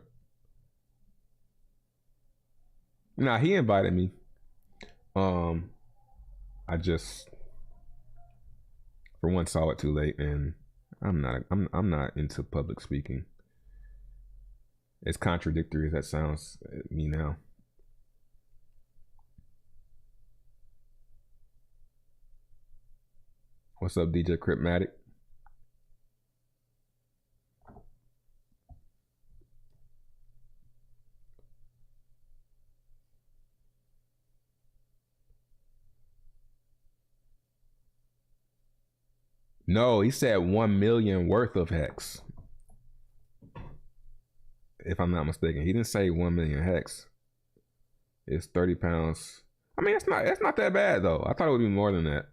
Nah, he invited me. I just for one saw it too late, and I'm not into public speaking. As contradictory as that sounds to me now. What's up, DJ Cryptmatic? No, he said 1 million worth of Hex. If I'm not mistaken, he didn't say 1 million Hex. It's 30 pounds. I mean, that's not that bad though. I thought it would be more than that.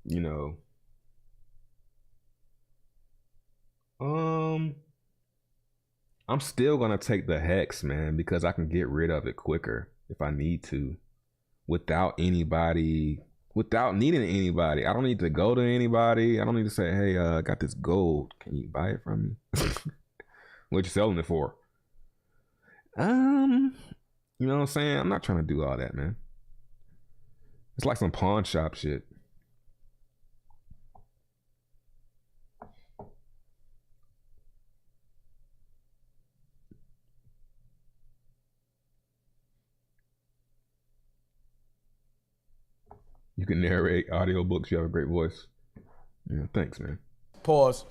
You know. I'm still gonna take the Hex, man, because I can get rid of it quicker if I need to. Without needing anybody. I don't need to go to anybody. I don't need to say, hey, I got this gold. Can you buy it from me? What you selling it for? You know what I'm saying? I'm not trying to do all that, man. It's like some pawn shop shit. You can narrate audiobooks. You have a great voice. Yeah, thanks, man. Pause.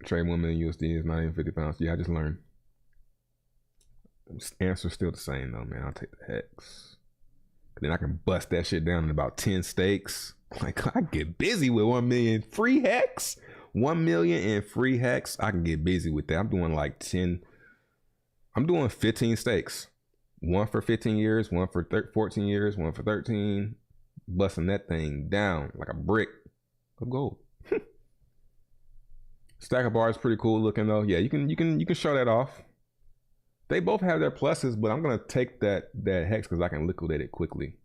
Trade 1 million USD is not even 50 pounds. Yeah, I just learned. Answer's still the same though, man. I'll take the Hex. Then I can bust that shit down in about 10 stakes. Like, I get busy with 1 million free Hex. 1 million in free Hex. I can get busy with that. I'm doing like 10. I'm doing 15 stakes. One for 15 years, one for 14 years, one for 13. Busting that thing down like a brick of gold. Stack of bars pretty cool looking though. Yeah, you can show that off. They both have their pluses, but I'm gonna take that Hex because I can liquidate it quickly.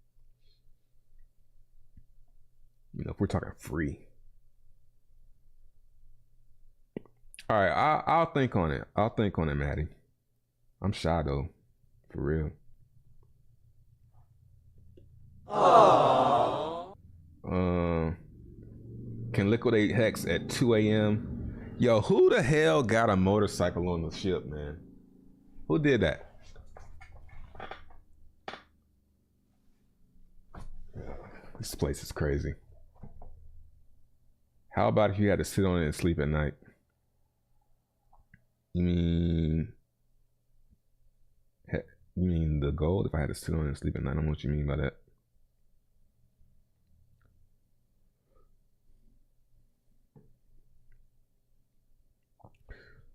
You know, if we're talking free. All right, I'll think on it. I'll think on it, Maddie. I'm shy though, for real. can liquidate Hex at 2 a.m. Yo, who the hell got a motorcycle on the ship, man? Who did that? This place is crazy. How about if you had to sit on it and sleep at night? You mean the gold? If I had to sit on it and sleep at night, I don't know what you mean by that.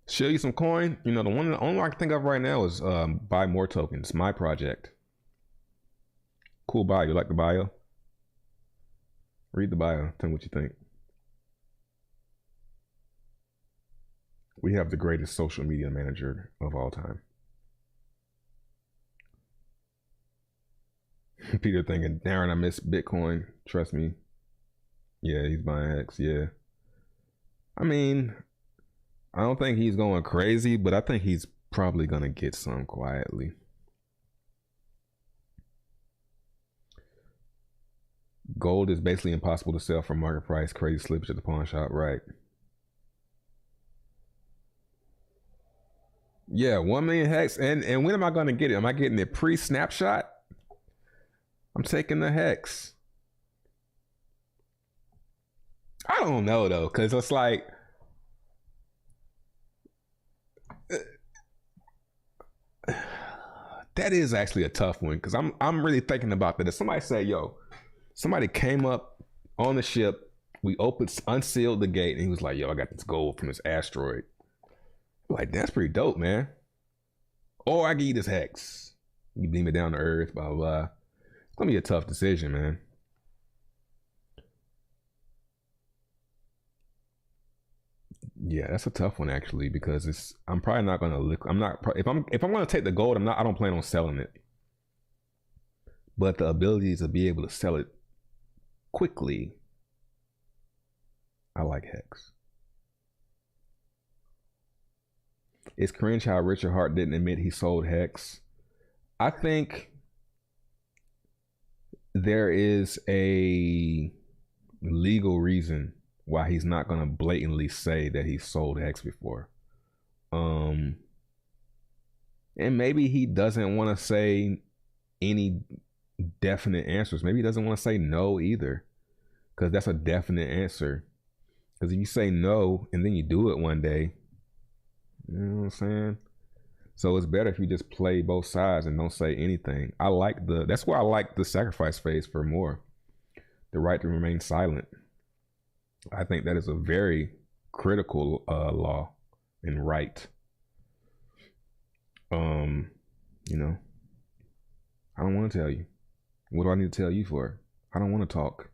Show you some coin. You know, the only one I can think of right now is buy more tokens. My project. Cool bio. You like the bio? Read the bio. Tell me what you think. We have the greatest social media manager of all time. Peter thinking, Darren, I miss Bitcoin. Trust me. Yeah, he's buying X. Yeah. I mean, I don't think he's going crazy, but I think he's probably going to get some quietly. Gold is basically impossible to sell for market price. Crazy slippage at the pawn shop, right? Yeah, 1 million Hex. And when am I going to get it? Am I getting it pre-snapshot? I'm taking the Hex. I don't know though, because it's like that is actually a tough one, because I'm really thinking about that. If somebody say, yo, somebody came up on the ship, we unsealed the gate, and he was like, yo, I got this gold from this asteroid. Like, that's pretty dope, man. Or I give you this Hex. You beam it down to Earth, blah, blah, blah. It's gonna be a tough decision, man. Yeah, that's a tough one actually, because I'm probably not gonna look. If I'm gonna take the gold, I don't plan on selling it. But the ability to be able to sell it quickly, I like Hex. It's cringe how Richard Hart didn't admit he sold Hex. I think there is a legal reason why he's not going to blatantly say that he sold Hex before. And maybe he doesn't want to say any definite answers. Maybe he doesn't want to say no either, because that's a definite answer. Because if you say no and then you do it one day, you know what I'm saying? So it's better if you just play both sides and don't say anything. That's why I like the sacrifice phase for more. The right to remain silent. I think that is a very critical law and right. You know, I don't want to tell you. What do I need to tell you for? I don't want to talk.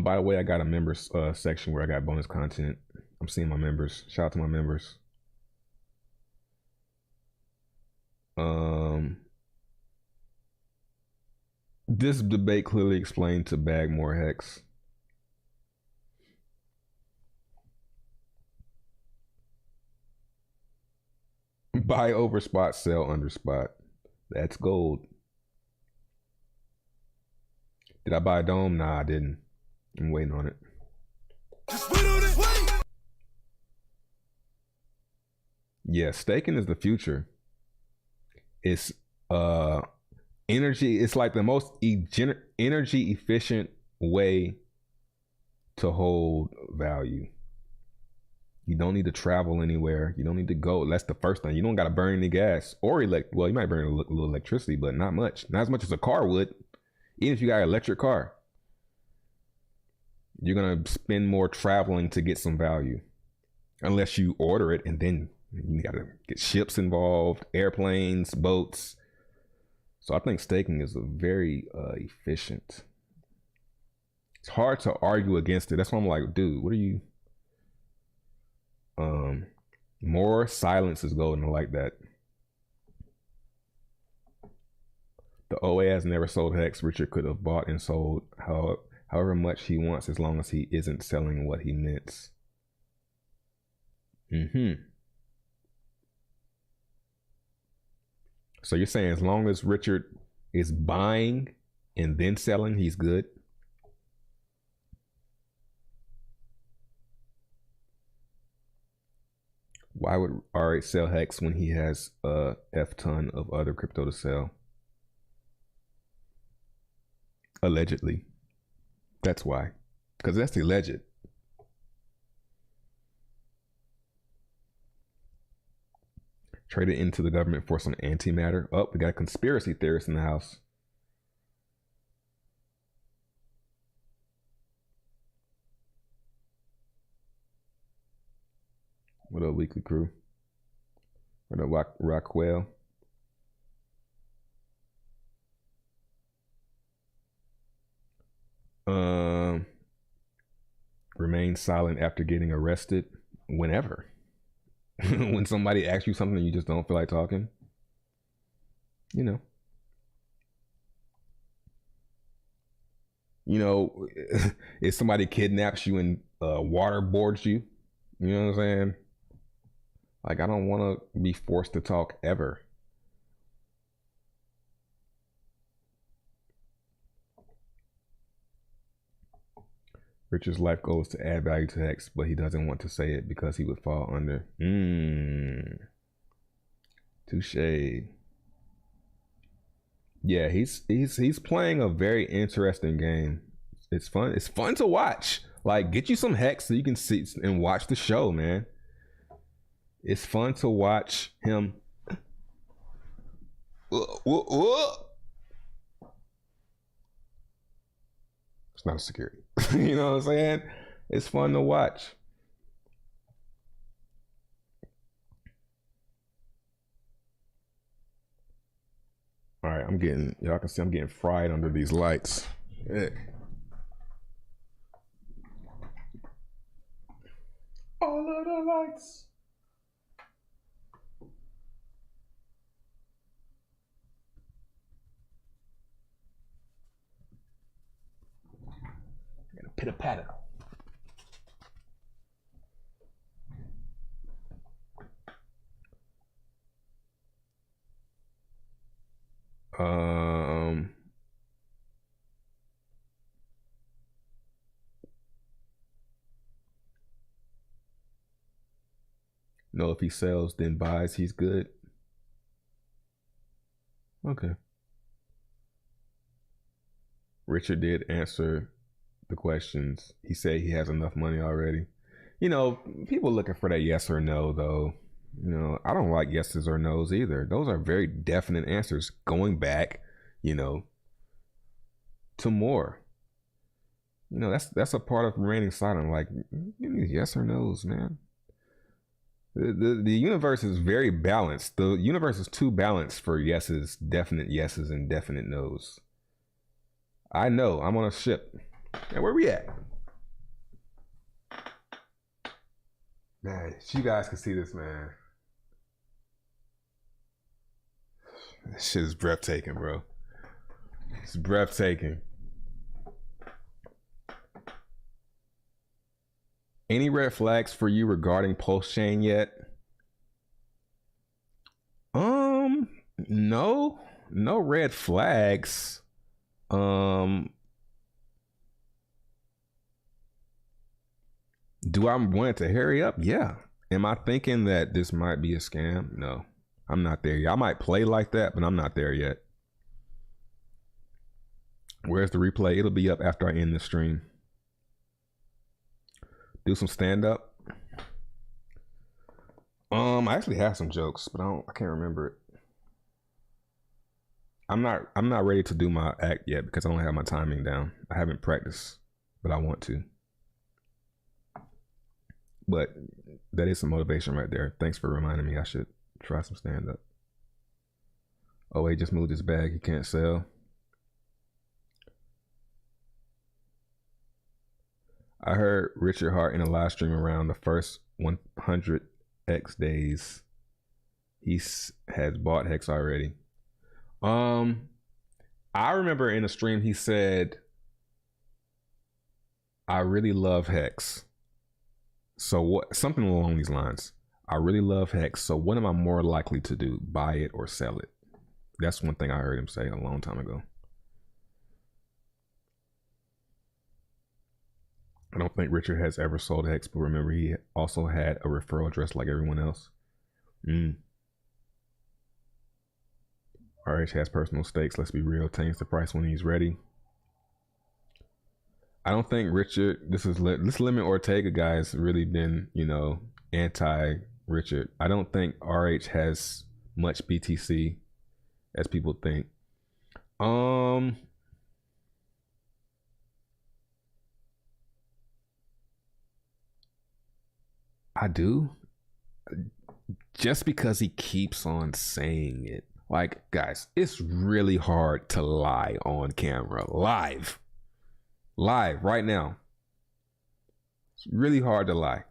By the way, I got a members section where I got bonus content. I'm seeing my members. Shout out to my members. This debate clearly explained to bag more Hex. Buy over spot, sell under spot. That's gold. Did I buy a dome? Nah, I didn't. I'm waiting on it. Just wait on it. Wait. Yeah, staking is the future. It's energy. It's like the most energy efficient way to hold value. You don't need to travel anywhere. You don't need to go. That's the first thing. You don't got to burn any gas or well, you might burn a little electricity, but not much. Not as much as a car would. Even if you got an electric car, you're going to spend more traveling to get some value. Unless you order it, and then you got to get ships involved, airplanes, boats. So I think staking is a very efficient. It's hard to argue against it. That's why I'm like, dude, what are you? More silence is golden. I like that. The OA has never sold Hex. Richard could have bought and sold however much he wants, as long as he isn't selling what he mints. So you're saying as long as Richard is buying and then selling, he's good? Why would R8 sell Hex when he has a F ton of other crypto to sell? Allegedly. That's why. Because that's alleged. Traded into the government for some antimatter. Oh, we got a conspiracy theorist in the house. What up, Weekly Crew? What up, Rockwell? Remain silent after getting arrested. Whenever. When somebody asks you something and you just don't feel like talking. You know. If somebody kidnaps you and waterboards you, you know what I'm saying? Like, I don't want to be forced to talk ever. Richard's life goal is to add value to Hex, but he doesn't want to say it because he would fall under. Touche. Yeah, he's playing a very interesting game. It's fun. It's fun to watch. Like, get you some Hex so you can see and watch the show, man. It's fun to watch him. It's not a security. You know what I'm saying? It's fun to watch. All right, y'all can see I'm getting fried under these lights. Yeah. All of the lights. Pitter patter. No, if he sells then buys, he's good. Okay. Richard did answer the questions. He said he has enough money already. People looking for that yes or no, though. I don't like yeses or nos either. Those are very definite answers. Going back, to more. That's a part of remaining silent. Like, give me yes or nos, man. The universe is very balanced. The universe is too balanced for yeses, definite yeses, and definite nos. I know. I'm on a ship. And where we at? Man, if you guys can see this, man. This shit is breathtaking, bro. It's breathtaking. Any red flags for you regarding Pulse Chain yet? No red flags. Do I want it to hurry up? Yeah. Am I thinking that this might be a scam? No, I'm not there yet. I might play like that, but I'm not there yet. Where's the replay? It'll be up after I end the stream. Do some stand up. I actually have some jokes, but I can't remember it. I'm not ready to do my act yet because I don't have my timing down. I haven't practiced, but I want to. But that is some motivation right there. Thanks for reminding me I should try some stand up. Oh, he just moved his bag. He can't sell. I heard Richard Hart in a live stream around the first 100X days. He has bought Hex already. I remember in a stream he said, I really love Hex. So what? Something along these lines. I really love Hex. So what am I more likely to do? Buy it or sell it? That's one thing I heard him say a long time ago. I don't think Richard has ever sold Hex, but remember he also had a referral address like everyone else. RH has personal stakes. Let's be real. Change the price when he's ready. I don't think Richard, this Lemon Ortega guy has really been, you know, anti-Richard. I don't think RH has much BTC as people think. I do. Just because he keeps on saying it. Like, guys, it's really hard to lie on camera. Live right now. It's really hard to lie.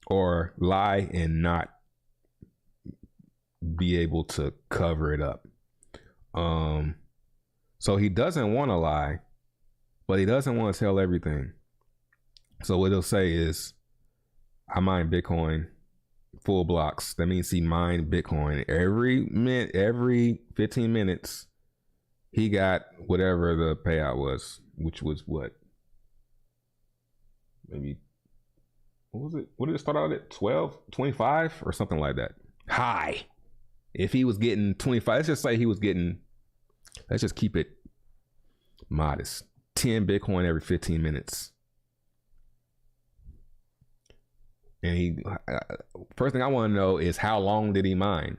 Or lie and not be able to cover it up. So he doesn't want to lie, but he doesn't want to tell everything. So what he'll say is, I mine Bitcoin full blocks. That means he mined Bitcoin every 15 minutes. He got whatever the payout was, which was what? Maybe, what was it? What did it start out at? 12, 25 or something like that. High. If he was getting 25, let's just say he was getting, let's just keep it modest. 10 Bitcoin every 15 minutes. And he, first thing I want to know is how long did he mine?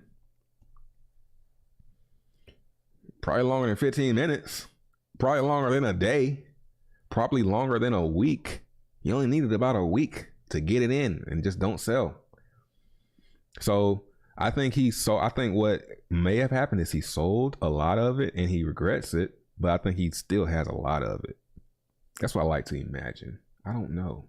Probably longer than 15 minutes. Probably longer than a day. Probably longer than a week. You only needed about a week to get it in and just don't sell. So I think I think what may have happened is he sold a lot of it and he regrets it, but I think he still has a lot of it. That's what I like to imagine. I don't know.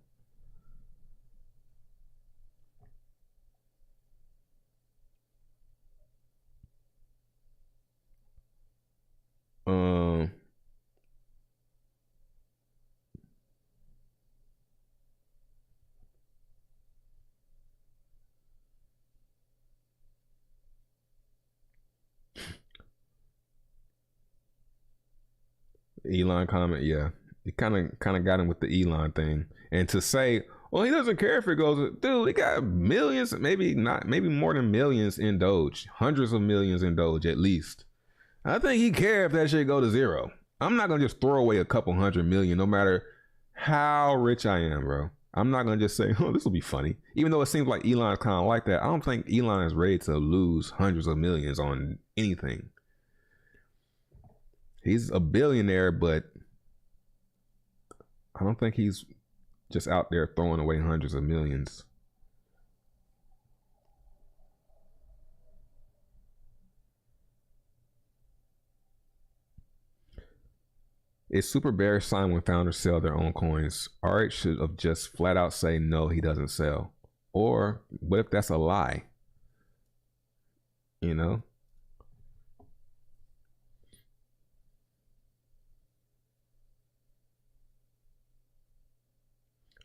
Elon comment, yeah. It kind of got him with the Elon thing. And to say, well, he doesn't care if it goes, dude, he got millions, maybe more than millions in Doge, hundreds of millions in Doge at least. I think he care if that shit go to zero. I'm not gonna just throw away a couple $100 million, no matter how rich I am, bro. I'm not gonna just say, oh, this will be funny. Even though it seems like Elon's kind of like that, I don't think Elon is ready to lose hundreds of millions on anything. He's a billionaire, but I don't think he's just out there throwing away hundreds of millions. It's super bearish sign when founders sell their own coins. RH should have just flat out say no, he doesn't sell. Or what if that's a lie? You know?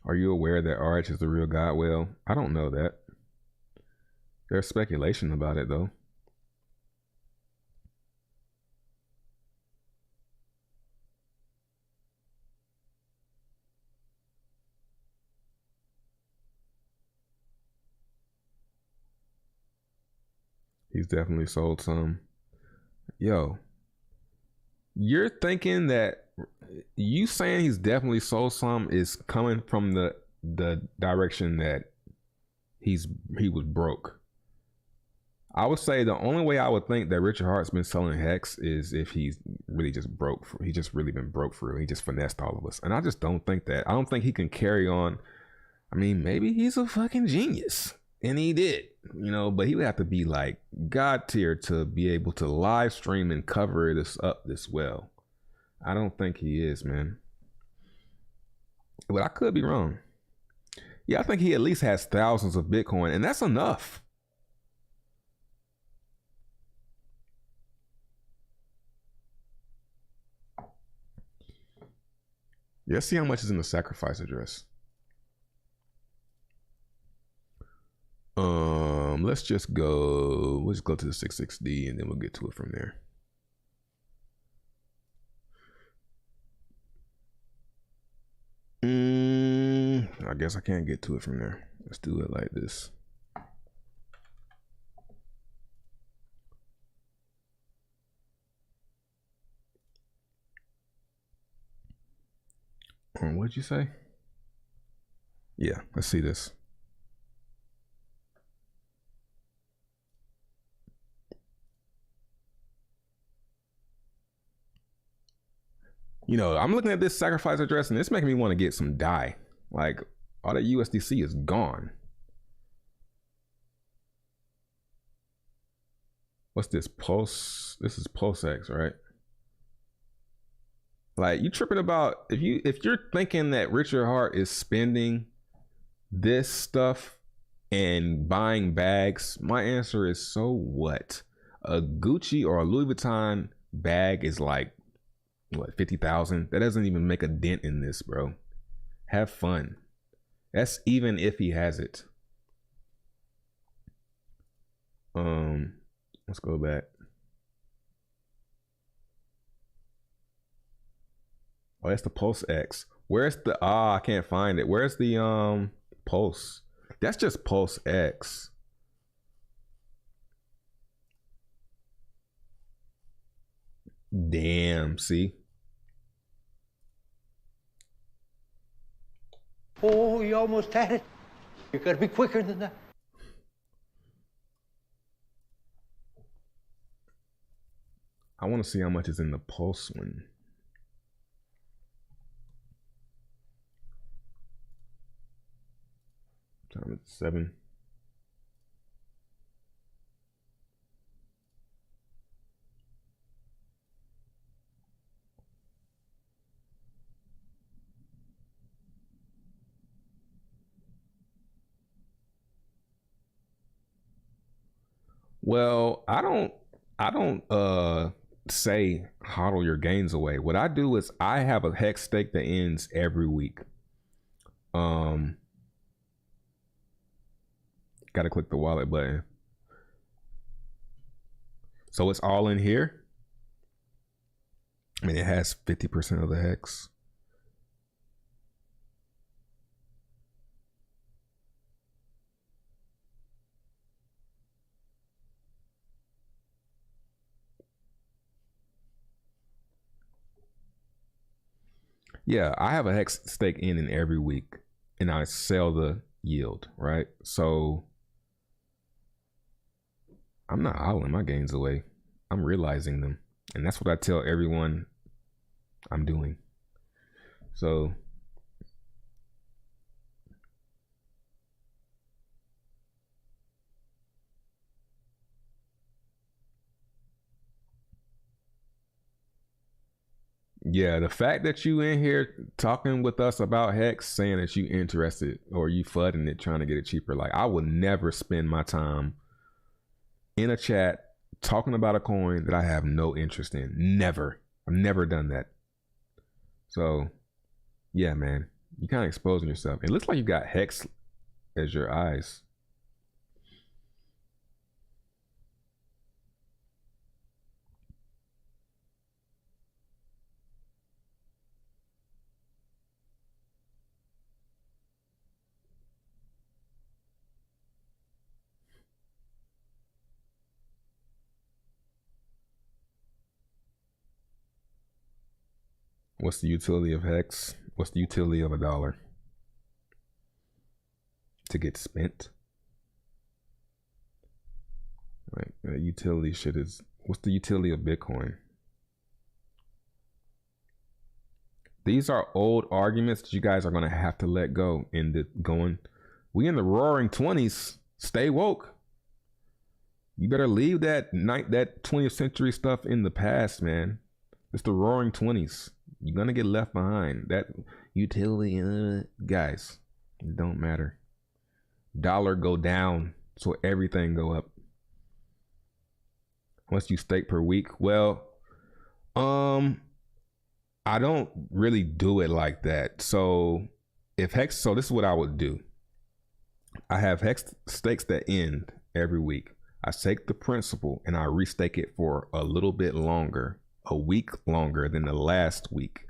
Are you aware that RH is the real God? Well, I don't know that. There's speculation about it, though. He's definitely sold some. Yo, you're thinking that you saying he's definitely sold some is coming from the direction that he was broke. I would say the only way I would think that Richard Hart's been selling Hex is if he's really just broke. He just really been broke for real. He just finessed all of us. And I just don't think that. I don't think he can carry on. I mean, maybe he's a fucking genius. And he did, you know, but he would have to be like God tier to be able to live stream and cover this up this well. I don't think he is, man. But I could be wrong. Yeah, I think he at least has thousands of Bitcoin, and that's enough. Yeah, see how much is in the sacrifice address. Let's just go. Let's go to the 66D and then we'll get to it from there. I guess I can't get to it from there. Let's do it like this. What'd you say? Yeah, let's see this. You know, I'm looking at this sacrifice address and it's making me want to get some DAI. Like, all that USDC is gone. What's this? Pulse? This is PulseX, right? Like, you tripping about, if you're thinking that Richard Hart is spending this stuff and buying bags, my answer is, so what? A Gucci or a Louis Vuitton bag is like, what, 50,000? That doesn't even make a dent in this, bro. Have fun. That's even if he has it. Let's go back. Oh, that's the Pulse X. Where's the, I can't find it. Where's the Pulse? That's just Pulse X. Damn, see? Oh, you almost had it. You gotta be quicker than that. I want to see how much is in the Pulse one. Time it's 7. Well, I don't say hodl your gains away. What I do is I have a hex stake that ends every week. Got to click the wallet button. So it's all in here. I mean, it has 50% of the hex. Yeah, I have a hex stake in every week and I sell the yield, right? So I'm not hodling my gains away. I'm realizing them. And that's what I tell everyone I'm doing. So yeah, the fact that you in here talking with us about Hex, saying that you interested or you fudding it, trying to get it cheaper. Like, I would never spend my time in a chat talking about a coin that I have no interest in. Never. I've never done that. So yeah, man, you kind of exposing yourself. It looks like you got Hex as your eyes. What's the utility of Hex? What's the utility of $1? To get spent? Right, utility shit is, what's the utility of Bitcoin? These are old arguments that you guys are gonna have to let go in the we in the roaring 20s, stay woke. You better leave that 20th century stuff in the past, man. It's the roaring 20s. You're gonna get left behind. That utility, guys, it don't matter. Dollar go down, so everything go up. Once you stake per week, well, I don't really do it like that. So if Hex, so this is what I would do. I have Hex stakes that end every week. I take the principal and I restake it for a little bit longer, a week longer than the last week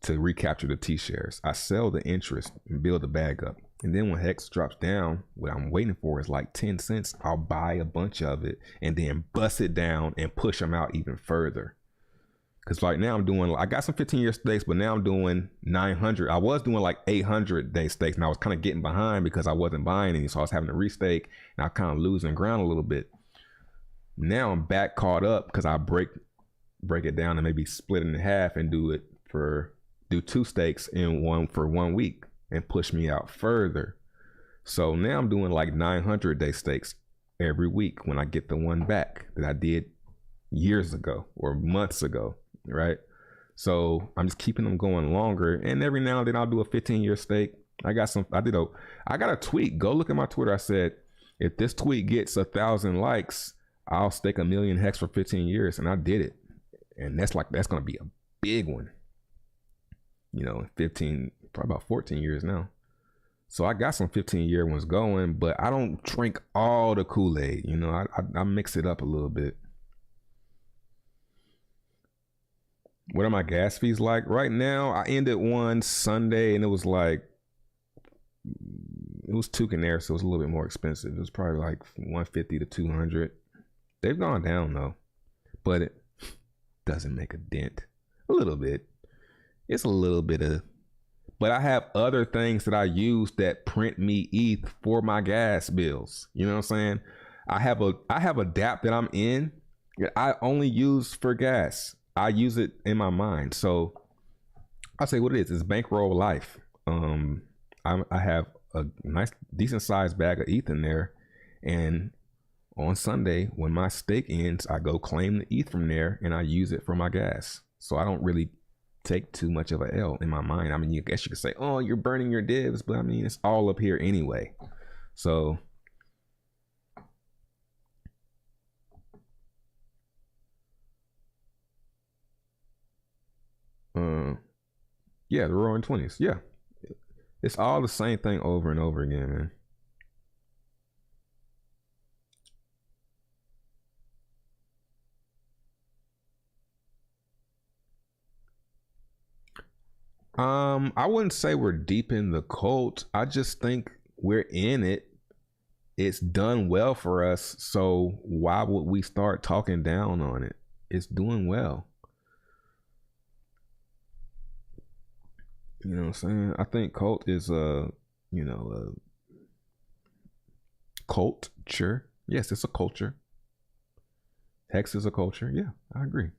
to recapture the T-shares. I sell the interest and build the bag up. And then when Hex drops down, what I'm waiting for is like 10 cents. I'll buy a bunch of it and then bust it down and push them out even further. Because right now I got some 15-year stakes, but now I'm doing 900. I was doing like 800-day stakes, and I was kind of getting behind because I wasn't buying any, so I was having to restake, and I was kind of losing ground a little bit. Now I'm back caught up because I break it down and maybe split it in half and do 2 stakes in one for 1 week and push me out further. So now I'm doing like 900-day stakes every week when I get the one back that I did years ago or months ago. Right, so I'm just keeping them going longer, and every now and then I'll do a 15-year stake. I got a tweet. Go look at my Twitter. I said, if this tweet gets 1,000 likes, I'll stake 1 million Hex for 15 years, and I did it. And that's gonna be a big one. 15, probably about 14 years now. So I got some 15-year ones going, but I don't drink all the Kool-Aid. I mix it up a little bit. What are my gas fees like? Right now, I ended one Sunday and it was 2 Canary, so it was a little bit more expensive. It was probably like 150 to 200. They've gone down though, but it doesn't make a dent. A little bit. It's a little bit of, but I have other things that I use that print me ETH for my gas bills. You know what I'm saying? I have a DApp that I'm in that I only use for gas. I use it in my mind. So I'll say what it is. It's Bankroll Life. I have a nice, decent sized bag of ETH in there. And on Sunday, when my stake ends, I go claim the ETH from there and I use it for my gas. So I don't really take too much of a L in my mind. I mean, I guess you could say, oh, you're burning your divs, but I mean, it's all up here anyway. So yeah, the Roaring 20s. Yeah, it's all the same thing over and over again, man. I wouldn't say we're deep in the cult. I just think we're in it. It's done well for us, so why would we start talking down on it? It's doing well. You know what I'm saying? I think cult is a culture. Yes, it's a culture. Hex is a culture. Yeah, I agree.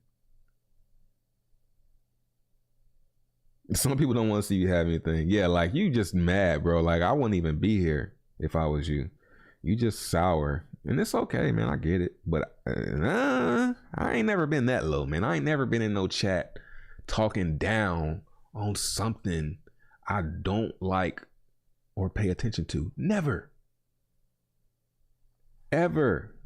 Some people don't want to see you have anything. Yeah, like you just mad, bro. Like I wouldn't even be here if I was you. You just sour. And it's okay, man. I get it. But I ain't never been that low, man. I ain't never been in no chat talking down on something I don't like or pay attention to. Never. Ever.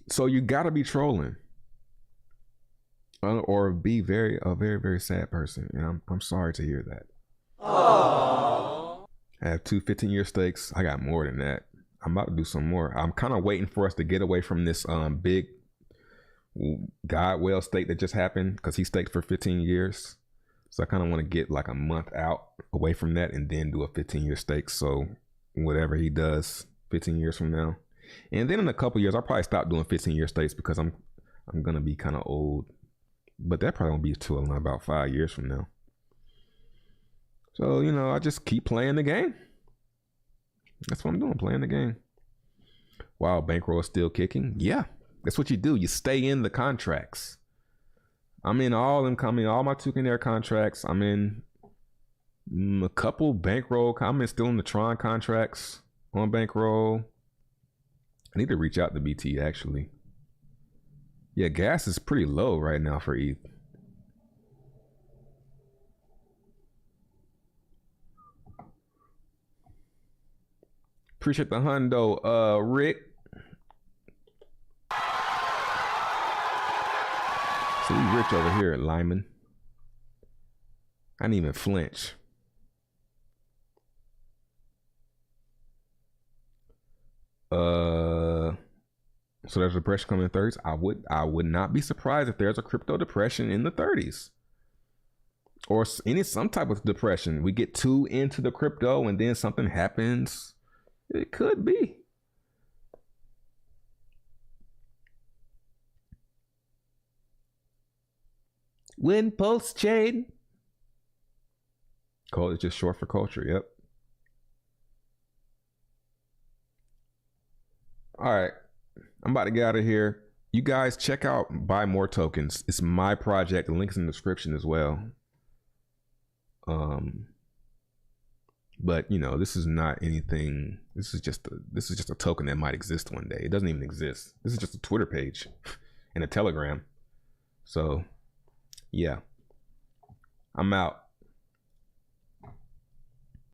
So you gotta be trolling. Or be a very, very sad person. And I'm sorry to hear that. Aww. I have 2 15-year stakes. I got more than that. I'm about to do some more. I'm kind of waiting for us to get away from this big Godwell stake that just happened because he staked for 15 years. So I kind of want to get like a month out away from that and then do a 15-year stake. So whatever he does 15 years from now. And then in a couple years, I'll probably stop doing 15-year stakes because I'm going to be kind of old. But that probably won't be till about 5 years from now. So, I just keep playing the game. That's what I'm doing, playing the game. While bankroll is still kicking. Yeah, that's what you do. You stay in the contracts. I'm in all my 2 Canary contracts. I'm in a couple bankroll. I'm still in the Tron contracts on bankroll. I need to reach out to BT actually. Yeah, gas is pretty low right now for ETH. Appreciate the hundo, Rick. So we rich over here at Lyman. I didn't even flinch. So there's a depression coming in the 30s. I would not be surprised if there's a crypto depression in the 30s. Or some type of depression. We get too into the crypto and then something happens. It could be. When post chain. Code is just short for culture. Yep. All right. I'm about to get out of here. You guys check out Buy More Tokens. It's my project. The link's in the description as well. But you know, this is not anything. This is just a token that might exist one day. It doesn't even exist. This is just a Twitter page and a Telegram. So yeah, I'm out.